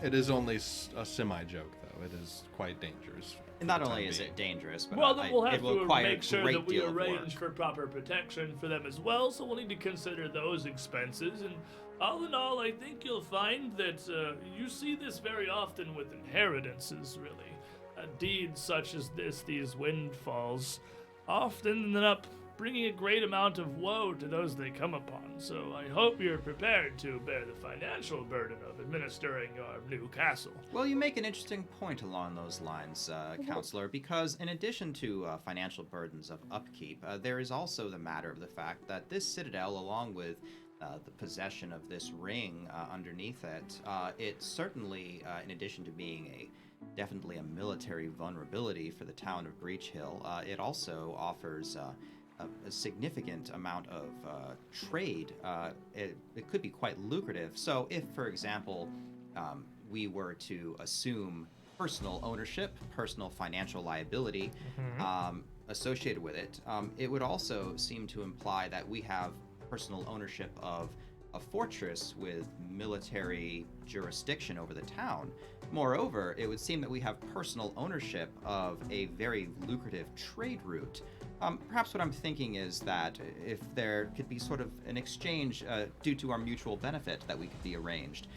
It is only a semi-joke, though. It is quite dangerous. And not only is it dangerous, but Well, then we'll have it will to require make sure a great that we deal of arrange work. for proper protection for them as well, so we'll need to consider those expenses. And all in all, I think you'll find that you see this very often with inheritances, really. Deeds such as this, these windfalls, often end up bringing a great amount of woe to those they come upon. So I hope you're prepared to bear the financial burden of administering your new castle. Well, you make an interesting point along those lines, Counselor, because in addition to financial burdens of upkeep, there is also the matter of the fact that this citadel, along with the possession of this ring underneath it, it certainly, in addition to being definitely a military vulnerability for the town of Breach Hill, it also offers a significant amount of trade. It could be quite lucrative. So if, for example, we were to assume personal ownership, personal financial liability associated with it, it would also seem to imply that we have personal ownership of a fortress with military jurisdiction over the town. Moreover, it would seem that we have personal ownership of a very lucrative trade route. Perhaps what I'm thinking is that if there could be sort of an exchange due to our mutual benefit that we could be arranged.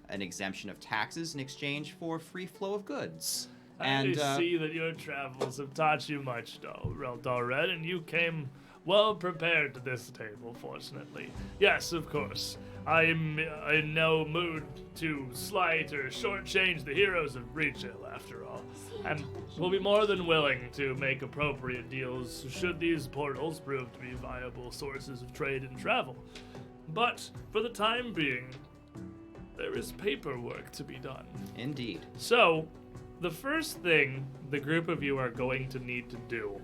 An exemption of taxes in exchange for free flow of goods. I see that your travels have taught you much, Dalred, and you came well prepared to this table, fortunately. Yes, of course. I'm in no mood to slight or shortchange the heroes of Breach Hill, after all. And we'll be more than willing to make appropriate deals should these portals prove to be viable sources of trade and travel. But for the time being, there is paperwork to be done. Indeed. So, the first thing the group of you are going to need to do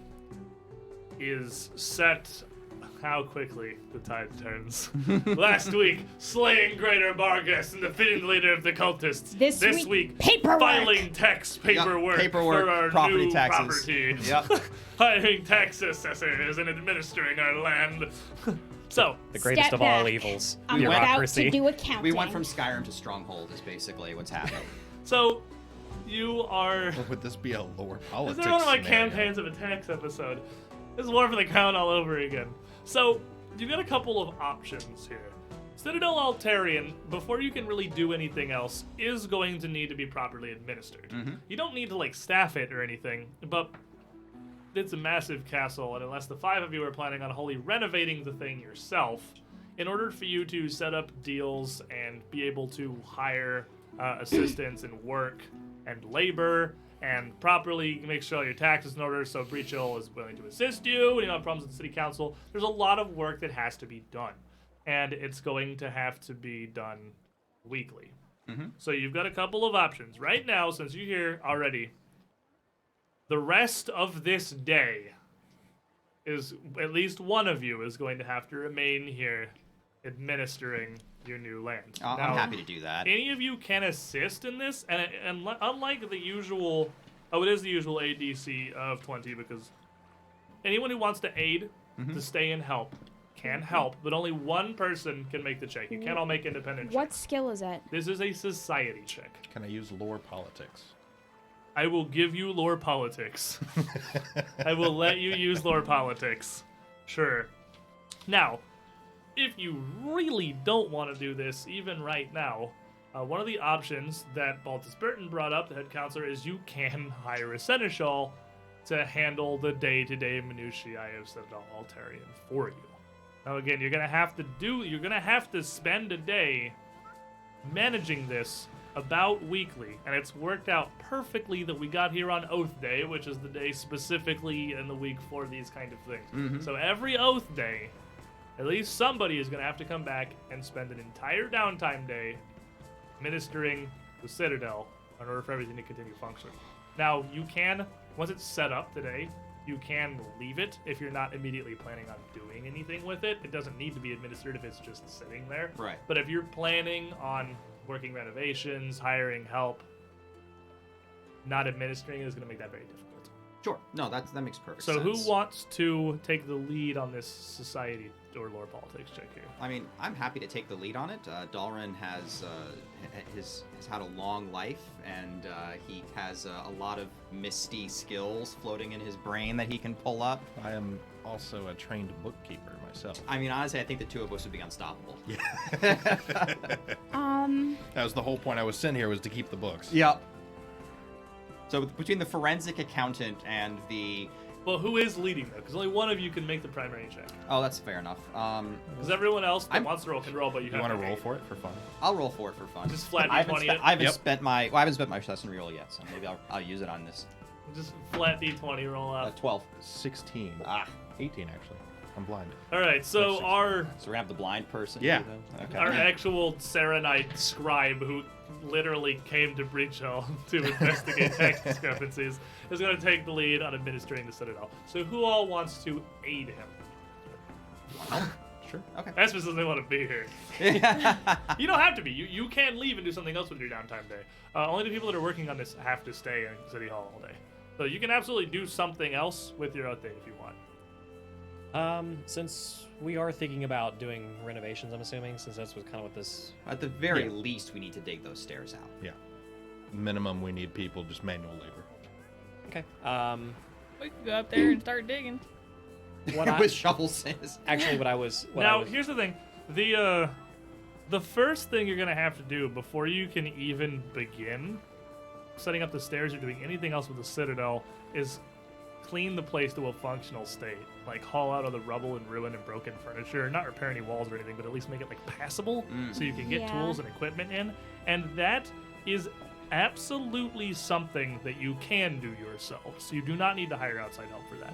is set how quickly the tide turns. Last week, slaying Greater Bargus and defeating the leader of the cultists. This week, paperwork. filing tax paperwork, paperwork, for our property new taxes. property. Yep. Hiring tax assessors and administering our land. So, The greatest Step of all back. evils. I'm about Bureaucracy. to do accounting. We went from Skyrim to Stronghold is basically what's happening. so you are... Or would this be a lower This politics is one of my scenario? campaigns of a tax episode. This is War for the Crown all over again. So, you've got a couple of options here. Citadel Altarian, before you can really do anything else, is going to need to be properly administered. You don't need to, staff it or anything, but it's a massive castle, and unless the 5 of you are planning on wholly renovating the thing yourself, in order for you to set up deals and be able to hire assistants and work and labor and properly make sure all your taxes in order so Breach Hill is willing to assist you when you have problems with the city council, there's a lot of work that has to be done. And it's going to have to be done weekly. So you've got a couple of options. Right now, since you're here already, the rest of this day is at least one of you is going to have to remain here administering your new land. I'm Now, happy to do that. any of you can assist in this, and unlike the usual, it is the usual ADC of 20 because anyone who wants to aid to stay and help can help, but only one person can make the check. You can't all make independent checks. What skill is it? This is a society check. Can I use lore politics? I will give you lore politics. I will let you use lore politics. Sure. Now, if you really don't want to do this, even right now, One of the options that Baltus Burton brought up, the head counselor, is you can hire a seneschal to handle the day-to-day minutiae of Citadel Altarian for you. Now, again, you're gonna have to spend a day managing this about weekly, and it's worked out perfectly that we got here on Oath Day, which is the day specifically in the week for these kind of things. So every Oath Day, at least somebody is gonna have to come back and spend an entire downtime day administering the Citadel in order for everything to continue functioning. Now, you can, once it's set up today, you can leave it if you're not immediately planning on doing anything with it. It doesn't need to be administered if it's just sitting there. Right. But if you're planning on working renovations, hiring help, not administering it is going to make that very difficult. Sure. No, that makes perfect So sense. who wants to take the lead on this society or lore politics check here? I mean, I'm happy to take the lead on it. Dalrin has had a long life, and he has a lot of misty skills floating in his brain that he can pull up. I am also a trained bookkeeper myself. I mean, honestly, I think the two of us would be unstoppable. That was the whole point I was sent here, was to keep the books. Yep. So between the forensic accountant and the... Well, who is leading, though? Because only one of you can make the primary check. Oh, that's fair enough. Because everyone else that wants to roll can roll, but you You have want to to roll for it for fun? I'll roll for it for fun. Just flat I haven't, D20 spent, it. I haven't Yep. spent my... Well, I haven't spent my assassin reel yet, so maybe I'll use it on this. Just flat D20 roll out. 12. 16. Ah. 18, actually. I'm blind. All right, so That's our So we have the blind person? Yeah. do that? Okay. our actual Serenite scribe, who literally came to Breach Hill to investigate tax discrepancies, is going to take the lead on administering the Citadel. So who all wants to aid him? Sure. Okay. Espus doesn't want to be here. You don't have to be. You can leave and do something else with your downtime day. Only the people that are working on this have to stay in City Hall all day. So you can absolutely do something else with your out day if you want. Since we are thinking about doing renovations, I'm assuming, since that's what kind of what this. At the very least, we need to dig those stairs out. Yeah. Minimum, we need people, just manual labor. Okay. We could go up there and start digging. What I, With shovels. actually, what I was. What I Now, was, here's the thing. The first thing you're going to have to do before you can even begin setting up the stairs or doing anything else with the Citadel is clean the place to a functional state. Like, haul out all the rubble and ruin and broken furniture. Not repair any walls or anything, but at least make it, like, passable so you can get Yeah. tools and equipment in. And that is absolutely something that you can do yourselves. You do not need to hire outside help for that.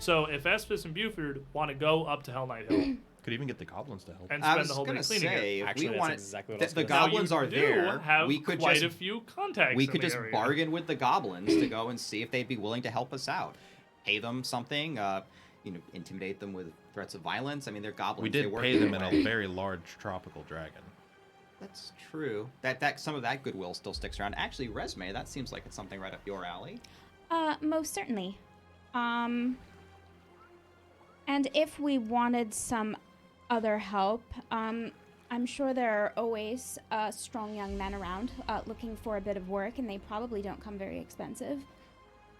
So if Espus and Buford want to go up to Hell Knight Hill Could even get the goblins to help. and I spend was the whole day gonna cleaning say, it. if Actually, we that's want exactly what I was the gonna say. goblins Now, are you do there, have we could quite just a few contacts. we in could the just area. bargain with the goblins to go and see if they'd be willing to help us out. Pay them something, intimidate them with threats of violence. I mean, they're goblins. We they did work pay them in anyway. a very large tropical dragon. That's true. That some of that goodwill still sticks around. Actually, resume, that seems like it's something right up your alley. Most certainly. And if we wanted some other help, I'm sure there are always strong young men around looking for a bit of work, and they probably don't come very expensive.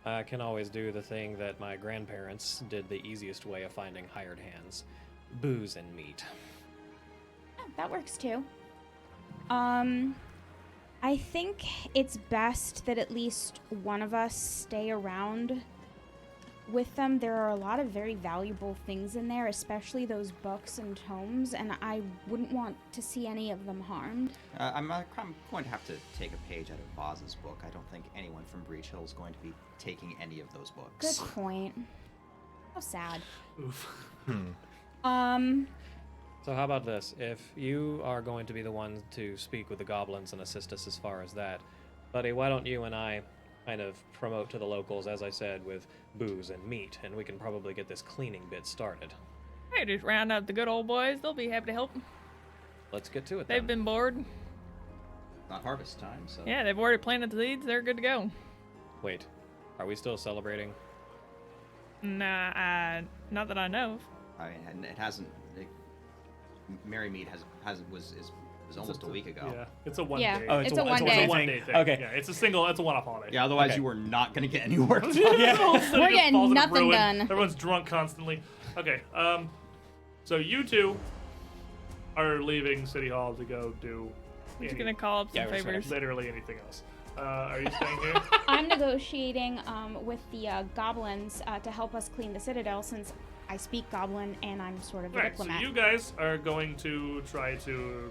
I can always do the thing that my grandparents did the easiest way of finding hired hands: booze and meat. Yeah, that works too. I think it's best that at least one of us stay around with them. There are a lot of very valuable things in there, especially those books and tomes, and I wouldn't want to see any of them harmed. I'm going to have to take a page out of Vaz's book. I don't think anyone from Breach Hill is going to be taking any of those books. Good point. How sad. Oof. So how about this? If you are going to be the one to speak with the goblins and assist us as far as that, buddy, why don't you and I kind of promote to the locals, as I said, with booze and meat, and we can probably get this cleaning bit started. Hey, just round up the good old boys. They'll be happy to help. Let's get to it They've then. been bored. Not harvest time, so. Yeah, they've already planted the seeds. They're good to go. Wait, are we still celebrating? Nah, not that I know of. I mean, it hasn't. Merry Meat was almost a week ago. Yeah, it's a one Yeah. day. Oh, It's a one It's day. a one day thing. Okay. Yeah, it's a one-off holiday. Yeah, otherwise Okay. you were not going to get any work done. The whole city We're just getting falls into nothing ruin. done. Everyone's drunk constantly. Okay, so you two are leaving City Hall to go do I'm just gonna call up some Yeah, we're just gonna- favors. Literally anything else. Are you staying here? I'm negotiating with the goblins to help us clean the citadel since I speak goblin and I'm sort of a Right, so diplomat. you guys are going to try to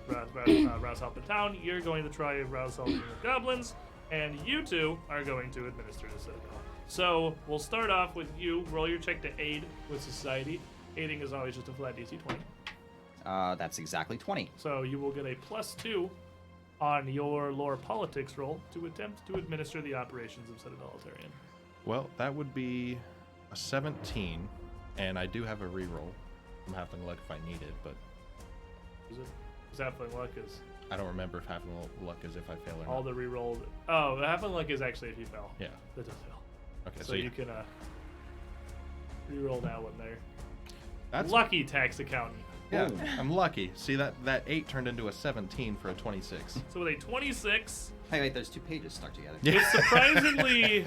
rouse help the town. You're going to try rouse help the goblins, and you two are going to administer the citadel. So we'll start off with you. Roll your check to aid with society. Aiding is always just a flat DC 20. That's exactly 20. So you will get a +2 on your lore politics roll to attempt to administer the operations of Citadel Altarian. Well, that would be a 17, and I do have a reroll. I'm having luck if I need it, but Is Halfling Luck is I don't remember if having luck is if I fail or all not. the rerolled. Oh, the Halfling Luck is actually if you fail. Yeah. That does fail. Okay, So you can reroll that one there. that's Lucky tax accountant. yeah. I'm lucky. See that 8 turned into a 17 for a 26. So with a 26, Hey, wait, there's 2 pages stuck together. Yeah. it's surprisingly,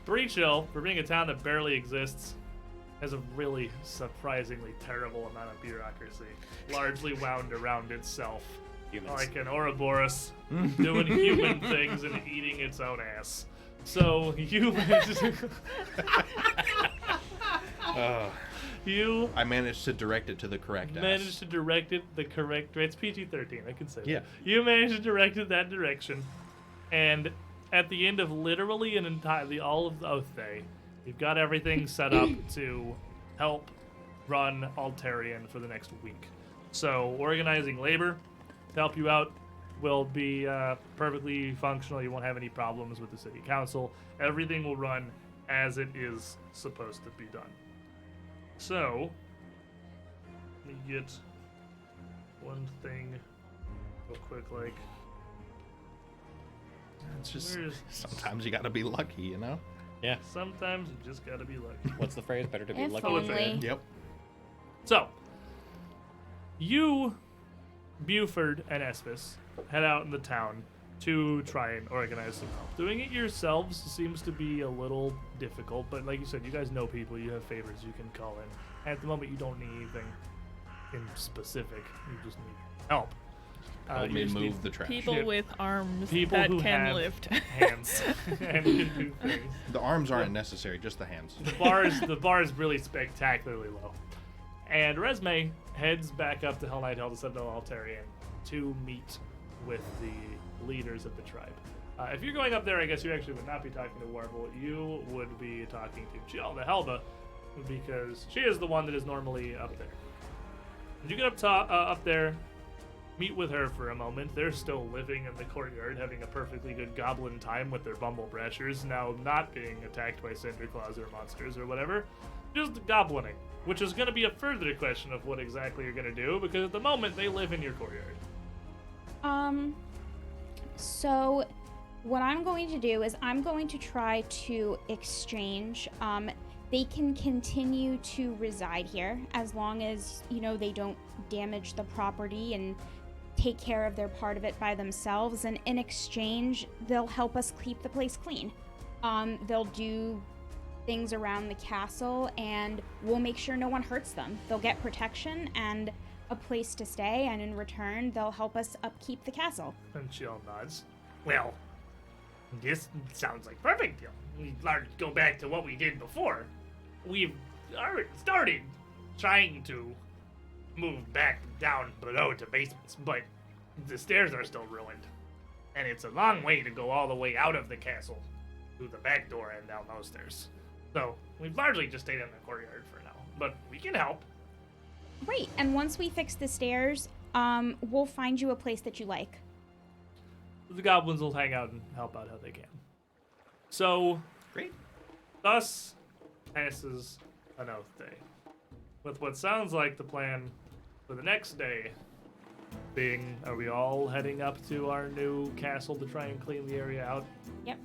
Breach Hill, for being a town that barely exists, has a really surprisingly terrible amount of bureaucracy, largely wound around itself. Humans. Like an Ouroboros doing human things and eating its own ass. So you you I managed to direct it to the correct managed ass. to direct it the correct. It's PG-13. I can say Yeah. that. You managed to direct it that direction, and at the end of literally an entire all of the Oath Day, you've got everything set up to help run Altarian for the next week. So organizing labor to help you out will be perfectly functional. You won't have any problems with the city council. Everything will run as it is supposed to be done. So, let me get one thing real quick, like, It's just where's- sometimes you gotta be lucky, you know? Yeah. sometimes you just gotta be lucky. What's the phrase? Better to be If lucky only. than good. Yep. So, you, Buford, and Espis head out in the town to try and organize some help. Doing it yourselves seems to be a little difficult, but like you said, you guys know people, you have favors you can call in. At the moment, you don't need anything in specific, you just need help. Help You me just need move the trash. People Yeah. with arms people that who can have lift. hands and can do things. The arms aren't necessary, just the hands. The bar is really spectacularly low. And Resme heads back up to Hell Knight Hell to Citadel Altarian to meet with the leaders of the tribe. If you're going up there, I guess you actually would not be talking to Warble. You would be talking to Jill the Helba, because she is the one that is normally up there. When you get up there, meet with her for a moment. They're still living in the courtyard, having a perfectly good goblin time with their bumble brashers, now not being attacked by cinder claws or monsters or whatever. Just goblining, which is going to be a further question of what exactly you're going to do, because at the moment they live in your courtyard. So what I'm going to do is I'm going to try to exchange. They can continue to reside here as long as, they don't damage the property and take care of their part of it by themselves. And in exchange, they'll help us keep the place clean. They'll do things around the castle and we'll make sure no one hurts them. They'll get protection and a place to stay, and in return, they'll help us upkeep the castle. And Jill nods. Well, this sounds like perfect. We go back to what we did before. We've already started trying to move back down below to basements, but the stairs are still ruined. And it's a long way to go all the way out of the castle through the back door and down those stairs. So we've largely just stayed in the courtyard for now, but we can help. Great. And once we fix the stairs, we'll find you a place that you like. The goblins will hang out and help out how they can. So, Great. thus passes an Oath Day, with what sounds like the plan for the next day being, are we all heading up to our new castle to try and clean the area out? Yep.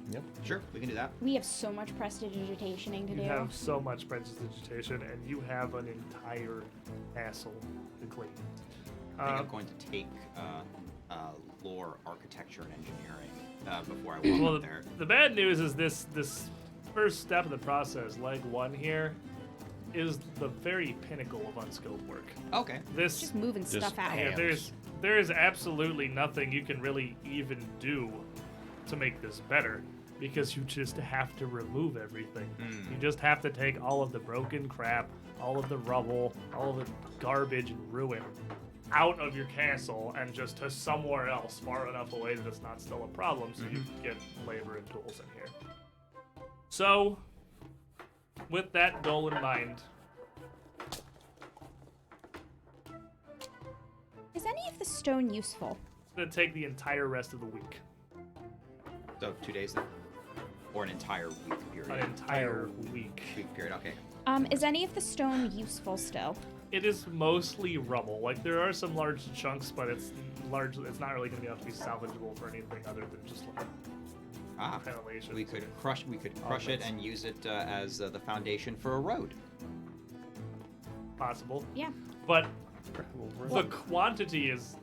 Sure, we can do that. We have so much prestidigitationing to You do. have so much prestidigitation, and you have an entire castle to clean. I think I'm going to take lore, architecture, and engineering before I walk Well, up there. the bad news is this first step of the process, leg 1 here, is the very pinnacle of unskilled work. Okay. This Just moving stuff out. Yeah, Hands. there is absolutely nothing you can really even do to make this better, because you just have to remove everything. You just have to take all of the broken crap, all of the rubble, all of the garbage and ruin out of your castle and just to somewhere else far enough away that it's not still a problem, so you can get labor and tools in here. So, with that goal in mind, Is any of the stone useful? it's going to take the entire rest of the week. So 2 days then? Or an entire week period? An entire week. Week period, okay. Is any of the stone useful still? It is mostly rubble. Like, there are some large chunks, but it's not really going to be able to be salvageable for anything other than just like ventilation. We could crush it and use it as the foundation for a road. Possible. Yeah. But the quantity is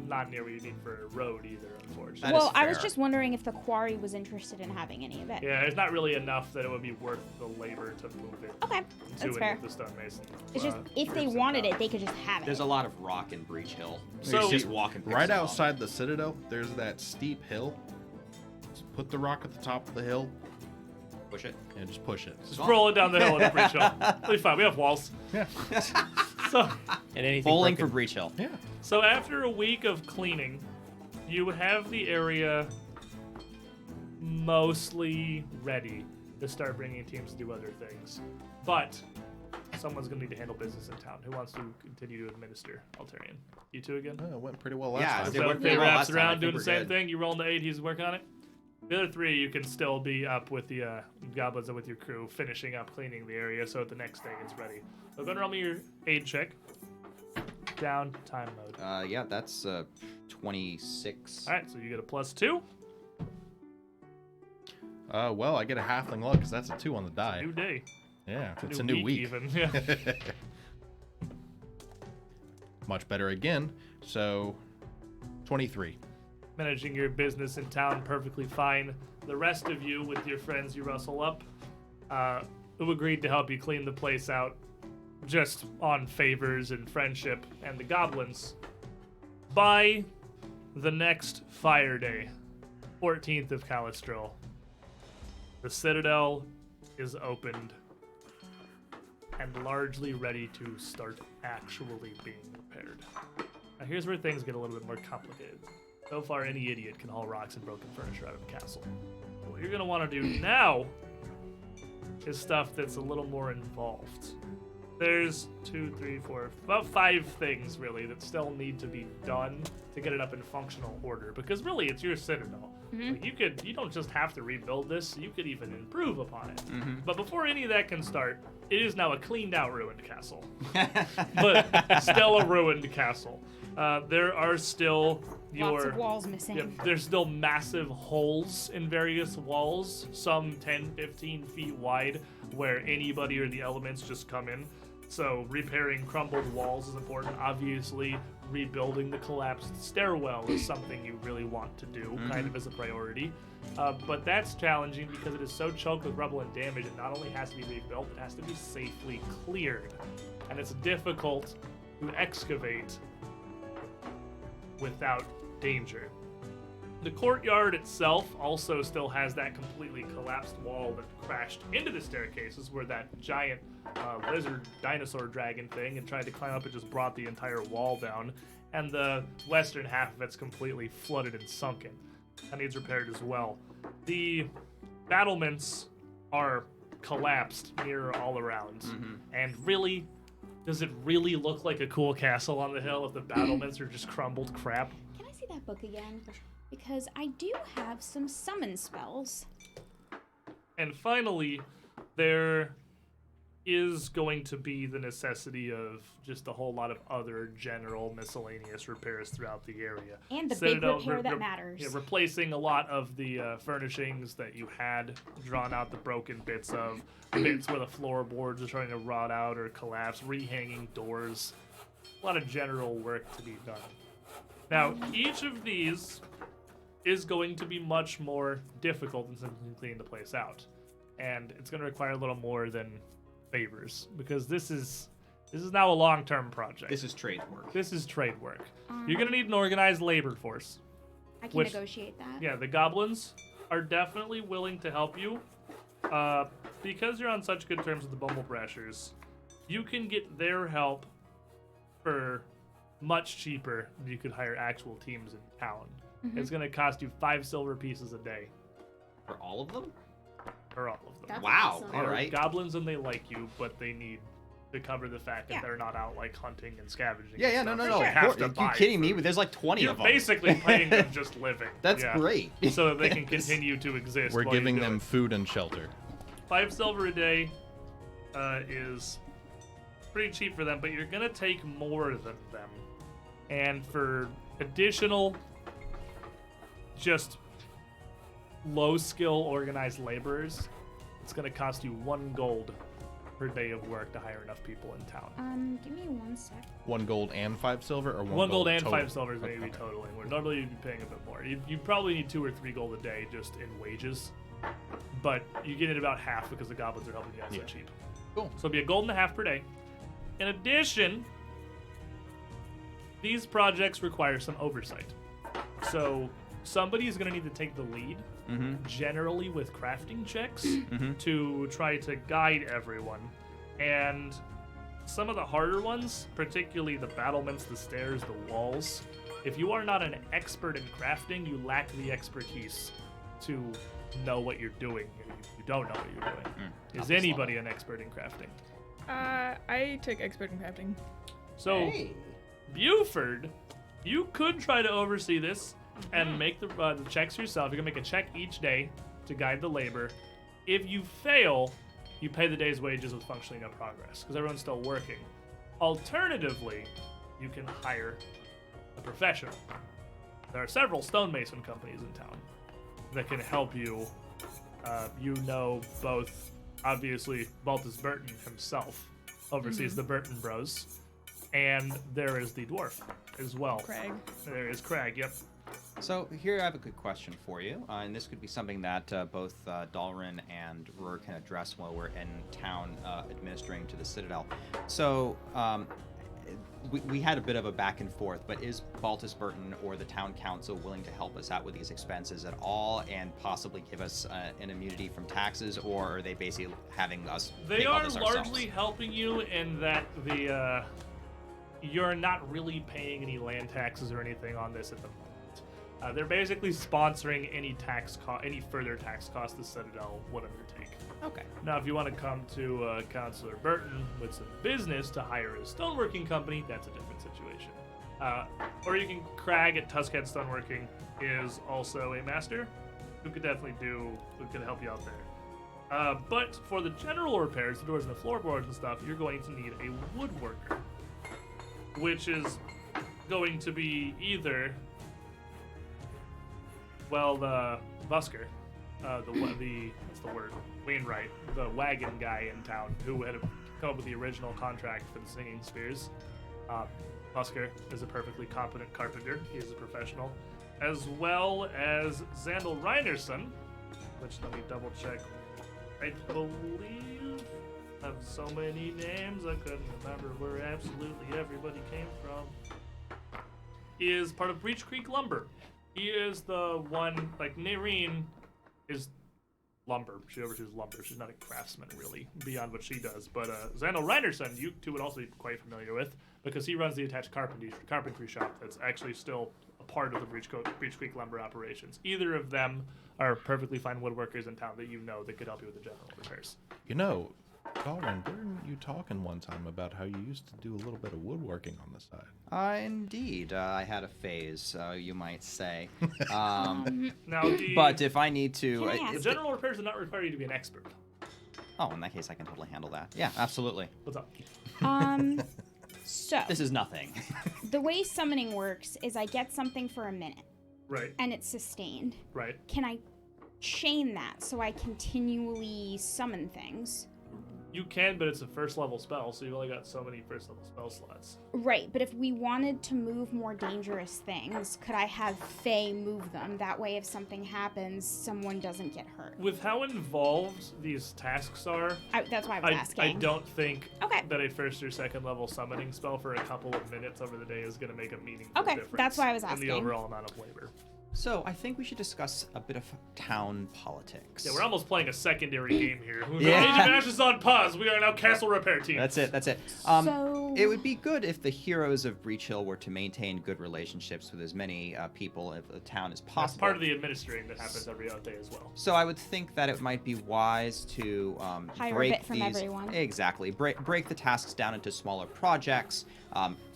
not near what you need for a road either, unfortunately. That Well, is I was fair. just wondering if the quarry was interested in having any of it. Yeah, it's not really enough that it would be worth the labor to move it Okay, to that's any fair. of the stonemason. It's just if they wanted it, they could just have it. There's a lot of rock in Breach Hill. So- You just walk and pick Right some up. outside the Citadel, there's that steep hill. Just put the rock at the top of the hill Push it. and just push it. Just roll it down the hill and breach hill. It'll be fine. We have walls. Yeah. So, And anything Bowling broken- for Breach Hill. Yeah. so after a week of cleaning, you have the area mostly ready to start bringing teams to do other things. But someone's going to need to handle business in town. Who wants to continue to administer Altarian? You two again? Oh, it went pretty well last Yeah, time. it So worked if pretty they well wraps last time. I around think doing the we're same good. thing, you roll an 8, he's working on it. The other 3, you can still be up with the goblins and with your crew, finishing up cleaning the area so the next day it's ready. So go and roll me your aid check. Downtime mode. Yeah, that's 26. All right, so you get a +2. Well, I get a halfling luck because that's a 2 on the die. New day. Yeah, it's a new week. even. Yeah. Much better again. So, 23. Managing your business in town perfectly fine. The rest of you, with your friends you rustle up, who agreed to help you clean the place out just on favors and friendship, and the goblins, by the next fire day, 14th of Calistrol, the Citadel is opened and largely ready to start actually being repaired. Now here's where things get a little bit more complicated. So far, any idiot can haul rocks and broken furniture out of a castle. What you're going to want to do now is stuff that's a little more involved. There's 2, 3, 4, about 5 things, really, that still need to be done to get it up in functional order. Because, really, it's your Citadel. Like, you don't just have to rebuild this, you could even improve upon it. But before any of that can start, it is now a cleaned-out ruined castle. But still a ruined castle. There are still Lots of walls missing. yeah, there's still massive holes in various walls, some 10, 15 feet wide, where anybody or the elements just come in. So repairing crumbled walls is important. Obviously, rebuilding the collapsed stairwell is something you really want to do, kind of as a priority. But that's challenging because it is so choked with rubble and damage. It not only has to be rebuilt, it has to be safely cleared. And it's difficult to excavate without danger. The courtyard itself also still has that completely collapsed wall that crashed into the staircases where that giant lizard dinosaur dragon thing and tried to climb up and just brought the entire wall down. And the western half of it's completely flooded and sunken. That needs repaired as well. The battlements are collapsed near all around. And really, does it really look like a cool castle on the hill if the battlements are just crumbled crap? Can I see that book again? Because I do have some summon spells. And finally, there is going to be the necessity of just a whole lot of other general miscellaneous repairs throughout the area. And the Citadel, big repair that matters. Yeah, replacing a lot of the furnishings that you had drawn out the broken bits of, bits where the floorboards are trying to rot out or collapse, rehanging doors. A lot of general work to be done. Now, each of these is going to be much more difficult than simply cleaning the place out. And it's going to require a little more than favors, because this is This is now a long-term project. This is trade work. This is trade work. You're gonna need an organized labor force. I can Which- negotiate that. Yeah, the goblins are definitely willing to help you. Because you're on such good terms with the Bumblebrashers, you can get their help for much cheaper than you could hire actual teams in town. It's gonna cost you 5 silver pieces a day For all of them? for all of them. That's Wow. awesome. All They're right. goblins and they like you, but they need to cover the fact that Yeah. they're not out like hunting and scavenging. Yeah, and no. stuff. sure. They have to Are you buy kidding me? food. There's like 20 You're of them. basically paying them just living. That's Yeah. great. So that they can continue to exist. We're while you giving do them it. food and shelter. 5 silver a day is pretty cheap for them, but you're gonna take more than them. And for additional, just low skill organized laborers, it's gonna cost you 1 gold per day of work to hire enough people in town. Give me 1 sec. 1 gold and 5 silver, or 1 gold and total? 5 silver is maybe totaling, where normally you'd be paying a bit more. You probably need 2 or 3 gold a day just in wages, but you get it about half because the goblins are helping you out so Yeah. cheap. Cool. So it'll be 1.5 gold per day. In addition, these projects require some oversight. So somebody is going to need to take the lead, generally with crafting checks, to try to guide everyone. And some of the harder ones, particularly the battlements, the stairs, the walls, if you are not an expert in crafting, you lack the expertise to know what you're doing. You don't know what you're doing. Is anybody an expert in crafting? I took expert in crafting. So, Hey. Buford, you could try to oversee this and make the checks yourself. You're gonna make a check each day to guide the labor. If you fail, you pay the day's wages with functioning of progress because everyone's still working. Alternatively, you can hire a professional. There are several stonemason companies in town that can help you. You know both, obviously, Baltus Burton himself oversees the Burton Bros, and there is the dwarf as well. Craig. There is Craig, yep. So here I have a good question for you, and this could be something that both Dalrin and Ruhr can address while we're in town administering to the Citadel. So we had a bit of a back and forth, but is Baltus Burton or the town council willing to help us out with these expenses at all and possibly give us an immunity from taxes, or are they basically having us They pay all are this ourselves? largely helping you in that the you're not really paying any land taxes or anything on this at the moment. They're basically sponsoring any any further tax costs the Citadel would undertake. Okay. Now, if you want to come to Councilor Burton with some business to hire a stoneworking company, that's a different situation. Or you can Crag at Tuskhead Stoneworking is also a master who could help you out there. But for the general repairs, the doors and the floorboards and stuff, you're going to need a woodworker, which is going to be either, well, the busker, what's the word? Wainwright, the wagon guy in town who had come up with the original contract for the Singing Spears. Busker is a perfectly competent carpenter. He is a professional. As well as Xandal Reinerson, which let me double check. I believe I have so many names I couldn't remember where absolutely everybody came from. He is part of Breach Creek Lumber. He is the one, like Nerine is lumber. She oversees lumber. She's not a craftsman, really, beyond what she does. But Xandal Reinerson, you two would also be quite familiar with, because he runs the attached carpentry shop that's actually still a part of the Breach Creek Lumber operations. Either of them are perfectly fine woodworkers in town that you know that could help you with the general repairs. You know, Dalrin, weren't you talking one time about how you used to do a little bit of woodworking on the side? Indeed. I had a phase, you might say. Now, But if I need to... Can I the ask general repairs do not require you to be an expert. Oh, in that case, I can totally handle that. Yeah, absolutely. What's up? So This is nothing. the way summoning works is I get something for a minute Right, and it's sustained. right. Can I chain that so I continually summon things? You can, but it's a first level spell, so you've only got so many first level spell slots. Right, but if we wanted to move more dangerous things, could I have Faye move them? That way, if something happens, someone doesn't get hurt. With how involved these tasks are, That's why I was asking. I don't think Okay. that a first or second level summoning spell for a couple of minutes over the day is going to make a meaningful Okay, difference. that's why I was in asking. the overall amount of labor. So I think we should discuss a bit of town politics. Yeah, we're almost playing a secondary game here. Yeah. Age of Ashes on pause. We are now castle repair team. That's it. So- It would be good if the heroes of Breach Hill were to maintain good relationships with as many people of the town as possible. That's part of the administering that happens every other day as well. So I would think that it might be wise to Hire a break bit from these everyone. exactly break the tasks down into smaller projects.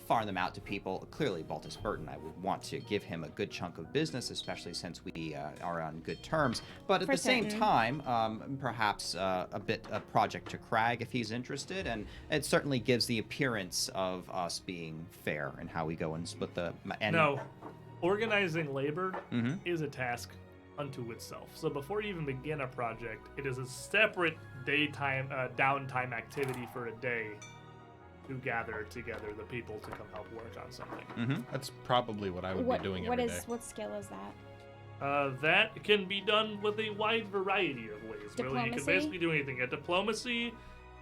Farm them out to people. Clearly, Baltus Burton, I would want to give him a good chunk of business, especially since we are on good terms. But at For the same certain. time, perhaps a project to Crag if he's interested, and it certainly gives the appearance of us being fair in how we go and split the. And No, organizing labor Mhm. is a task unto itself. So before you even begin a project, it is a separate daytime downtime activity for a day to gather together the people to come help work on something. Mhm. That's probably what I would be doing every day. What skill is that? That can be done with a wide variety of ways. Really, you can Diplomacy? basically do anything. Diplomacy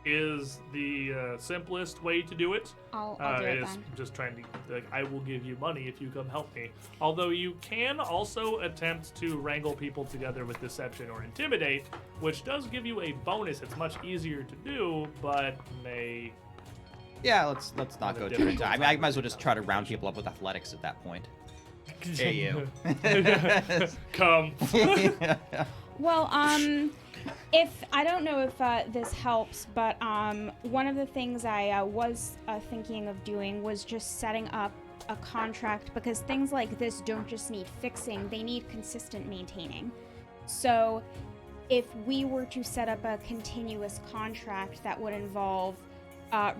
is the simplest way to do it. I'll do it Is then. just trying to, like, I will give you money if you come help me. Although you can also attempt to wrangle people together with deception or intimidate, which does give you a bonus. It's much easier to do, but may. Yeah, let's not go too into. I mean, I might as well just try to round competition. people up with athletics at that point. Hey, you. Come. Well, if I don't know if this helps, but one of the things I was thinking of doing was just setting up a contract, because things like this don't just need fixing, they need consistent maintaining. So if we were to set up a continuous contract that would involve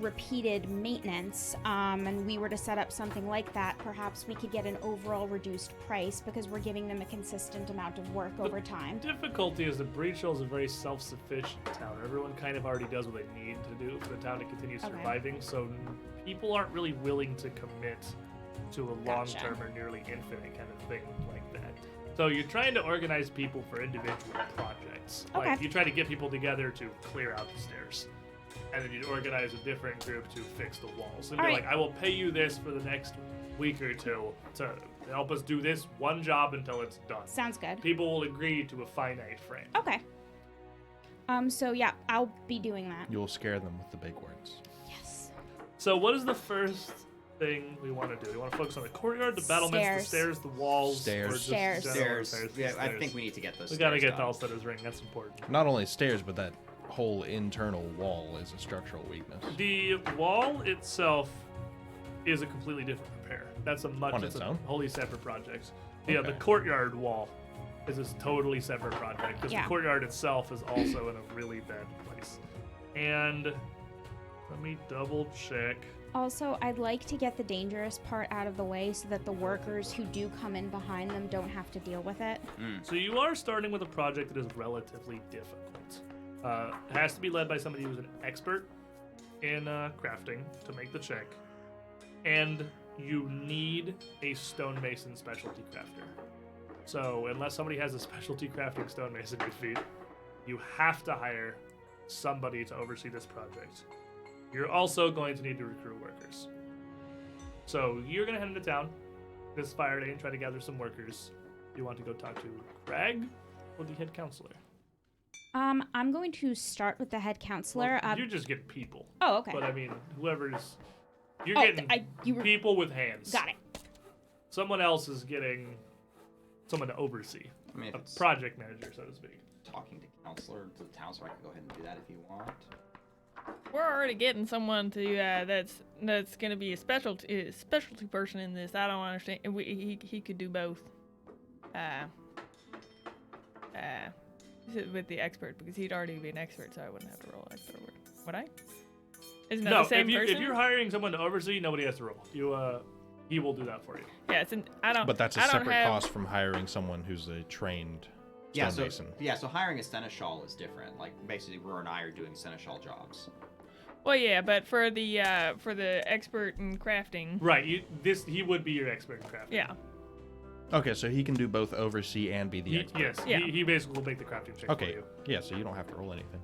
repeated maintenance, and we were to set up something like that, perhaps we could get an overall reduced price because we're giving them a consistent amount of work over time. Difficulty is that Breach Hill is a very self-sufficient town. Everyone kind of already does what they need to do for the town to continue Okay. surviving, so people aren't really willing to commit to a Gotcha. long-term or nearly infinite kind of thing like that. So you're trying to organize people for individual projects. Like, Okay. you try to get people together to clear out the stairs. And then you'd organize a different group to fix the walls. And All be right. like, I will pay you this for the next week or two to help us do this one job until it's done. Sounds good. People will agree to a finite frame. Okay. So yeah, I'll be doing that. You'll scare them with the big words. Yes. So what is the first thing we want to do? We want to focus on the courtyard, the battlements, the Stairs. stairs, the walls, Stairs. or just Stairs. general Stairs. Yeah, I Stairs. think we need to get those. We gotta stairs get done. Alseta's ring. That's important. Not only stairs, but that whole internal wall is a structural weakness. The wall itself is a completely different repair. That's On its own? wholly separate project. Yeah, the Okay. courtyard wall is a totally separate project because Yeah. the courtyard itself is also in a really bad place. And let me double check. Also, I'd like to get the dangerous part out of the way so that the workers who do come in behind them don't have to deal with it. So you are starting with a project that is relatively difficult. It has to be led by somebody who's an expert in crafting to make the check. And you need a stonemason specialty crafter. So unless somebody has a specialty crafting stonemasonry feat, you have to hire somebody to oversee this project. You're also going to need to recruit workers. So you're going to head into town this fire day and try to gather some workers. You want to go talk to Crag or the head counselor? I'm going to start with the head counselor. Well, you just get people. Oh, okay. But I mean, whoever's... You're Oh, getting you were- people with hands. Got it. Someone else is getting someone to oversee. I mean, if A it's project manager, so to speak. talking to counselor to the town, so I can go ahead and do that if you want. We're already getting someone to that's gonna be a specialty person in this. I don't understand. He could do both. With the expert, because he'd already be an expert, so I wouldn't have to roll extra work. Would I? Isn't that No, the same if person? you're hiring someone to oversee, nobody has to roll. He will do that for you. Yeah, I don't. But that's a I don't separate have- cost from hiring someone who's a trained stonemason. So hiring a seneschal is different. Like basically, Roar and I are doing seneschal jobs. Well, yeah, but for the expert in crafting. Right. He would be your expert in crafting. Yeah. Okay, so he can do both oversee and be the expert. Yes. Yeah. He basically will make the crafting check for Okay. you. Yeah, so you don't have to roll anything.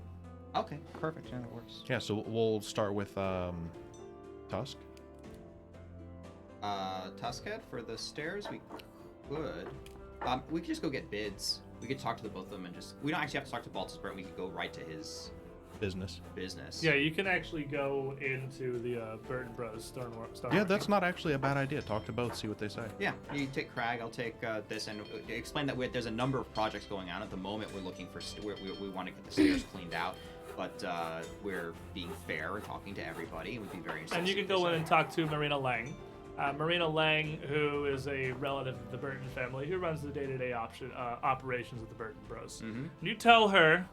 Okay, perfect. Yeah, that works. Yeah, so we'll start with Tusk. Tuskhead for the stairs. We could. We could just go get bids. We could talk to the both of them and just. We don't actually have to talk to Baltus Burton. We could go right to his Business. business. Yeah, you can actually go into the Burton Bros. Stonework. Yeah, that's not actually a bad idea. Talk to both, see what they say. Yeah, you take Crag, I'll take this, and explain that there's a number of projects going on at the moment. We're looking for we want to get the stairs cleaned out, but we're being fair and talking to everybody, and we'd be very interested. And you can go in and talk to Marina Lang. Marina Lang, who is a relative of the Burton family, who runs the day-to-day operations of the Burton Bros. Mm-hmm. And you tell her.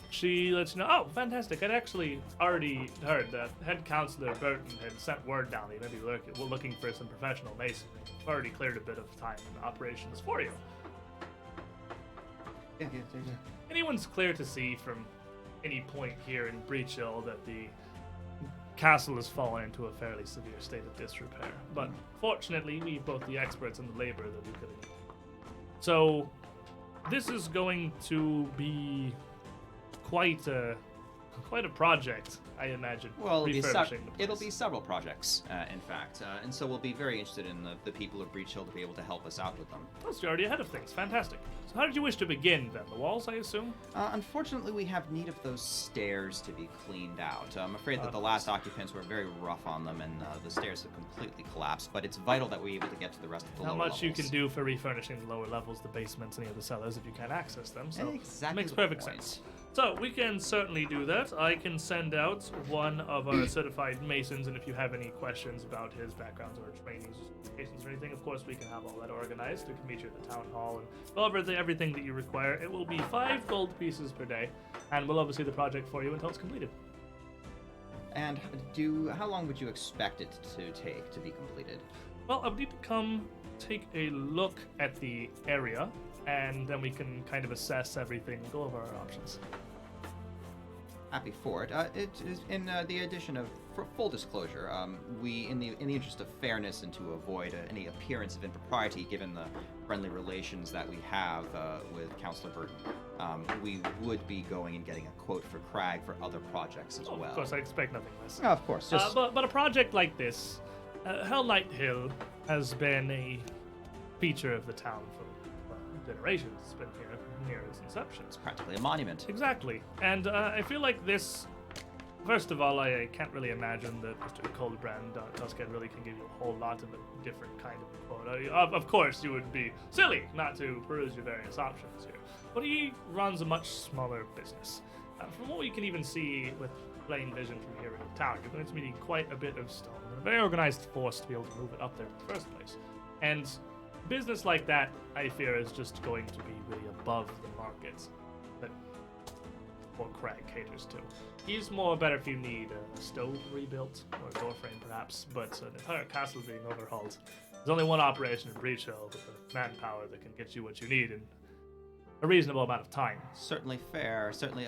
She lets you know, oh, fantastic. I'd actually already heard that head counselor Burton had sent word down that maybe we're looking for some professional masonry. We've already cleared a bit of time in operations for you. Yeah. Anyone's clear to see from any point here in Breach Hill that the castle has fallen into a fairly severe state of disrepair. But fortunately, we both the experts and the labor that we could have. So, this is going to be quite a project, I imagine. Well, refurbishing the place. it'll be several projects, in fact, and so we'll be very interested in the people of Breach Hill to be able to help us out with them. Oh, so you're already ahead of things. Fantastic. So how did you wish to begin, then? The walls, I assume? Unfortunately, we have need of those stairs to be cleaned out. I'm afraid that the last occupants were very rough on them, and the stairs have completely collapsed, but it's vital that we're able to get to the rest of the How lower much you levels. can do for refurnishing the lower levels, the basements, any of the cellars, if you can't access them. So Exactly makes the perfect point. sense. So we can certainly do that. I can send out one of our certified masons, and if you have any questions about his backgrounds or trainings or anything, of course we can have all that organized. We can meet you at the town hall and go over everything that you require. It will be 5 gold pieces per day, and we'll oversee the project for you until it's completed. And how long would you expect it to take to be completed? Well, I would need to take a look at the area, and then we can kind of assess everything and go over our options. Happy for it. It is in the addition of for full disclosure. We, in the interest of fairness and to avoid any appearance of impropriety, given the friendly relations that we have with Councillor Burton, we would be going and getting a quote for Crag for other projects as well. Of course, I expect nothing less. Of course. Just But a project like this, Hell Knight Hill has been a feature of the town for generations. It's been here near its inception. it's practically a monument. Exactly. And I feel like this, first of all, I can't really imagine that Mr. Coldbrand Tuskhead really can give you a whole lot of a different kind of quote. Of course, you would be silly not to peruse your various options here. But he runs a much smaller business. From what we can even see with plain vision from here in the town, you're going to be needing quite a bit of stone and a very organized force to be able to move it up there in the first place. And business like that, I fear, is just going to be really above the markets that poor Crag caters to. He's more better if you need a stove rebuilt or a door frame perhaps, but an entire castle being overhauled. There's only one operation in Breach Hill with the manpower that can get you what you need in a reasonable amount of time. Certainly fair. Certainly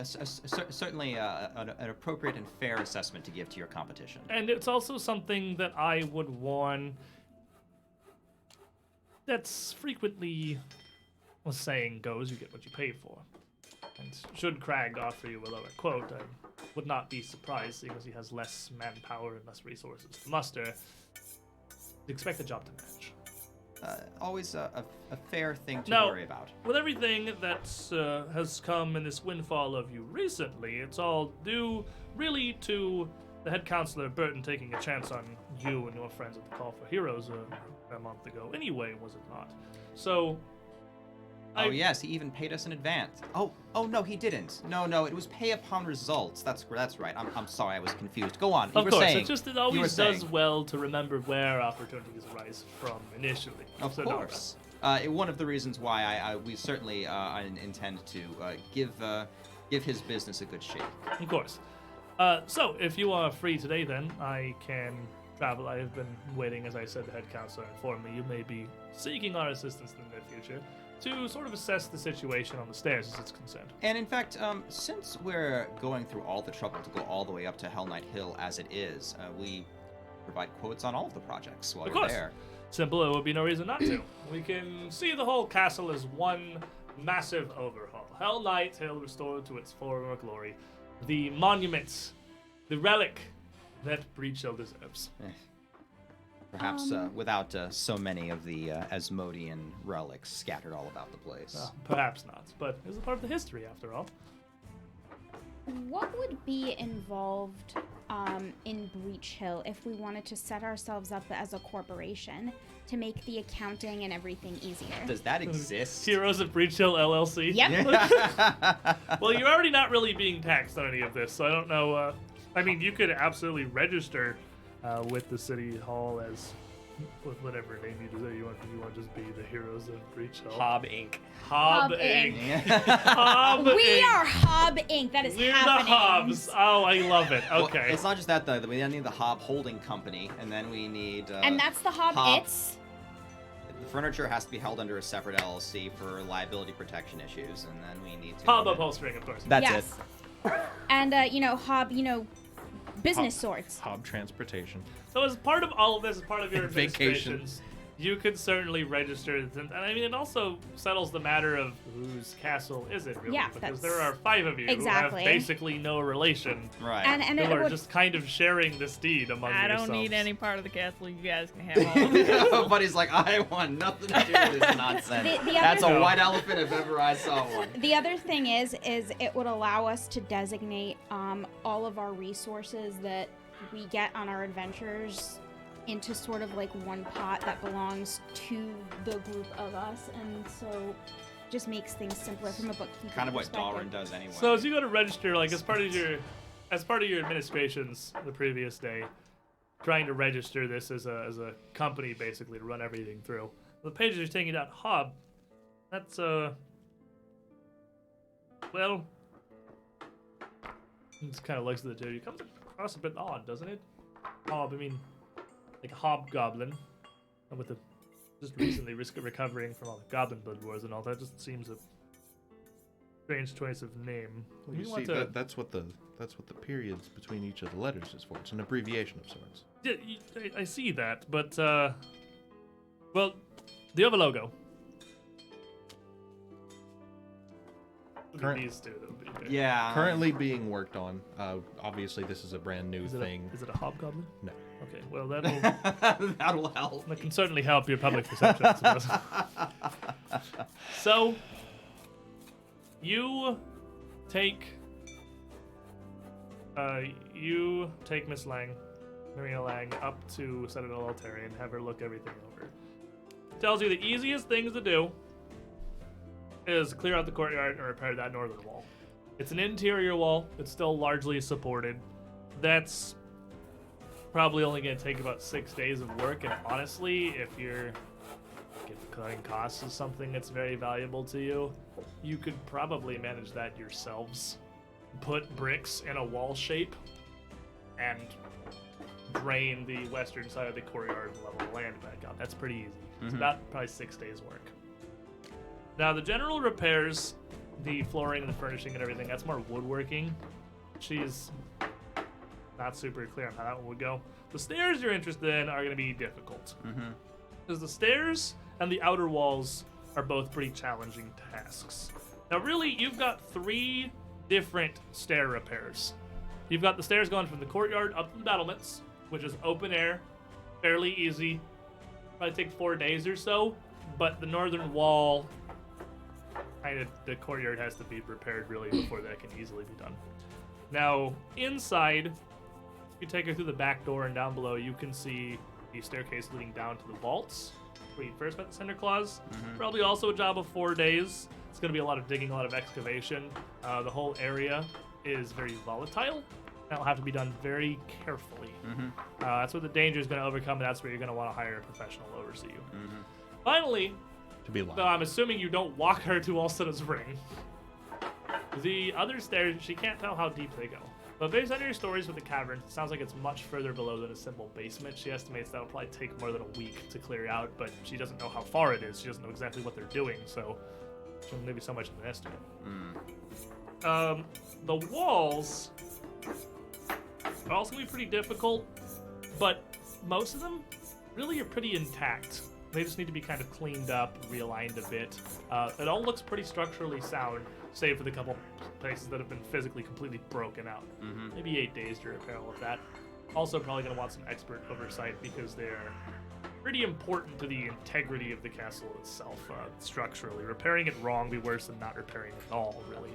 an appropriate and fair assessment to give to your competition. And it's also something that I would warn that's frequently, well, saying goes, you get what you pay for. And should Crag offer you a lower quote, I would not be surprised, seeing as he has less manpower and less resources to muster. Expect the job to match. Always a fair thing to Now, worry about. with everything that has come in this windfall of you recently, it's all due really to the head counselor Burton taking a chance on you and your friends at the Call for Heroes a month ago. Anyway, was it not? So. Oh yes, he even paid us in advance. Oh no, he didn't. No, it was pay upon results. That's right. I'm sorry, I was confused. Go on. Of course, saying, it's just it always does well to remember where opportunities arise from initially. Of So course. One of the reasons why we certainly intend to give his business a good shake. Of course. So, if you are free today, then I can travel. I have been waiting, as I said, the head counselor informed me you may be seeking our assistance in the near future. to sort of assess the situation on the stairs as it's concerned. And in fact, since we're going through all the trouble to go all the way up to Hell Knight Hill as it is, we provide quotes on all of the projects while Of you're course. there. Simple, it would be no reason not to. We can see the whole castle as one massive overhaul. Hell Knight Hill restored to its former glory. The monuments, the relic that Breach Hill deserves. Perhaps without so many of the Asmodean relics scattered all about the place. Perhaps not, but it's a part of the history after all. What would be involved in Breach Hill if we wanted to set ourselves up as a corporation to make the accounting and everything easier? Does that exist? Heroes of Breach Hill LLC? Yep. Well, you're already not really being taxed on any of this, so I don't know. I mean, you could absolutely register with the city hall as with whatever name you do. You want to just be the Heroes of Breach Hill. Hob Inc. Hob Hob Inc. Hob We Inc. are Hob Inc. That is We're happening. the Hobbs. Oh, I love it. Well, Okay. it's not just that though. We need the Hob Holding Company, and then we need. And that's the Hob Hob. It's. The furniture has to be held under a separate LLC for liability protection issues, and then we need to. Hob upholstering, of course. That's Yes. it. And, Hob, business swords. Hob transportation. So as part of all of this, as part of your Vacation. administrations, you could certainly register. And I mean, it also settles the matter of whose castle is it really? Yeah, because that's- there are 5 of you Exactly. who have basically no relation, Right. And who it are would, just kind of sharing this deed among I yourselves. don't need any part of the castle. You guys can have all of it. Buddy's like, I want nothing to do with this nonsense. The That's other- a white elephant if ever I saw one. the other thing is it would allow us to designate all of our resources that we get on our adventures into sort of like one pot that belongs to the group of us, and so just makes things simpler from a bookkeeping Kind of what perspective. Dalrin does anyway. So as you go to register, like as part of your administrations the previous day, trying to register this as a company basically to run everything through. The pages are taking down Hob. That's well, he just kind of looks at the two of you. Comes across a bit odd, doesn't it? Hob, I mean, like a hobgoblin, and with the just recently recovering from all the goblin blood wars and all that, just seems a strange choice of name. Well, You you want see, to- that's what the periods between each of the letters is for. It's an abbreviation of sorts. Yeah, I see that, but well, do you have a logo? Look at Current- these two. That would be great. yeah. Currently being worked on. Obviously, this is a brand new Is it thing. is it a hobgoblin? No. Okay, well that'll That'll help. that can certainly help your public perception, I suppose. So, you take Miss Lang, Marina Lang, up to Sentinel Altarian and have her look everything over. Tells you the easiest things to do is clear out the courtyard and repair that northern wall. It's an interior wall. It's still largely supported. That's probably only going to take about 6 days of work, and honestly, if cutting costs is something that's very valuable to you, you could probably manage that yourselves. Put bricks in a wall shape and drain the western side of the courtyard and level the land back out. That's pretty easy. It's about probably 6 days work. Now the general repairs, the flooring and the furnishing and everything, that's more woodworking. She's not super clear on how that one would go. The stairs you're interested in are going to be difficult. Because the stairs and the outer walls are both pretty challenging tasks. Now really, you've got 3 different stair repairs. You've got the stairs going from the courtyard up to the battlements, which is open air, fairly easy. Probably take 4 days or so, but the northern wall, the courtyard has to be repaired really before that can easily be done. Now, inside, if you take her through the back door and down below, you can see the staircase leading down to the vaults, where you first met the Cinder Claws. Probably also a job of 4 days. It's going to be a lot of digging, a lot of excavation. The whole area is very volatile. That'll have to be done very carefully. That's where the danger is going to overcome, and that's where you're going to want to hire a professional to oversee you. Finally, To be live. though I'm assuming you don't walk her to Alseta's ring, the other stairs, she can't tell how deep they go. But based on your stories with the cavern, it sounds like it's much further below than a simple basement. She estimates that'll probably take more than a week to clear out, but she doesn't know how far it is. She doesn't know exactly what they're doing, so maybe so much of an estimate. The walls are also going to be pretty difficult, but most of them really are pretty intact. They just need to be kind of cleaned up, realigned a bit. It all looks pretty structurally sound, save for the couple places that have been physically completely broken out. Maybe 8 days to repair all of that. Also probably going to want some expert oversight because they're pretty important to the integrity of the castle itself, structurally. Repairing it wrong would be worse than not repairing it at all, really.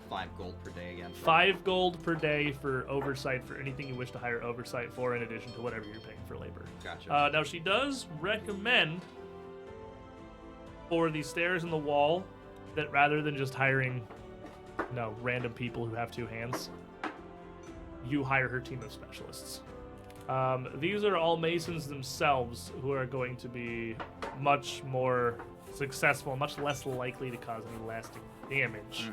5 gold per day again. 5 gold per day for oversight for anything you wish to hire oversight for, in addition to whatever you're paying for labor. Gotcha. Now, she does recommend for the stairs in the wall that rather than just hiring, random people who have 2 hands, you hire her team of specialists. These are all masons themselves who are going to be much more successful, much less likely to cause any lasting damage.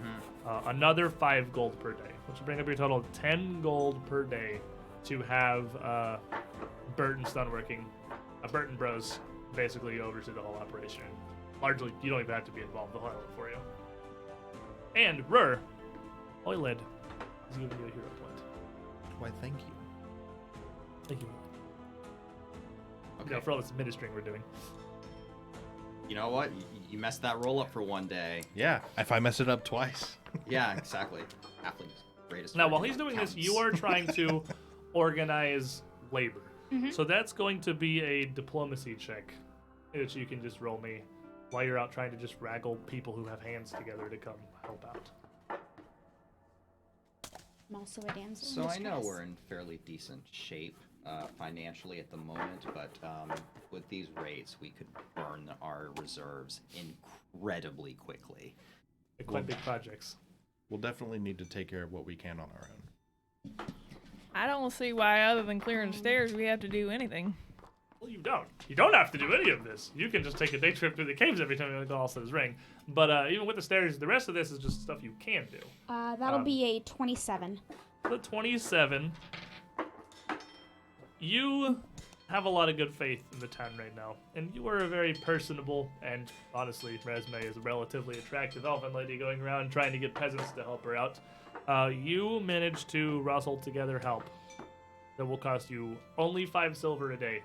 Another 5 gold per day, which will bring up your total of 10 gold per day to have Burton Stoneworking, Burton Bros, basically oversee the whole operation. Largely, you don't even have to be involved. They'll handle it for you. And Rur, Oiled, is giving you a hero point. Why, thank you. Thank you. Okay. For all this administering we're doing. You know what? You messed that roll up for one day. Yeah, if I mess it up twice. Yeah, exactly. Halfling's greatest. Now, friend while he's doing this, you are trying to organize labor. So that's going to be a diplomacy check, which you can just roll me while you're out trying to just wrangle people who have hands together to come help out. I'm also a damsel So in I know distress. we're in fairly decent shape financially at the moment, but with these rates, we could burn our reserves incredibly quickly. They're quite big projects. We'll definitely need to take care of what we can on our own. I don't see why, other than clearing stairs, we have to do anything. Well, you don't. You don't have to do any of this. You can just take a day trip through the caves every time you want to go Alseta's Ring. But even with the stairs, the rest of this is just stuff you can do. That'll be a 27. The 27. You have a lot of good faith in the town right now, and you are a very personable and, honestly, Resme is a relatively attractive elven lady going around trying to get peasants to help her out. You managed to rustle together help that will cost you only 5 silver a day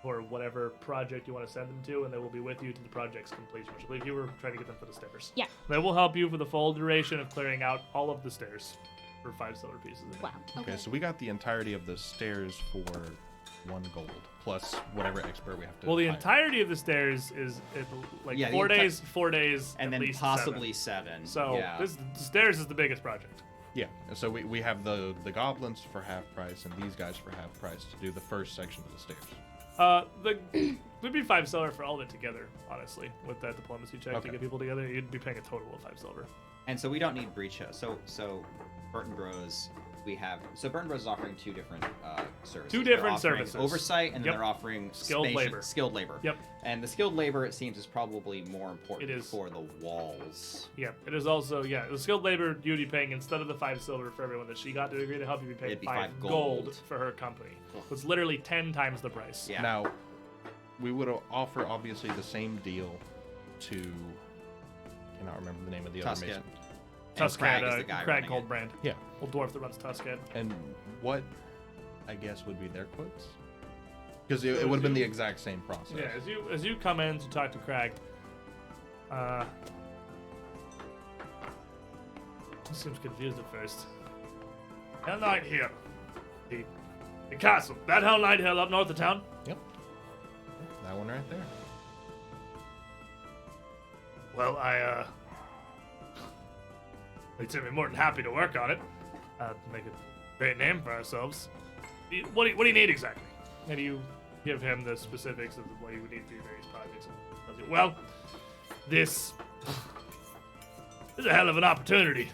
for whatever project you want to send them to, and they will be with you to the project's completion, which I believe you were trying to get them for the stairs. Yeah. They will help you for the full duration of clearing out all of the stairs for 5 silver pieces a day. Wow. Okay, so we got the entirety of the stairs for 1 gold, plus whatever expert we have to Well, the hire. entirety of the stairs is like Yeah, the 4 enti- days, 4 days, And at then least possibly 7. 7. So yeah. the stairs is the biggest project. Yeah, and so we have the goblins for half price and these guys for half price to do the first section of the stairs. Would be 5 silver for all of it together, honestly, with that diplomacy check Okay. to get people together. You'd be paying a total of 5 silver. And so we don't need breach. So Burton Bros, we have. So Burton Bros is offering 2 different services. 2 They're different offering services. Oversight, and then Yep. they're offering Skilled labor. Skilled labor. Yep. And the skilled labor, it seems, is probably more important It is. for the walls. Yeah, it is also, the skilled labor you'd be paying instead of the 5 silver for everyone that she got to agree to help you, be paying It'd be 5 5 gold gold. for her company. So it's literally 10 times the price. Yeah. Now, we would offer obviously the same deal to. Cannot remember the name of the other Tuscan. mason. And Crag is Tuskhead, the guy Crag running it. Coldbrand. Yeah. Old dwarf that runs Tuskhead. And what, I guess, would be their quotes? Because it would have been the exact same process. Yeah, as you come in to talk to Crag, he seems confused at first. Hell Knight here. The castle. That Hell Knight Hill up north of town? Yep. That one right there. Well, we'd be more than happy to work on it. Make a great name for ourselves. What do you need exactly? And you give him the specifics of what you would need for your various projects. Well, this is a hell of an opportunity,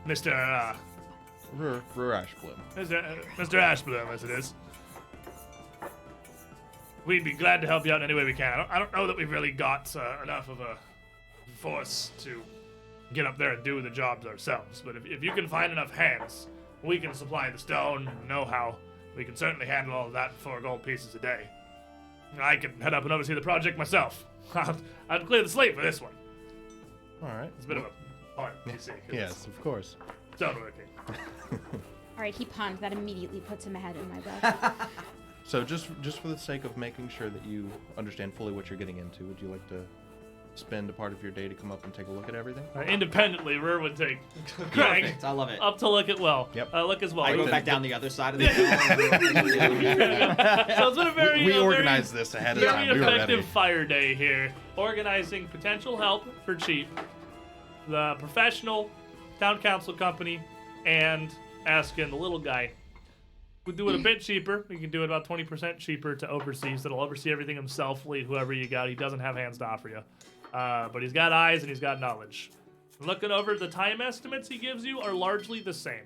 Mr. Ashbloom. Mr. Ashbloom, as it is. We'd be glad to help you out in any way we can. I don't know that we've really got enough of a force to get up there and do the jobs ourselves, but if you can find enough hands, We can supply the stone and know-how. We can certainly handle all of that for 4 gold pieces a day. I can head up and oversee the project myself. I'd clear the slate for this one. All right. It's a bit of a punt, you see. 'cause Yes, of course. it's stone working. All right, he punned. That immediately puts him ahead in my book. So just for the sake of making sure that you understand fully what you're getting into, would you like to spend a part of your day to come up and take a look at everything? Independently, Rur would take Craig Perfect. I love it. up to look at Yep. look as well. I go back down the other side of the So it's been a very We a organized this ahead of very time. We were effective ready. fire day here, organizing potential help for cheap, the professional town council company, and asking the little guy. We'll do it a bit cheaper. We can do it about 20% cheaper to oversee, so it'll oversee everything himself, lead whoever you got. He doesn't have hands to offer you. But he's got eyes and he's got knowledge. Looking over the time estimates he gives you are largely the same.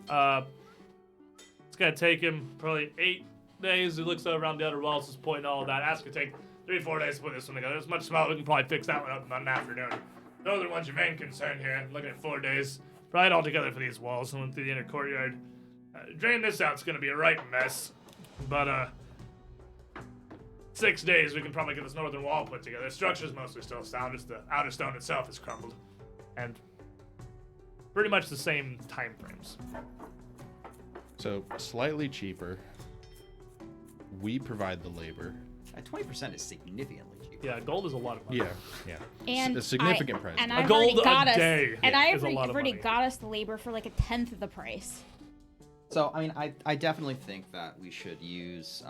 It's going to take him probably 8 days. He looks over around the other walls, just pointing all of that. It's going to take 3-4 days to put this one together. It's much smaller. We can probably fix that one up in an afternoon. Those are the ones your main concern here. Looking at 4 days. Probably all together for these walls. And went through the inner courtyard. Drain this out. It's going to be a right mess. But, 6 days, we can probably get this northern wall put together. The structure's mostly still sound. Just the outer stone itself has crumbled. And pretty much the same time frames. So slightly cheaper. We provide the labor. 20% is significantly cheaper. Yeah, gold is a lot of money. Yeah. And a significant price. And A I've gold already got a us, day and is a lot of already money. got us the labor for like 1/10 of the price. So I mean, I definitely think that we should use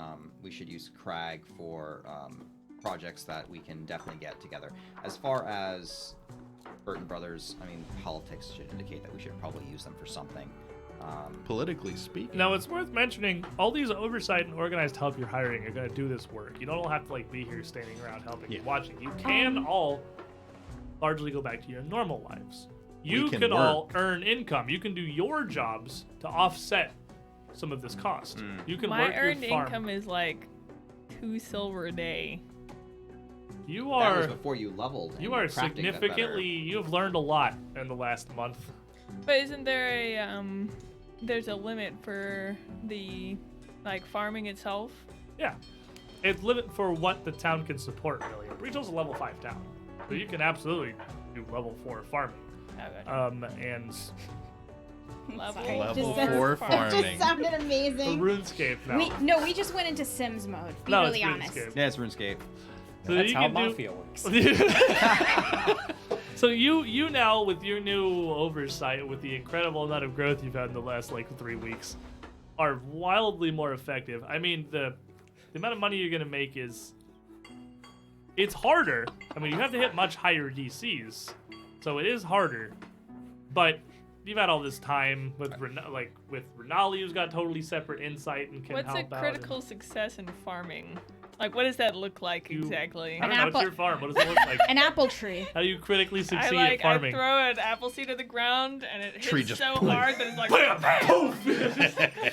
Crag for projects that we can definitely get together. As far as Burton Brothers, I mean, politics should indicate that we should probably use them for something. Politically speaking. Now, it's worth mentioning, all these oversight and organized help you're hiring are going to do this work. You don't all have to like be here standing around helping and watching. You can all largely go back to your normal lives. You can can all work. earn income. You can do your jobs to offset some of this cost. You can My work your earned farm. income is like 2 silver a day. You That was are before you leveled. and you are crafting got better. significantly. You've learned a lot in the last month. But isn't there a there's a limit for the like farming itself? Yeah, it's limit for what the town can support. Really, Breachel's a level 5 town, so you can absolutely do level 4 farming. Okay. And Level Level Just 4 It farming. just sounded for amazing. RuneScape now. We just went into Sims mode. Be No, really it's honest. RuneScape. Yeah, it's RuneScape. So That's you how can do- Mafia works. So you now, with your new oversight, with the incredible amount of growth you've had in the last like 3 weeks, are wildly more effective. I mean, the amount of money you're gonna make it's harder. I mean, you have to hit much higher DCs, so it is harder. But you've had all this time with Renali, who's got totally separate insight and can What's a help out. critical success in farming? Like, what does that look like You- exactly? I don't An know. It's apple- your farm. What does it look like? An apple tree. How do you critically I succeed at farming? throw an apple seed to the ground and it Tree hits just so poof. hard that it's like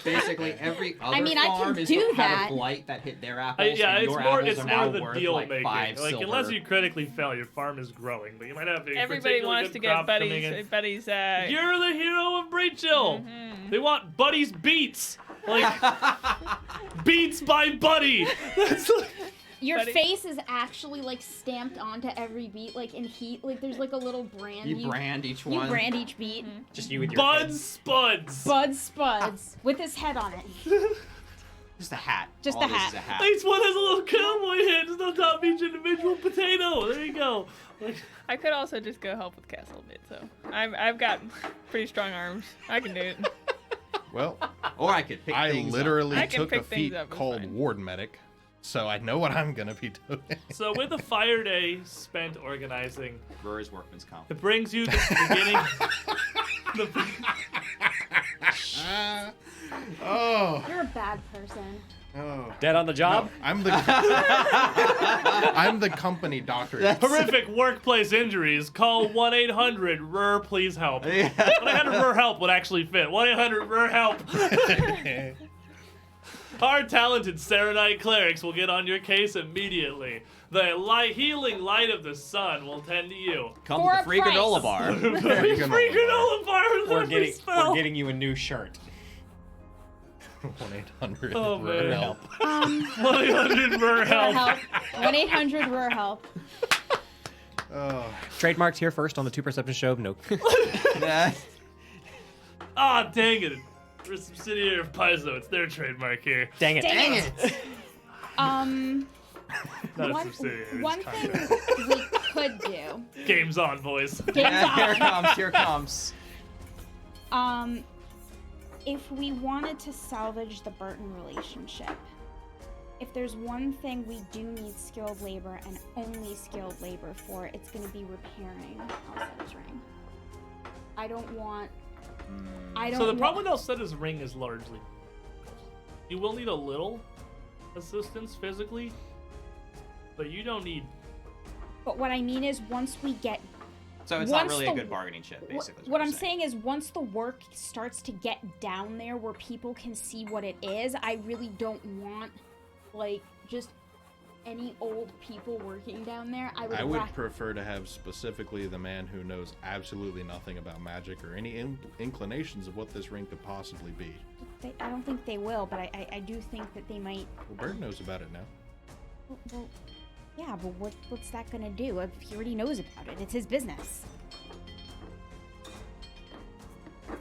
Basically, every other mean, I can farm is do had that. a blight that hit their apples, Yeah, and it's your more apples it's are more now the worth deal like making. 5 Like silver. unless you critically fail, your farm is growing, but you might have a everybody particularly wants good to get crop coming buddies. in. Buddies. You're the hero of Breachill. They want Buddy's beats, like beats by Buddy. That's like, Your Buddy. face is actually like stamped onto every beat, like in heat. Like there's like a little brand. You brand each You one. brand each beat. Just you with your Buds Spuds. Bud Spuds with his head on it. Just a hat. Just All a this hat. Is a hat. Each one has a little cowboy head just on top of each individual potato. There you go. Like, I could also just go help with Castle a bit, so I've got pretty strong arms. I can do it. Well, Or I could pick I things literally I can took a pick things feat up, it's called fine. Ward Medic, so I know what I'm gonna be doing. so with a fire day spent organizing, up. Rory's workman's comp. it brings you to the beginning. Oh, You're a bad person. oh. Dead on the job? I'm the I'm the company doctor. Horrific workplace injuries. Call 1-800-RUR, please help. 1-800-RUR help would actually fit. 1-800-RUR help. Our talented Serenite clerics will get on your case immediately. The healing light of the sun will tend to you. Come For to a the free price. granola bar. Free granola bar with We're every spell. getting you a new shirt. 1-800 Oh, man. help. 1-800 Rur help. help. 1-800 help. Oh, Trademarked here first on the 2 Perception Show. Nope. Ah, dang it. We're a subsidiary of Paizo. It's their trademark here. Dang it. Dang it. Not a One, subsidiary. one it's thing contract. we could do. Game's on, boys. Here it comes. Here it comes. If we wanted to salvage the Burton relationship, if there's one thing we do need skilled labor and only skilled labor for, it's going to be repairing Alseta's ring. I don't want. So the problem with Alseta's ring is largely you will need a little assistance physically, but you don't need. But what I mean is, once we get. So it's not Once really the- a good bargaining chip, basically. is What you're I'm saying is, once the work starts to get down there where people can see what it is, I really don't want, like, just any old people working down there. I would prefer to have specifically the man who knows absolutely nothing about magic or any inclinations of what this ring could possibly be. I don't think they will, but I do think that they might. Well, Bert knows about it now. Well, yeah, but what's that gonna do if he already knows about it? It's his business.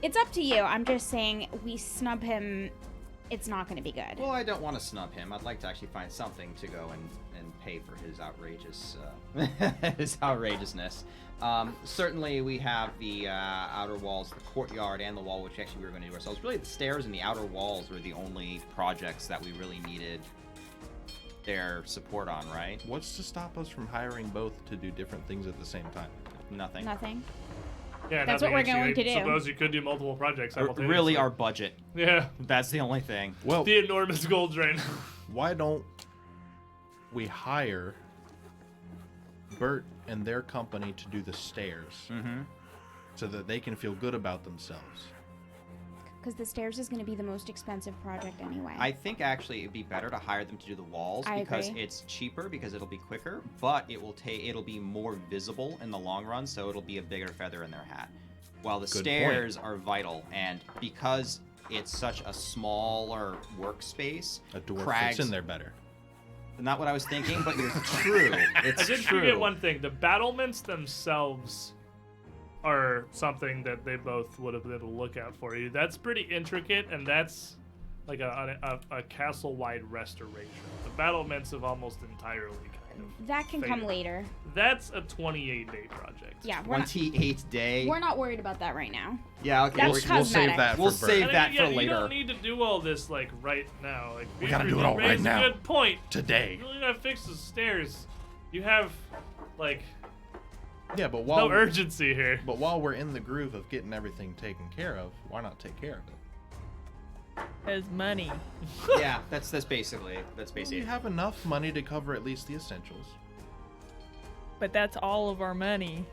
It's up to you. I'm just saying, we snub him, it's not gonna be good. Well, I don't want to snub him. I'd like to actually find something to go and pay for his outrageous, his outrageousness. Certainly, we have the outer walls, the courtyard, and the wall, which actually we were going to do ourselves. Really, the stairs and the outer walls were the only projects that we really needed their support on, right? What's to stop us from hiring both to do different things at the same time? Nothing. Nothing. Yeah, That's nothing, what we're actually. going to I do. suppose you could do multiple projects simultaneously. Really, our budget. Yeah. That's the only thing. Well, The enormous gold drain. why don't we hire Bert and their company to do the stairs Mm-hmm. so that they can feel good about themselves? Because the stairs is gonna be the most expensive project anyway. I think actually it'd be better to hire them to do the walls I because agree. it's cheaper, because it'll be quicker, but it'll be more visible in the long run, so it'll be a bigger feather in their hat. While the Good stairs are vital, and because it's such a smaller workspace, A dwarf Crags, fits in there better. not what I was thinking, but you're true. It's I did true. forget one thing. The battlements themselves are something that they both would have been able to look out for you. That's pretty intricate, and that's like a castle-wide restoration. The battlements have almost entirely kind of that can come faded. later. That's a 28-day project. Yeah, we're not. 28th day. We're not worried about that right now. Yeah, okay. That's We'll cosmetic. save that We'll for Bert. save And that yeah, for you later. don't need to do all this like right now. Like We gotta you do it all right raised now. A good point. Today. You only gotta fix the stairs. You have like Yeah, but no urgency here. But while we're in the groove of getting everything taken care of, why not take care of it? As money. Yeah, that's basically We have enough money to cover at least the essentials. But that's all of our money.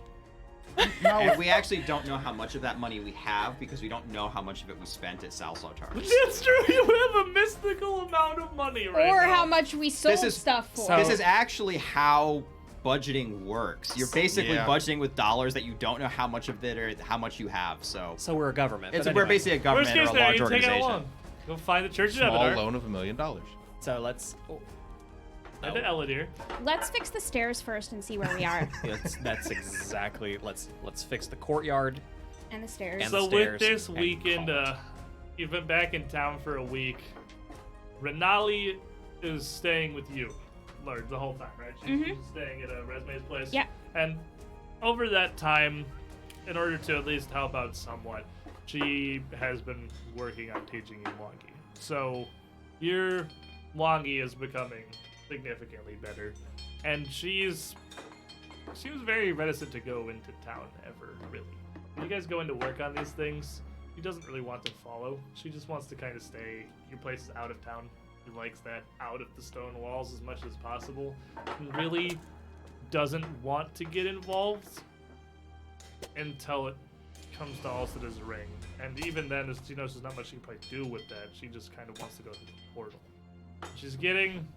And we actually don't know how much of that money we have because we don't know how much of it we spent at Salsotars. That's true. You have a mystical amount of money right Or now. how much we sold This is- stuff for. So- This is actually how budgeting works. You're basically Yeah. budgeting with dollars that you don't know how much of it or how much you have. So So we're a government. it's, but we're anyway. basically a Worst government or case a scenario, large you take out a organization. loan. Go find the church of Small Aiudara. loan of $1 million. So let's. And to Eladir. Let's fix the stairs first and see where we are. That's exactly. Let's fix the courtyard. And the stairs. And So the with stairs this and weekend, call it. you've been back in town for a week. Renali is staying with you, Lord, the whole time, right? She's staying at Resme's place. Yeah. And over that time, in order to at least help out somewhat, she has been working on teaching you Wangi. So your Wangi is becoming significantly better, and she was very reticent to go into town ever, really. When you guys go into work on these things, she doesn't really want to follow. She just wants to kind of stay. Your place is out of town. She likes that out of the stone walls as much as possible, and really doesn't want to get involved until it comes to Alseta's ring. And even then, as she knows there's not much she can probably do with that. She just kind of wants to go through the portal. She's getting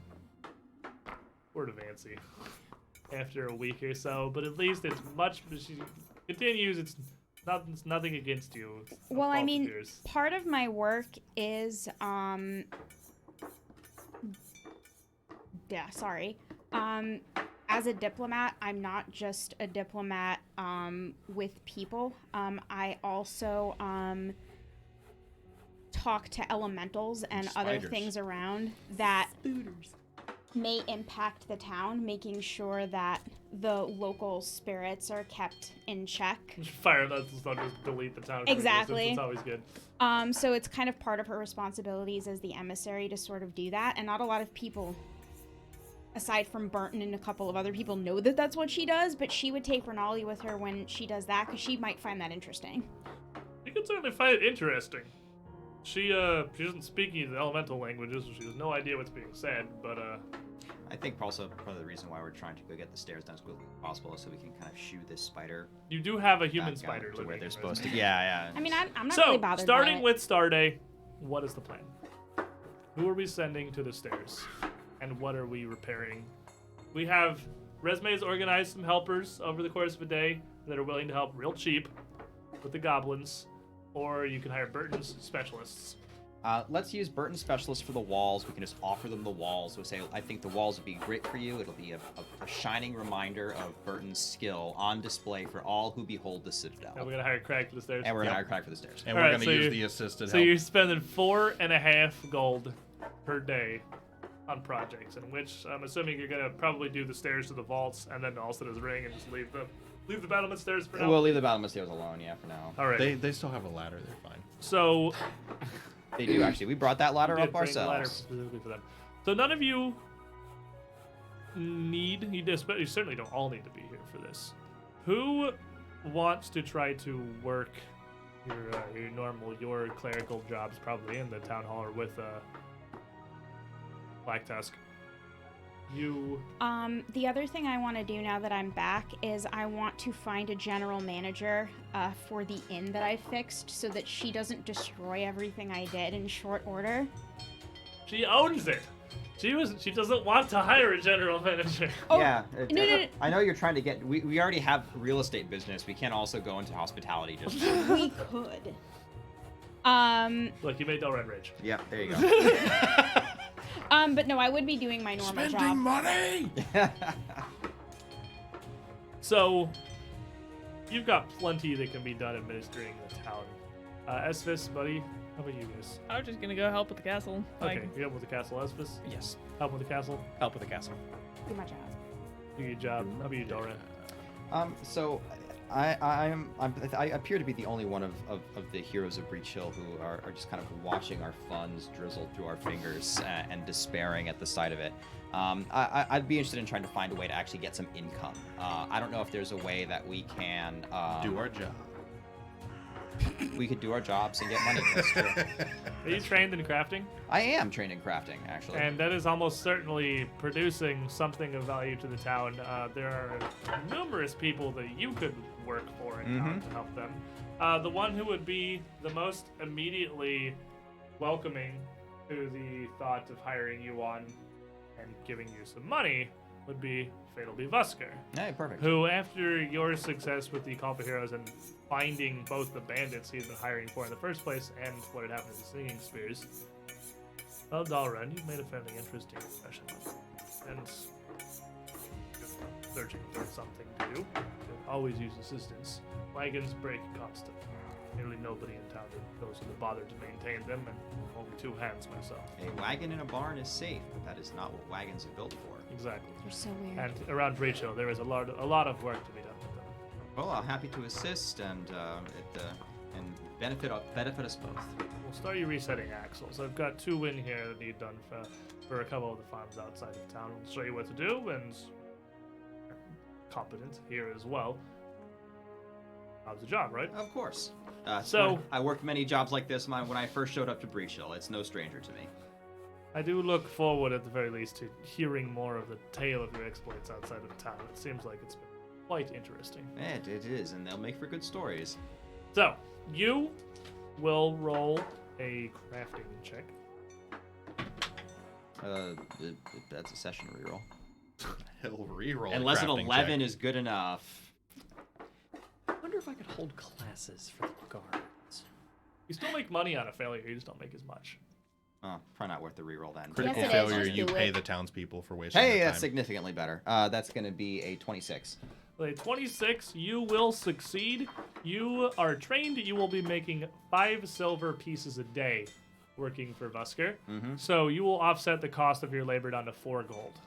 word of antsy after a week or so, but at least it's much. She continues. It's nothing against you. It's no Well, I fault of mean, yours. part of my work is as a diplomat, I'm not just a diplomat with people. I also talk to elementals and other Spiders. things around that may impact the town, making sure that the local spirits are kept in check. Fire that's not just delete the town. Exactly. It's always good. So it's kind of part of her responsibilities as the emissary to sort of do that, and not a lot of people, aside from Burton and a couple of other people, know that that's what she does, but she would take Renali with her when she does that, because she might find that interesting. You can certainly find it interesting. She doesn't speak the elemental languages, so she has no idea what's being said, but I think also part of the reason why we're trying to go get the stairs down as quickly as possible is so we can kind of shoo this spider you do have a human back spider out to living where they're in supposed to. Resme. Yeah. I mean, I'm not So, really bothered starting by it. with Starday, what is the plan? Who are we sending to the stairs? And what are we repairing? We have Resme's organized some helpers over the course of a day that are willing to help real cheap with the goblins, or you can hire Burton's specialists. Let's use Burton Specialist for the walls. We can just offer them the walls. We'll say, I think the walls would be great for you. It'll be a shining reminder of Burton's skill on display for all who behold the Citadel. And we're gonna hire Craig for the stairs. And we're going to hire Craig for the stairs. And All we're right, going so to use you- the assisted So help. you're spending 4.5 gold per day on projects, in which I'm assuming you're gonna probably do the stairs to the vaults and then also Alseta's ring and just leave the battlement stairs for now. We'll leave the bottom of stairs alone, yeah, for now. All right. They still have a ladder. They're fine. So They do, actually. We brought that ladder did up bring the ladder ourselves. specifically for them. So none of you need. You certainly don't all need to be here for this. Who wants to try to work your clerical jobs, probably in the town hall or with Black Tusk? You. The other thing I want to do now that I'm back is I want to find a general manager for the inn that I fixed so that she doesn't destroy everything I did in short order. She owns it. She doesn't want to hire a general manager. Oh, Yeah. no. I know you're trying to get... We already have real estate business. We can't also go into hospitality just... We could. Look, you made Delren rich. Yeah, there you go. But no, I would be doing my normal job. money! So, you've got plenty that can be done administering the town. Esvis, buddy, how about you guys? I was just gonna go help with the castle. Okay, you help with the castle, Esvis? Yes. Help with the castle? Help with the castle. Do my job. Do your job. How about you, Delren? So I appear to be the only one of the heroes of Breach Hill who are just kind of watching our funds drizzle through our fingers and despairing at the sight of it. I'd be interested in trying to find a way to actually get some income. I don't know if there's a way that we can Do our job. we could do our jobs and get money. That's true. Are you trained in crafting? I am trained in crafting, actually. And that is almost certainly producing something of value to the town. There are numerous people that you could work for in town to help them. The one who would be the most immediately welcoming to the thought of hiring you on and giving you some money would be Fatalby Vusker, Hey, perfect. who, after your success with the Call for Heroes and finding both the bandits he's been hiring for in the first place and what had happened to the Singing Spears, well, Dalren, you've made a fairly interesting impression. And if searching for something to do, you can always use assistance. Wagons break constantly. Nearly nobody in town goes to the bother to maintain them, and only 2 hands myself. A wagon in a barn is safe, but that is not what wagons are built for. Exactly. You're so weird. And around Breach Hill, there is a lot of work to be done with them. Well, I'm happy to assist and benefit us both. We'll start you resetting axles. I've got 2 in here that need done for a couple of the farms outside of town. We'll show you what to do, and competent here as well. How's the job, right? Of course. So- I worked many jobs like this when I first showed up to Breach Hill. It's no stranger to me. I do look forward, at the very least, to hearing more of the tale of your exploits outside of town. It seems like it's been quite interesting. It is, and they'll make for good stories. So, you will roll a crafting check. That's a session reroll. He'll reroll. a Unless an crafting 11 check. is good enough. I wonder if I could hold classes for the guards. You still make money on a failure, you just don't make as much. Oh, probably not worth the reroll then. Critical Yes, it is. failure, Just you do pay it. the townspeople for wasting Hey, their that's time. significantly better. That's going to be a 26. With a 26, you will succeed. You are trained. You will be making 5 silver pieces a day working for Vusker. Mm-hmm. So you will offset the cost of your labor down to 4 gold.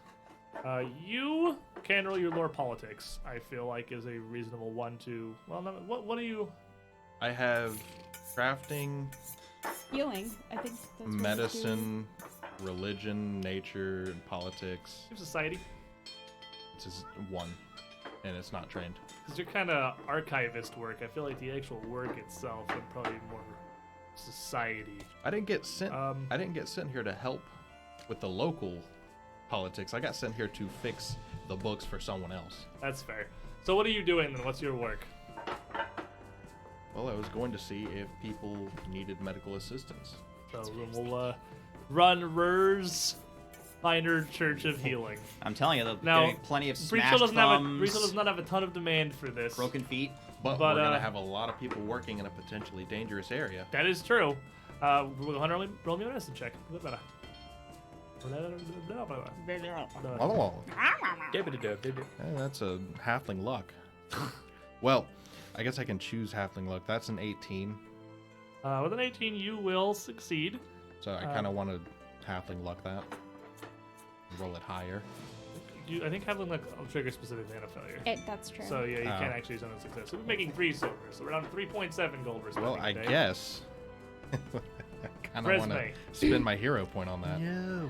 You can roll your lore politics, I feel like is a reasonable one to... Well, no, what do you... I have crafting, Healing. I think that's what we do. medicine, religion, nature, and politics. You have society? It's just 1, and it's not trained. Because you're kind of archivist work. I feel like the actual work itself would probably be more society. I didn't get sent. Um, I didn't get sent here to help with the local politics. I got sent here to fix the books for someone else. That's fair. So what are you doing then? What's your work? Well, I was going to see if people needed medical assistance. So we'll run Rur's Minor Church of Healing. I'm telling you, they're Now, getting plenty of Breachel smashed does thumbs, not have a ton of demand for this. broken feet. But, But, we're going uh, to have a lot of people working in a potentially dangerous area. That is true. We'll go ahead and roll me a medicine check. That's a halfling luck. Well, I guess I can choose halfling luck. That's an 18. With an 18, you will succeed. So I kind of want to halfling luck that. Roll it higher. I think having like a trigger specifically on a failure. That's true. So yeah, you Oh. can't actually use it on a success. So we're making 3 silver, so we're down to 3.7 gold we're Well, spending I today. guess. I kind of want to Resume. spend my hero point on that. No.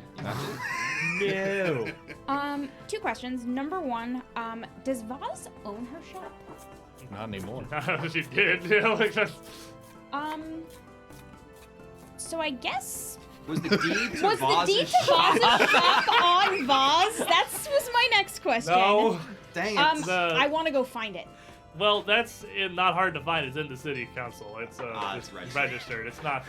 No. 2 questions. Number 1, does Vaz own her shop? Not anymore. No, she did. Yeah, like that's... So I guess Was the deed to was the Vaz's deed to shop? Vaz's shop on Vaz? That was my next question. No. Dang it. I want to go find it. Well, that's not hard to find. It's in the city council. It's it's registered. It's not.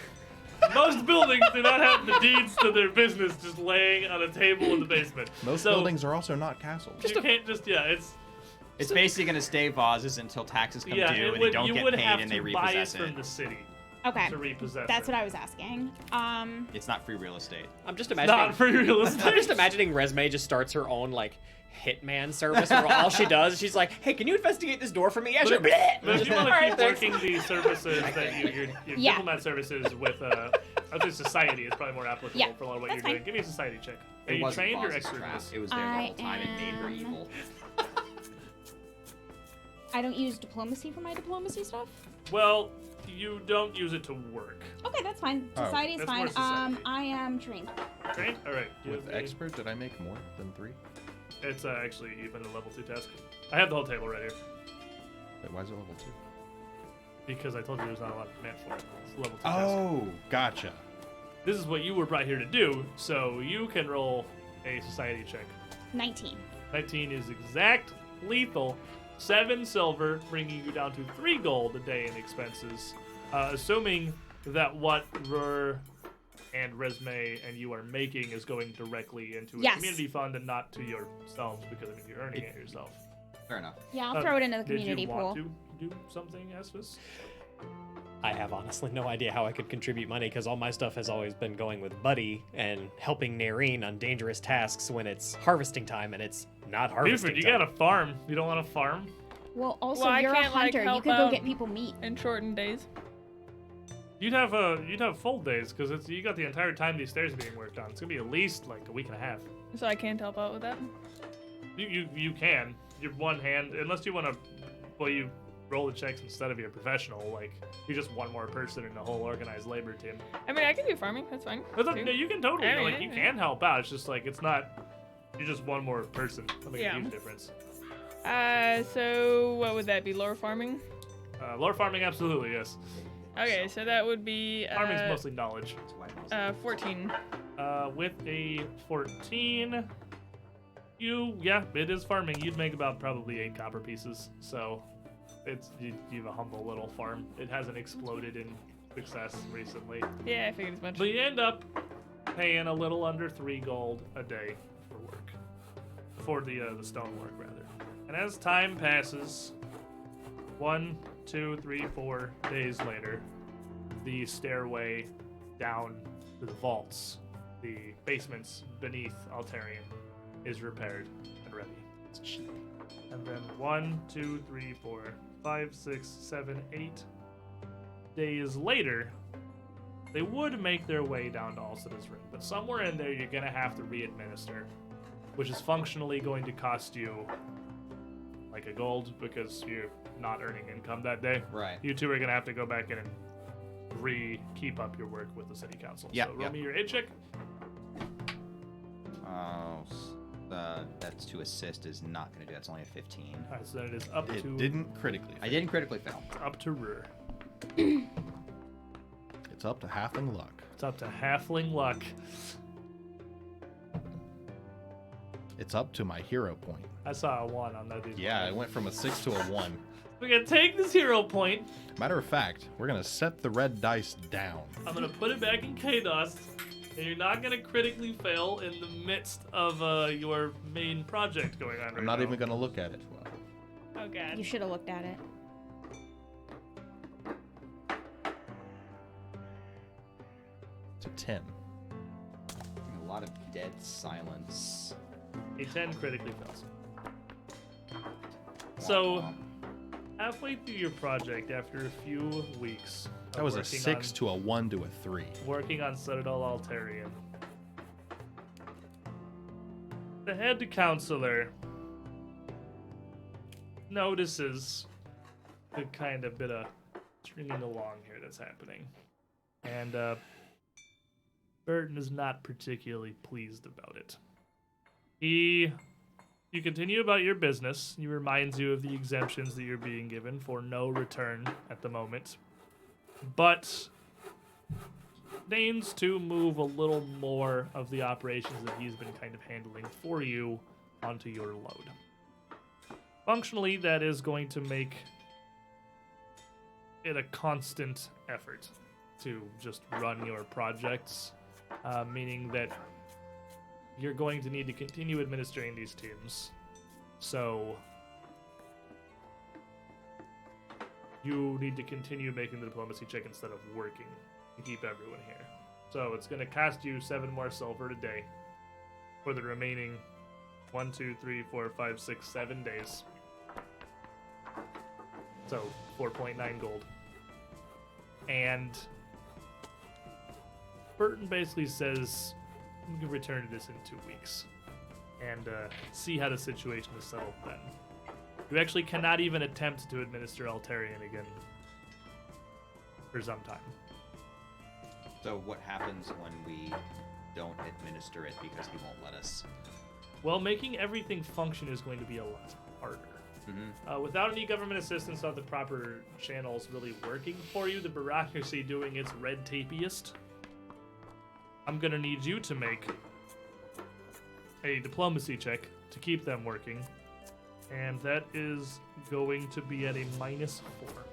Most buildings do not have the deeds to their business just laying on a table in the basement. Most So, buildings are also not castles. You can't just It's basically going to stay Vaz's until taxes come due it and would, they don't you get would paid have and to they buy it repossess from it. the city Okay. to repossess That's it. what I was asking. It's not free real estate. I'm just Not imagining. for real estate. I'm just imagining Resme just starts her own like hitman service where all she does is she's like, "Hey, can you investigate this door for me?" Yeah, sure. But if you want to Alright, keep thanks. working the services that your Yeah. diplomat services with, I think society is probably more applicable Yeah, for a lot of what that's you're doing. fine. Give me a society check. Are It you wasn't trained or Vaz's expert? trap. in this? It was there the I whole time. It made her am- evil. I don't use diplomacy for my diplomacy stuff. Well, you don't use it to work. Okay, that's fine. Oh, Society is that's fine. more society. I am trained. Trained? All right. With give me- expert, did I make more than 3? It's actually even a level 2 task. I have the whole table right here Wait, why is it level 2? because I told you there's not a lot of demand for it. It's a level 2 task. Oh, gotcha. This is what you were brought here to do, so you can roll a society check. 19. 19 is exact, lethal, 7 silver, bringing you down to 3 gold a day in expenses, assuming that what Rur and Resme and you are making is going directly into a Yes. community fund and not to yourselves because you're earning it yourself. Fair enough. Yeah, I'll throw it into the Did community you pool. want to do something, Esphus? I have honestly no idea how I could contribute money because all my stuff has always been going with Buddy and helping Nareen on dangerous tasks when it's harvesting time and it's not harvesting Buford, you time. gotta farm. You don't want to farm? Well, also Well, I you're a can't, like, hunter. You help could go out. get people meat. In shortened days. You'd have full days because you got the entire time these stairs are being worked on. It's gonna be at least like a week and a half. So I can't help out with that. You can. Your one hand, unless you want to. Well, you roll the checks instead of your professional. Like you're just one more person in the whole organized labor team. I mean, I can do farming. That's fine. But too. no, you can totally. Yeah, Like yeah, you yeah. can help out. It's just like it's not. You're just one more person. That'll make Yeah. a huge difference. So what would that be? Lore farming? Lore farming, absolutely yes. Okay, so that would be Farming's mostly knowledge. 14. With a 14, it is farming. You'd make about probably 8 copper pieces. So, you have a humble little farm. It hasn't exploded in success recently. Yeah, I figured as much. But you end up paying a little under 3 gold a day for work. For the stonework, rather. And as time passes, 1, 2, 3, 4 days later, the stairway down to the vaults, the basements beneath Altarian, is repaired and ready. It's cheap. And then 1, 2, 3, 4, 5, 6, 7, 8 days later, they would make their way down to Alseta's Ring, but somewhere in there you're going to have to re-administer, which is functionally going to cost you like a gold because you're not earning income that day. Right. You two are going to have to go back in and keep up your work with the city council. Yeah, So roll me your hit check. That's to assist is not going to do. That's only a 15. All right, so then it is up It to didn't critically. I didn't critically fail. it's up to Rur. It's up to halfling luck. It's up to halfling luck. It's up to my hero point. I saw a 1 on that. Yeah, it went from a 6 to a 1. We're gonna take this hero point. Matter of fact, we're gonna set the red dice down. I'm gonna put it back in K-Dust, and you're not gonna critically fail in the midst of your main project going on right now. I'm not even gonna look at it. Oh god. You should have looked at it. It's a 10. A lot of dead silence. A 10 critically fails. So, halfway through your project, after a few weeks, of That was a working 6 on- to a 1 to a 3. working on Citadel Altarian, the head counselor notices the kind of bit of stringing along here that's happening, and Burton is not particularly pleased about it. You continue about your business. He reminds you of the exemptions that you're being given for no return at the moment, but deigns to move a little more of the operations that he's been kind of handling for you onto your load. Functionally, that is going to make it a constant effort to just run your projects, meaning that you're going to need to continue administering these teams. So you need to continue making the diplomacy check instead of working to keep everyone here. So it's going to cost you 7 more silver a day for the remaining 1, 2, 3, 4, 5, 6, 7 days. So 4.9 gold. And Burton basically says you can return to this in 2 weeks and see how the situation is settled then. You actually cannot even attempt to administer Altarian again for some time. So what happens when we don't administer it because he won't let us? Well, making everything function is going to be a lot harder. Without any government assistance on the proper channels really working for you, the bureaucracy doing its red tapiest, I'm going to need you to make a diplomacy check to keep them working. And that is going to be at a -4.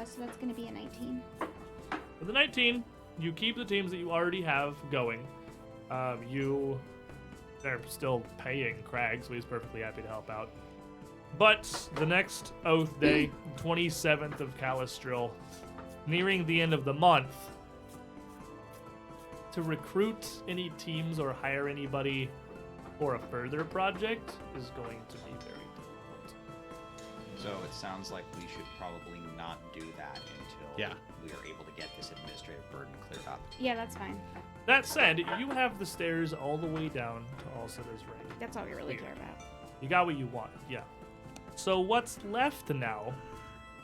So that's going to be a 19. With the 19, you keep the teams that you already have going. They're still paying Crag, so he's perfectly happy to help out. But the next Oath Day, 27th of Calistril, nearing the end of the month, to recruit any teams or hire anybody for a further project is going to be very difficult. So it sounds like we should probably not do that until we are able to get this administrative burden cleared up. Yeah, that's fine. That said, you have the stairs all the way down to Alseta's Ring. That's all we really care about. You got what you wanted, yeah. So what's left now,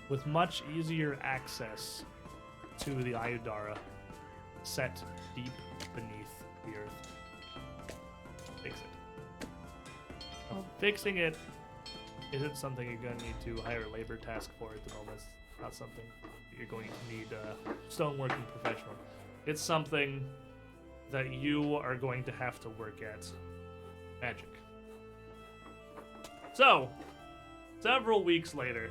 with much easier access to the Aiudara, set deep beneath the earth? Fix it. Fixing it isn't something you're going to need to hire a labor task for at the moment. It's not something that you're going to need a stoneworking professional. It's something that you are going to have to work at magic. So, several weeks later,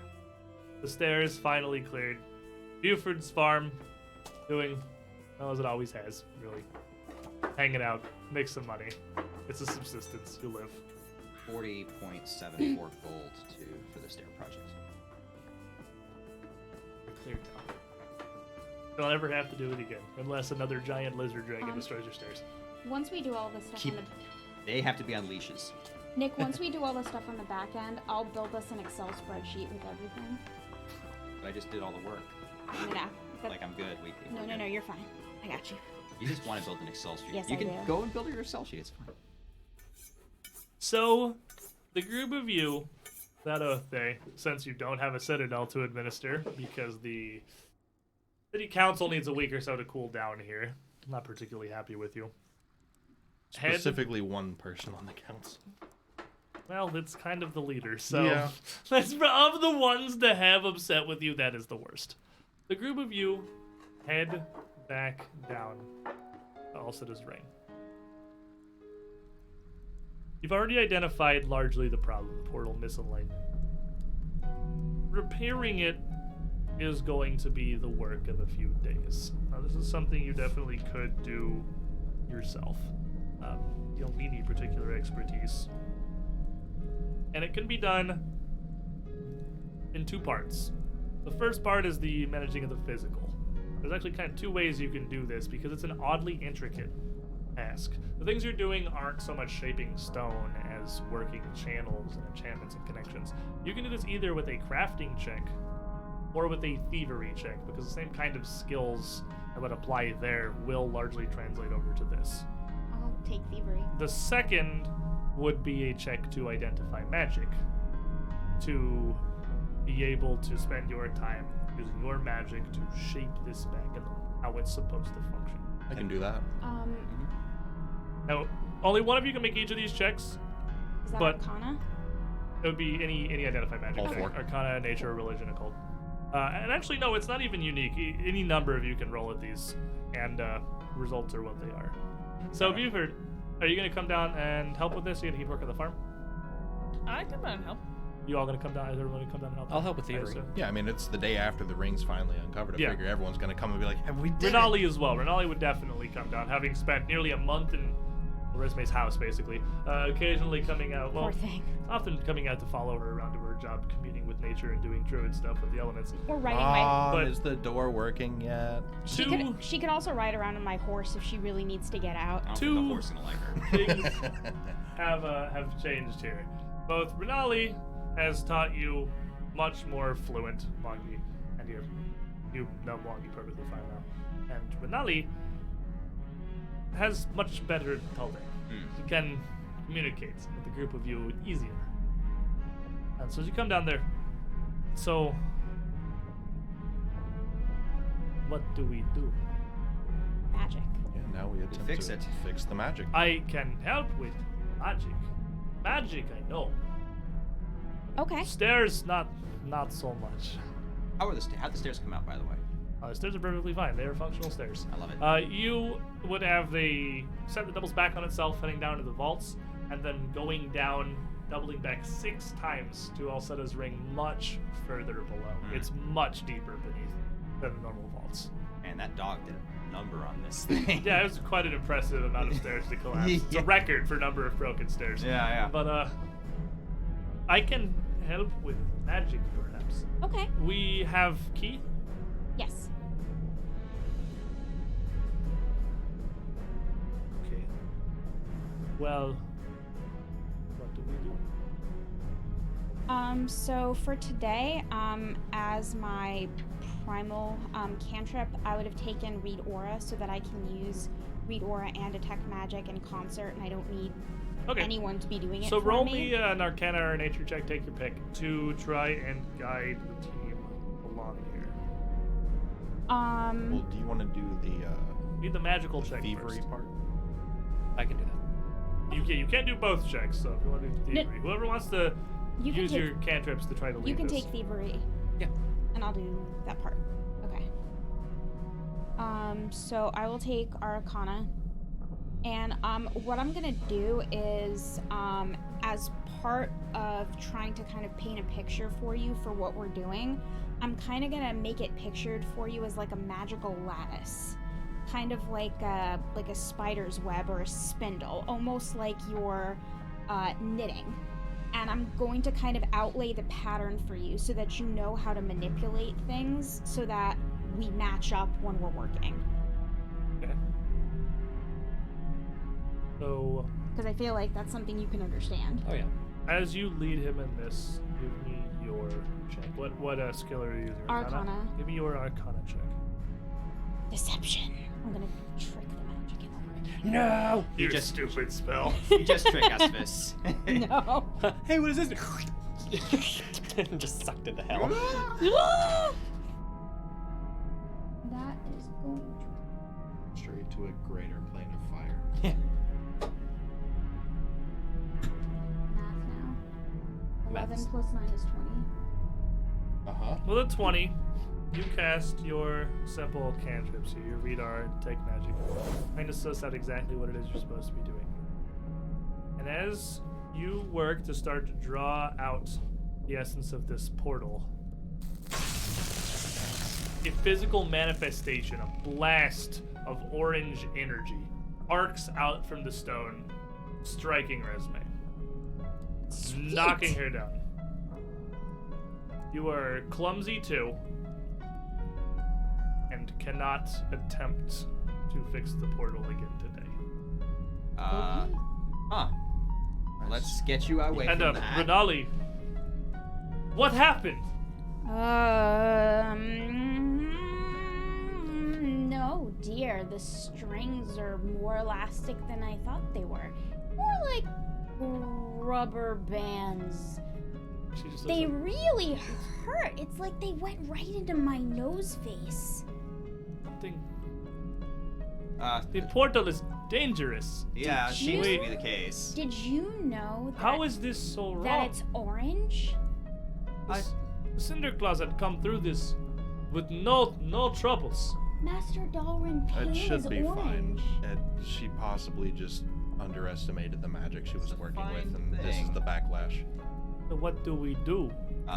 the stairs finally cleared. Buford's farm doing well as it always has, really. hanging out, make some money. It's a subsistence. You live. 40.74 gold for the stair project. Clear now. Don't ever have to do it again, unless another giant lizard dragon destroys your stairs. Once we do all this stuff on the They have to be on leashes. Nick, once we do all this stuff on the back end, I'll build us an Excel spreadsheet with everything. But I just did all the work. No, Like, I'm good. no, you're fine. I got you. You just want to build an Excel sheet. Yes, you I can do. go and build your Excel sheet. It's fine. So, the group of you, that oath day, since you don't have a citadel to administer, because the city council needs a week or so to cool down here. I'm not particularly happy with you. Specifically, one person on the council. Well, it's kind of the leader, so Yeah. that's of the ones to have upset with you, that is the worst. The group of you head back down to Alseta's Ring. You've already identified largely the problem, the portal misalignment. Repairing it is going to be the work of a few days. Now, this is something you definitely could do yourself. You don't need any particular expertise. And it can be done in two parts. The first part is the managing of the physical. There's actually kind of two ways you can do this because it's an oddly intricate task. The things you're doing aren't so much shaping stone as working channels and enchantments and connections. You can do this either with a crafting check or with a thievery check, because the same kind of skills that would apply there will largely translate over to this. I'll take thievery. The second would be a check to identify magic, to be able to spend your time using your magic to shape this bag and how it's supposed to function. I can do that. Now, only one of you can make each of these checks. Is that But- Arcana? It would be any identify magic All check. four. Arcana, nature, religion, occult. And actually, no, it's not even unique. Any number of you can roll at these, and results are what they are. So, Buford, are you going to come down and help with this? Are you going to keep working at the farm? I come down and help. You all going to come down? Is everyone going to come down and help? I'll help with Okay, thievery. so- Yeah, I mean, it's the day after the ring's finally uncovered. I Yeah. figure everyone's going to come and be like, have we did it? Renali as well. Renali would definitely come down, having spent nearly a month in Resume's house, basically. Occasionally coming out, well, Poor thing. often coming out to follow her around to her job, communing with nature and doing druid stuff with the elements. Or riding my... But- Is the door working yet? She could also ride around on my horse if she really needs to get out. I don't Two- think the horse is gonna like her. Things have changed here. Both Renali has taught you much more fluent Mongi, and you know Mongi perfectly fine now. And Renali has much better Taldane. He can communicate with the group of you easier. And so as you come down there, so what do we do? Magic. Yeah, now we attempt fix to it. fix the magic. I can help with magic. Magic, I know. Okay. Stairs, not so much. How'd the stairs come out, by the way? The stairs are perfectly fine. They are functional stairs. I love it. You would have the set that doubles back on itself, heading down to the vaults, and then going down, doubling back 6 times to Alseta's Ring, much further below. It's much deeper beneath than the normal vaults. Man, that dog did a number on this thing. Yeah, it was quite an impressive amount of stairs to collapse. It's a Yeah. record for number of broken stairs. Yeah. But I can help with magic, perhaps. Okay. We have key. Yes. Okay. Well, what do we do? So for today, as my primal cantrip, I would have taken Read Aura so that I can use Read Aura and Detect Magic in concert, and I don't need Okay. anyone to be doing it So for roll me. me an Arcana or a Nature check, take your pick, to try and guide the team along here. Well, do you want to do the Need the magical check thievery first. part? I can do that. You can't do both checks, so if you want to do thievery. Whoever wants to You can use take- your cantrips to try to lead You can this. take Thievery. Yeah. And I'll do that part. Okay. So I will take Arcana. And what I'm gonna do is, as part of trying to kind of paint a picture for you for what we're doing, I'm kind of gonna make it pictured for you as like a magical lattice. kind of like a spider's web or a spindle, almost like you're knitting. And I'm going to kind of outlay the pattern for you so that you know how to manipulate things so that we match up when we're working. Okay. So, Because I feel like that's something you can understand. Oh yeah. as you lead him in this, give me your check. What skill are you using? Arcana. Give me your Arcana check. Deception. I'm gonna trick the magic in over. No! You You just- stupid spell. You just trick us, Vis. No. Hey, what is this? Just sucked into hell. That is going to. Straight to a greater plane of fire. Math now. 11 Maths. plus 9 is 20. Uh-huh. Well, at 20, you cast your simple cantrips here. You read our Take Magic. Trying to suss out exactly what it is you're supposed to be doing. And as you work to start to draw out the essence of this portal, a physical manifestation, a blast of orange energy, arcs out from the stone, striking Resume, knocking her down. You are clumsy too, and cannot attempt to fix the portal again today. Huh. Let's get you away And from that. Renali, what happened? No, dear. The strings are more elastic than I thought they were. More like rubber bands. She just They looks like really hurt. It's like they went right into my nose face. something. Uh, The portal is dangerous. yeah, Did seems you- to be the case. Did you know that, How is this so that wrong? it's orange? The Cinderclaws had come through this with no troubles. Master Dalrin Pale It should is be fine. orange. She possibly just underestimated the magic she was It's a working fine with, and this is thing. the backlash. So what do we do?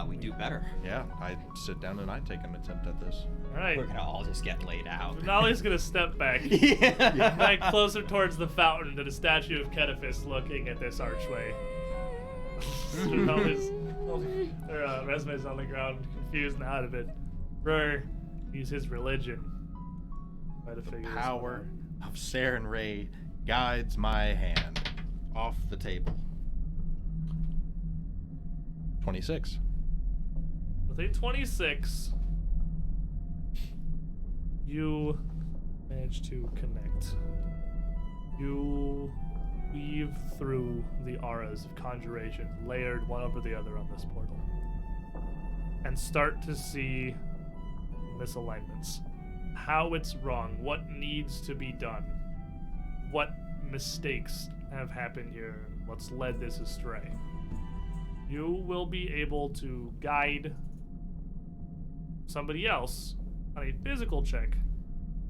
We do better. Yeah, I sit down and I take an attempt at this. All right. We're gonna all just get laid out. Renali's gonna step back. Yeah. Back closer towards the fountain to the statue of Kedifis looking at this archway. Her resume's on the ground, confused and out of it. Brr, use his religion. Try to figure this one Power out. of Saren Ray guides my hand. Off the table. 26. With a 26, you manage to connect. You weave through the auras of conjuration, layered one over the other on this portal, and start to see misalignments. How it's wrong, what needs to be done, what mistakes have happened here, and what's led this astray. You will be able to guide somebody else on a physical check,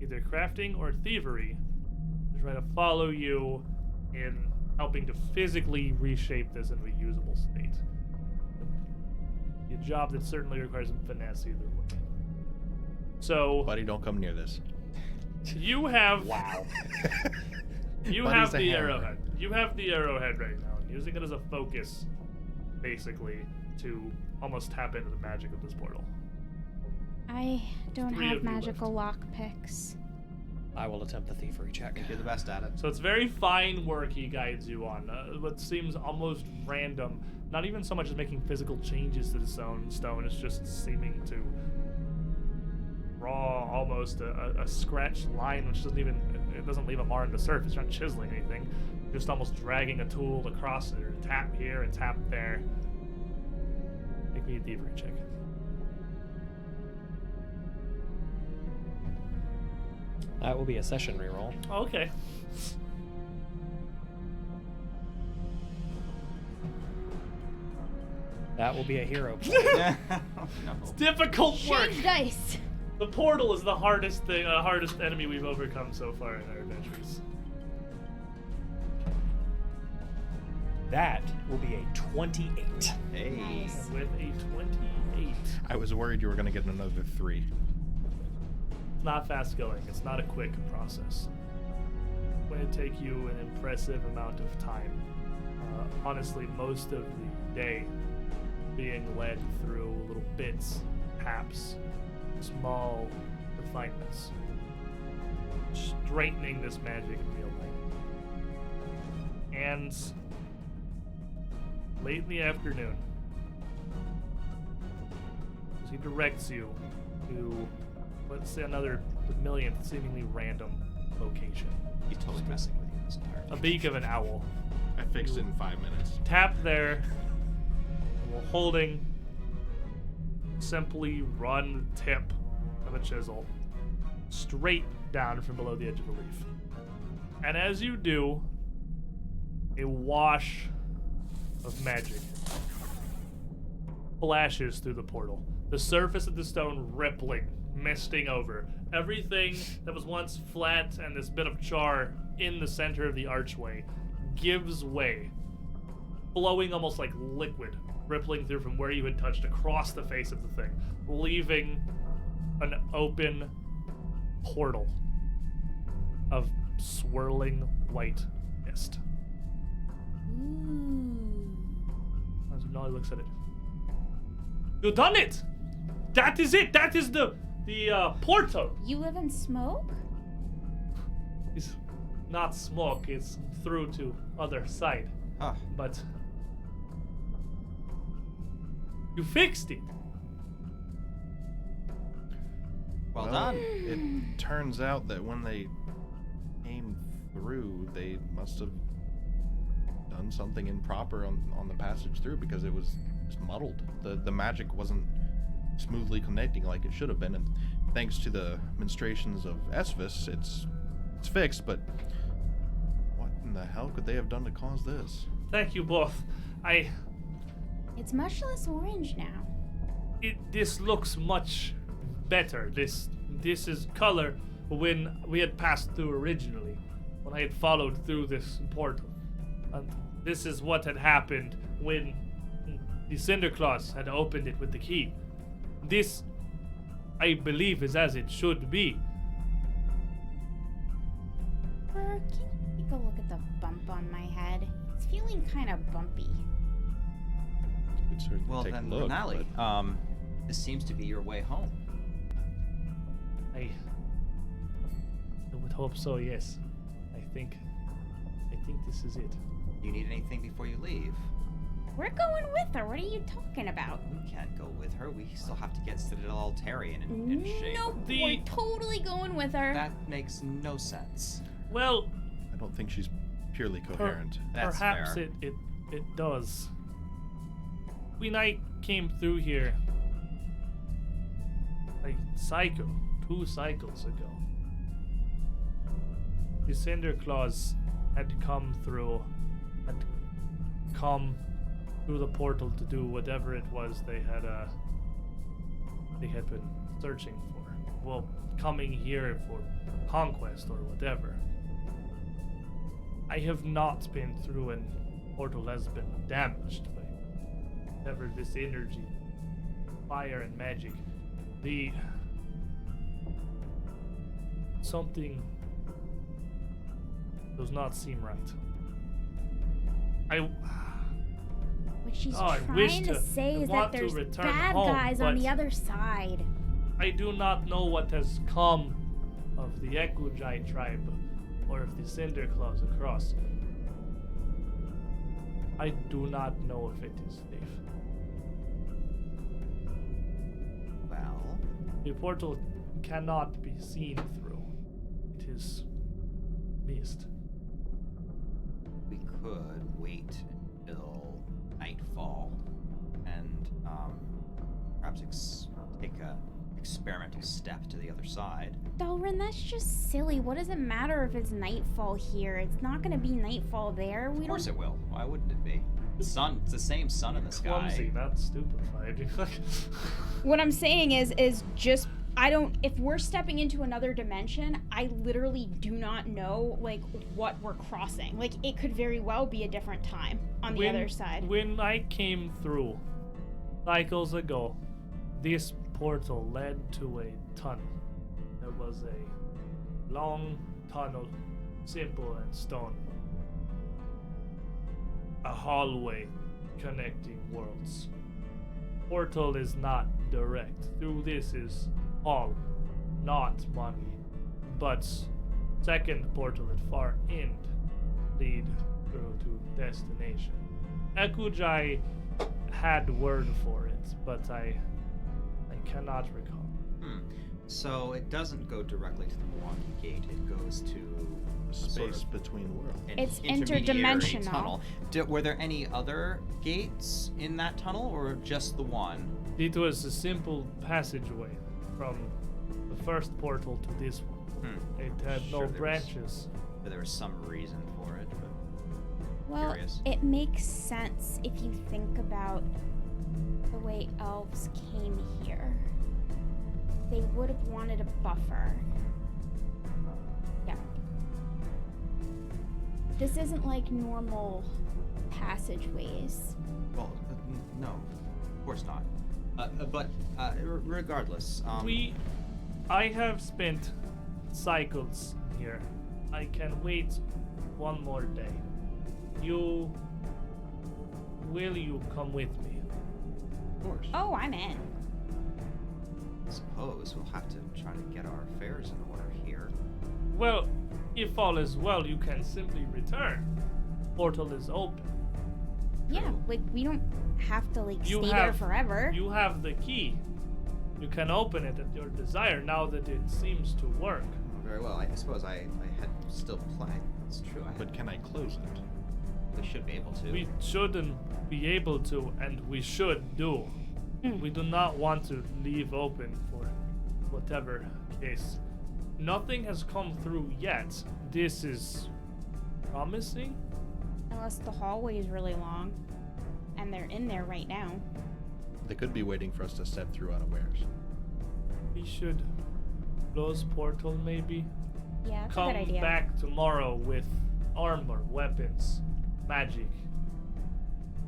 either crafting or thievery, to try to follow you in helping to physically reshape this into a usable state. A job that certainly requires some finesse either way. So, Buddy, don't come near this. you have you Buddy's have a the hammer. arrowhead. You have the arrowhead right now, and using it as a focus, basically, to almost tap into the magic of this portal. I don't Three have of you magical lockpicks. I will attempt the thievery check. You're the best at it. So it's very fine work he guides you on. What seems almost random, not even so much as making physical changes to the stone, it's just seeming to draw almost a scratched line, which doesn't even, it doesn't leave a mar on the surface. You're not chiseling anything. Just almost dragging a tool across it, or a tap here, a tap there. Make me a thievery check. That will be a session reroll. Oh, okay. That will be a hero point. No. Difficult work. Change dice. The portal is the hardest thing, hardest enemy we've overcome so far in our adventures. That will be a 28. Hey. Nice. With a 28. I was worried you were going to get another 3. not fast going. It's not a quick process. It's going to take you an impressive amount of time. Honestly, most of the day being led through little bits, perhaps small refinements, straightening this magic in real life. And late in the afternoon, as he directs you to, let's say, another millionth seemingly random location. He's totally messing with you this entire A time. beak of an owl. I fixed it in 5 minutes. Tap there, while holding, simply run the tip of a chisel straight down from below the edge of the leaf. And as you do, a wash of magic flashes through the portal. The surface of the stone rippling, misting over. Everything that was once flat and this bit of char in the center of the archway gives way, flowing almost like liquid, rippling through from where you had touched across the face of the thing, leaving an open portal of swirling white mist. As Nolly looks at it. You done it! That is it! That is the portal! You live in smoke? It's not smoke, it's through to other side. Huh. But you fixed it. Well done. It turns out that when they came through, they must have done something improper on the passage through, because it was just muddled. The magic wasn't smoothly connecting like it should have been, and thanks to the ministrations of Esvis, it's fixed. But what in the hell could they have done to cause this? Thank you both. It's much less orange now. This looks much better. This is color when we had passed through originally, when I had followed through this portal. And this is what had happened when the Cinder Claws had opened it with the key. This, I believe, is as it should be. Can you take a look at the bump on my head? It's feeling kind of bumpy. Could certainly Well take then, a look. Renali, but this seems to be your way home. I would hope so, yes. I think this is it. Do you need anything before you leave? We're going with her. What are you talking about? We can't go with her. We still have to get Citadel Altarian in shape. Nope, we're totally going with her. That makes no sense. Well, I don't think she's purely coherent. That's perhaps fair. it does. When I came through here a cycle, 2 cycles ago, the Cinder Claws had come through the portal to do whatever it was they had been searching for. Well, coming here for conquest or whatever. I have not been through and portal has been damaged by whatever this energy, fire and magic. Something does not seem right. What she's I wish trying to to- say I is that want to there's return bad home, guys on but- the other side. I do not know what has come of the Ekujai tribe or of the Cinder Claws across. I do not know if it is safe. Well, The portal cannot be seen through. It is mist. we could wait until nightfall and perhaps take a experimental step to the other side. Dalrin, that's just silly. What does it matter if it's nightfall here? It's not going to be nightfall there. Of course it will. Why wouldn't it be? The sun, it's the same sun in the Clumsy, sky. not stupefied. What I'm saying is just if we're stepping into another dimension, I literally do not know like what we're crossing. Like it could very well be a different time on the other side. When I came through cycles ago, this portal led to a tunnel. there was a long tunnel, simple and stone. A hallway connecting worlds. Portal is not direct. Through this is all, not money. But second portal at far end lead through to destination. Ekujai had word for it, but I cannot recall. So it doesn't go directly to the Milwaukee Gate. It goes to Space sort of between worlds. an It's intermediary interdimensional. tunnel. Were there any other gates in that tunnel, or just the one? It was a simple passageway from the first portal to this one. It had Sure, no there was- branches. But there was some reason for it. But Well, Curious. it makes sense if you think about the way elves came here. They would have wanted a buffer. Yeah. This isn't like normal passageways. well, no, of course not. But regardless, I have spent cycles here. I can wait one more day. Will you come with me? of course. Oh, I'm in. I suppose we'll have to try to get our affairs in order here. Well, if all is well, you can simply return. Portal is open. Yeah, like we don't have to like You stay there have- forever. You have the key. You can open it at your desire now that it seems to work. Very well. I suppose I had still planned. It's true. But can I close it? We should be able to. We shouldn't be able to, and we should do. We do not want to leave open for whatever case. Nothing has come through yet. This is promising. Unless the hallway is really long. And they're in there right now. They could be waiting for us to step through unawares. We should close portal maybe. Yeah, that's a Come good idea. back tomorrow with armor, weapons, magic,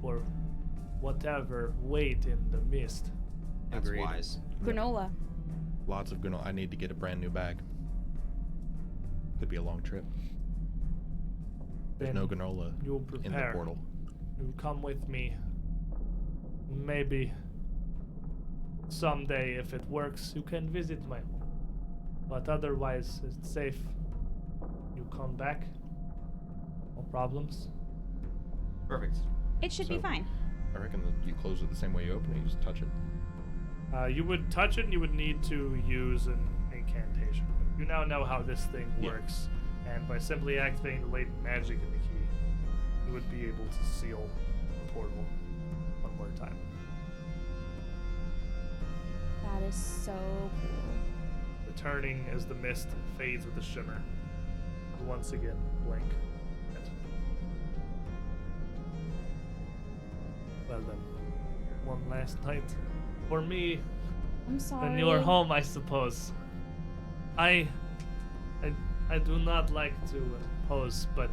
or whatever wait in the mist. That's Agreed. wise. Granola. Lots of granola. I need to get a brand new bag. Could be a long trip. There's Then no granola you'll in the prepare. portal. You come with me. Maybe someday, if it works, you can visit my home. But otherwise, it's safe. You come back. No problems. Perfect. It should be So- fine. I reckon that you close it the same way you open it. You just touch it. You would touch it and you would need to use an incantation. You now know how this thing Yeah. works, and by simply activating the latent magic in the key, you would be able to seal the portal one more time. That is so cool. Returning as the mist fades with a shimmer. And once again, blank. Well then, one last night. For me, I'm sorry. in your home, I suppose. I do not like to impose, but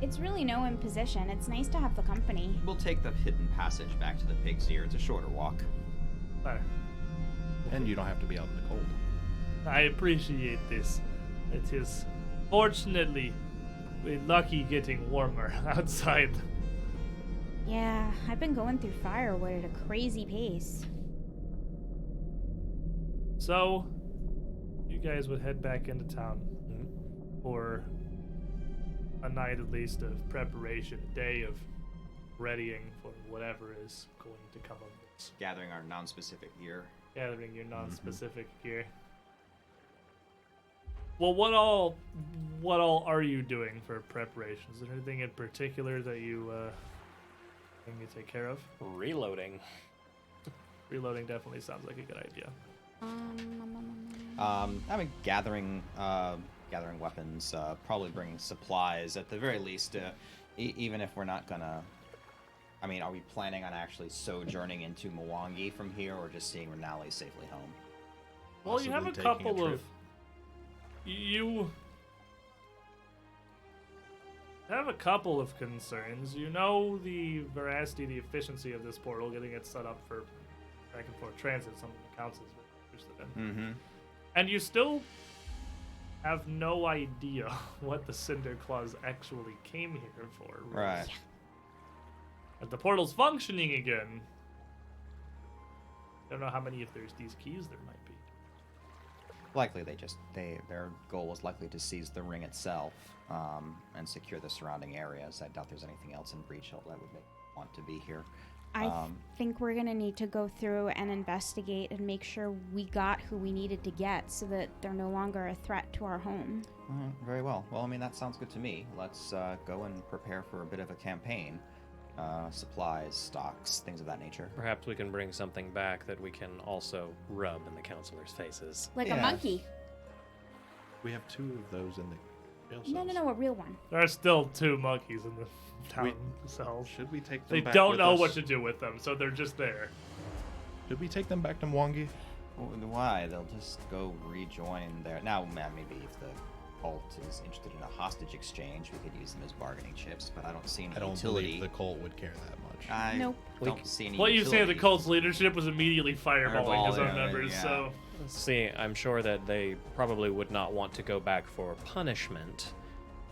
It's really no imposition. It's nice to have the company. We'll take the hidden passage back to the Pig's Ear. It's a shorter walk. And you don't have to be out in the cold. I appreciate this. It is fortunately we're lucky getting warmer outside. Yeah, I've been going through firewood at a crazy pace. So, you guys would head back into town for a night at least of preparation, a day of readying for whatever is going to come of this. Gathering our non-specific gear. Gathering your non-specific gear. Well, what all are you doing for preparations? Is there anything in particular that you need to take care of? Reloading. Reloading definitely sounds like a good idea. I mean, gathering weapons, probably bring supplies at the very least. Even if we're not gonna, I mean, are we planning on actually sojourning into Mwangi from here, or just seeing Renali safely home? Well, you have a Possibly taking a couple of trip. you have a couple of concerns. You know the veracity, the efficiency of this portal, getting it set up for back and forth transit. Some of the councils are interested in. Mm-hmm. And you still have no idea what the Cinder Claws actually came here for. Right. If the portal's functioning again, I don't know how many if there's these keys there might be. Likely their goal was likely to seize the ring itself and secure the surrounding areas. I doubt there's anything else in Breach Hill that would make them want to be here. I think we're going to need to go through and investigate and make sure we got who we needed to get so that they're no longer a threat to our home. Very well. Well, I mean, that sounds good to me. Let's go and prepare for a bit of a campaign. Supplies, stocks, things of that nature. Perhaps we can bring something back that we can also rub in the counselors' faces. Like a Yeah. monkey. We have 2 of those in the jail cells. No, a real one. There are still 2 monkeys in the town cells. Should we take them They back don't with know us? what to do with them, so they're just there. Should we take them back to Mwangi? Why? They'll just go rejoin their... Now, maybe if the cult is interested in a hostage exchange, we could use them as bargaining chips, but I don't see any I don't utility. believe the cult would care that much. I Nope. don't see any What you say utility. the cult's leadership was immediately fireballing his own Fireballing, members, yeah. so... See, I'm sure that they probably would not want to go back for punishment,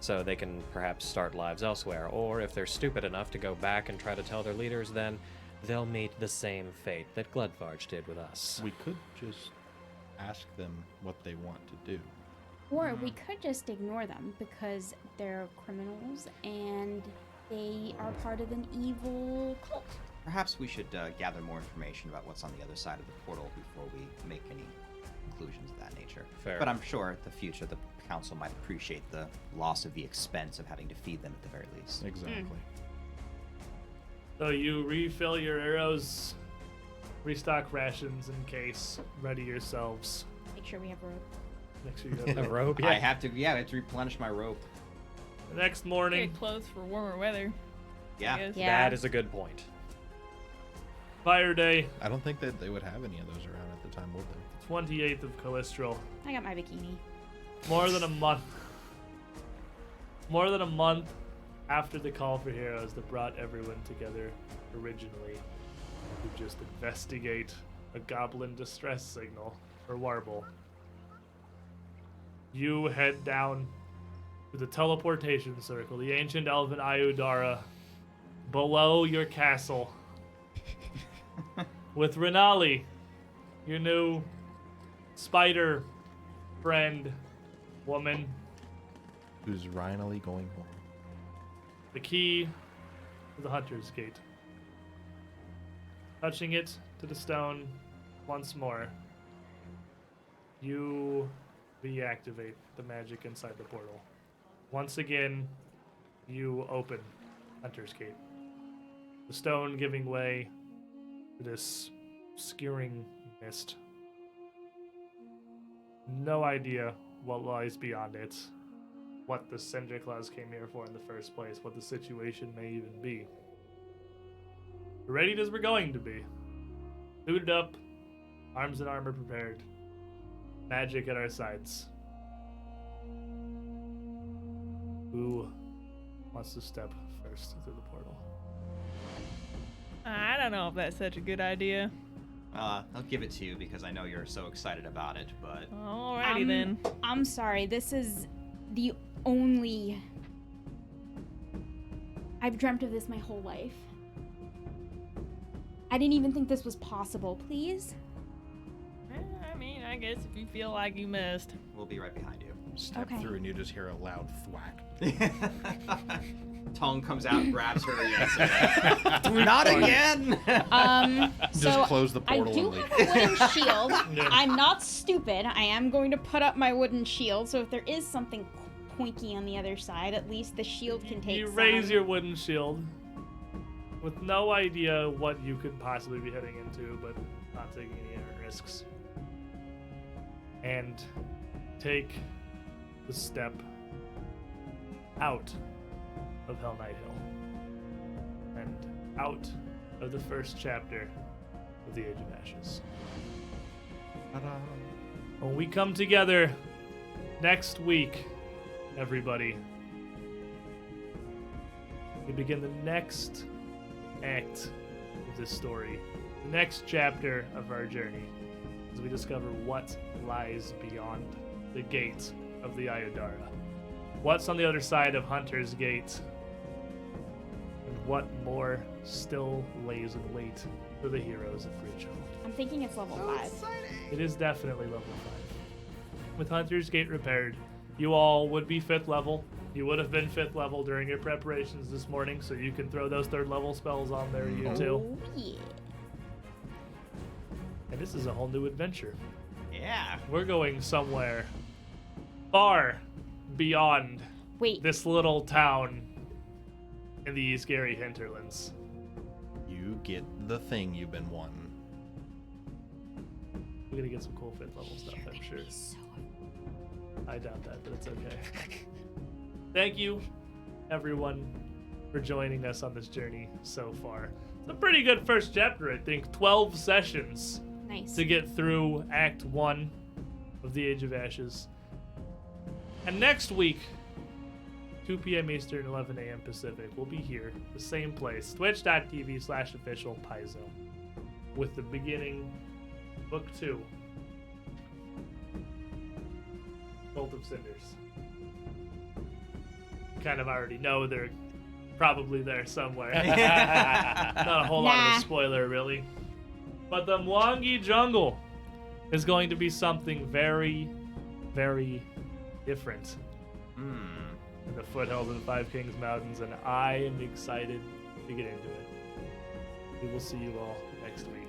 so they can perhaps start lives elsewhere. Or if they're stupid enough to go back and try to tell their leaders, then they'll meet the same fate that Gludvarge did with us. We could just ask them what they want to do. Or we could just ignore them because they're criminals and they are part of an evil cult. Perhaps we should gather more information about what's on the other side of the portal before we make any conclusions of that nature. Fair. But I'm sure in the future the council might appreciate the loss of the expense of having to feed them at the very least. Exactly. So you refill your arrows, restock rations in case, ready yourselves. Make sure we have rope. Make sure you have A robe, I have to replenish my rope. The next morning, Get clothes for warmer weather. Yeah. I guess. That is a good point. fire day, I don't think that they would have any of those around at the time, would they? 28th of Calistral. I got my bikini. More than a month. More than a month after the call for heroes that brought everyone together originally to just investigate a goblin distress signal for Warble. You head down to the teleportation circle, the ancient elven Aiudara, below your castle, with Renali, your new spider friend woman, Who's finally going home? the key to the Hunter's Gate. Touching it to the stone once more, you reactivate the magic inside the portal. Once again, you open Hunter's Gate. The stone giving way to this skewering mist. No idea what lies beyond it, what the Cinder Claws came here for in the first place, what the situation may even be. Ready as we're going to be. Suited up, arms and armor prepared, magic at our sides. Who wants to step first through the portal? I don't know if that's such a good idea. I'll give it to you because I know you're so excited about it, but Alrighty then. I'm sorry, this is the only... I've dreamt of this my whole life. I didn't even think this was possible, please. I mean, I guess if you feel like you must. we'll be right behind you. Step Okay. through and you just hear a loud thwack. Tongue comes out, grabs her, yes. Not again! So close the I portal do and have a wooden shield. Yeah. I'm not stupid. I am going to put up my wooden shield, so if there is something pointy on the other side, at least the shield can take You some. raise your wooden shield with no idea what you could possibly be heading into, but not taking any risks. And take the step out of Hell Knight Hill and out of the first chapter of the Age of Ashes. When we come together next week, everybody, we begin the next act of this story, the next chapter of our journey. as we discover what lies beyond the gate of the Aiudara. What's on the other side of Hunter's Gate? And what more still lays in wait for the heroes of Bridgehill? I'm thinking it's level 5. It is definitely level 5. With Hunter's Gate repaired, you all would be 5th level. You would have been 5th level during your preparations this morning, so you can throw those 3rd level spells on there, you too. Oh, yeah. And this is a whole new adventure. Yeah. We're going somewhere far beyond Wait, this little town in the scary hinterlands. You get the thing you've been wanting. We're gonna get some cool 5th level stuff, I'm sure. I doubt that, but it's okay. Thank you, everyone, for joining us on this journey so far. It's a pretty good first chapter, I think. 12 sessions nice. to get through Act 1 of The Age of Ashes. And next week, 2 p.m. Eastern, 11 a.m. Pacific, we'll be here, the same place, twitch.tv/official Paizo, with the beginning, Book 2, Cult of Cinders. You kind of already know they're probably there somewhere. Not a whole lot of a spoiler, really. But the Mwangi Jungle is going to be something very, very different in the foothills of the Five Kings Mountains, and I am excited to get into it. We will see you all next week.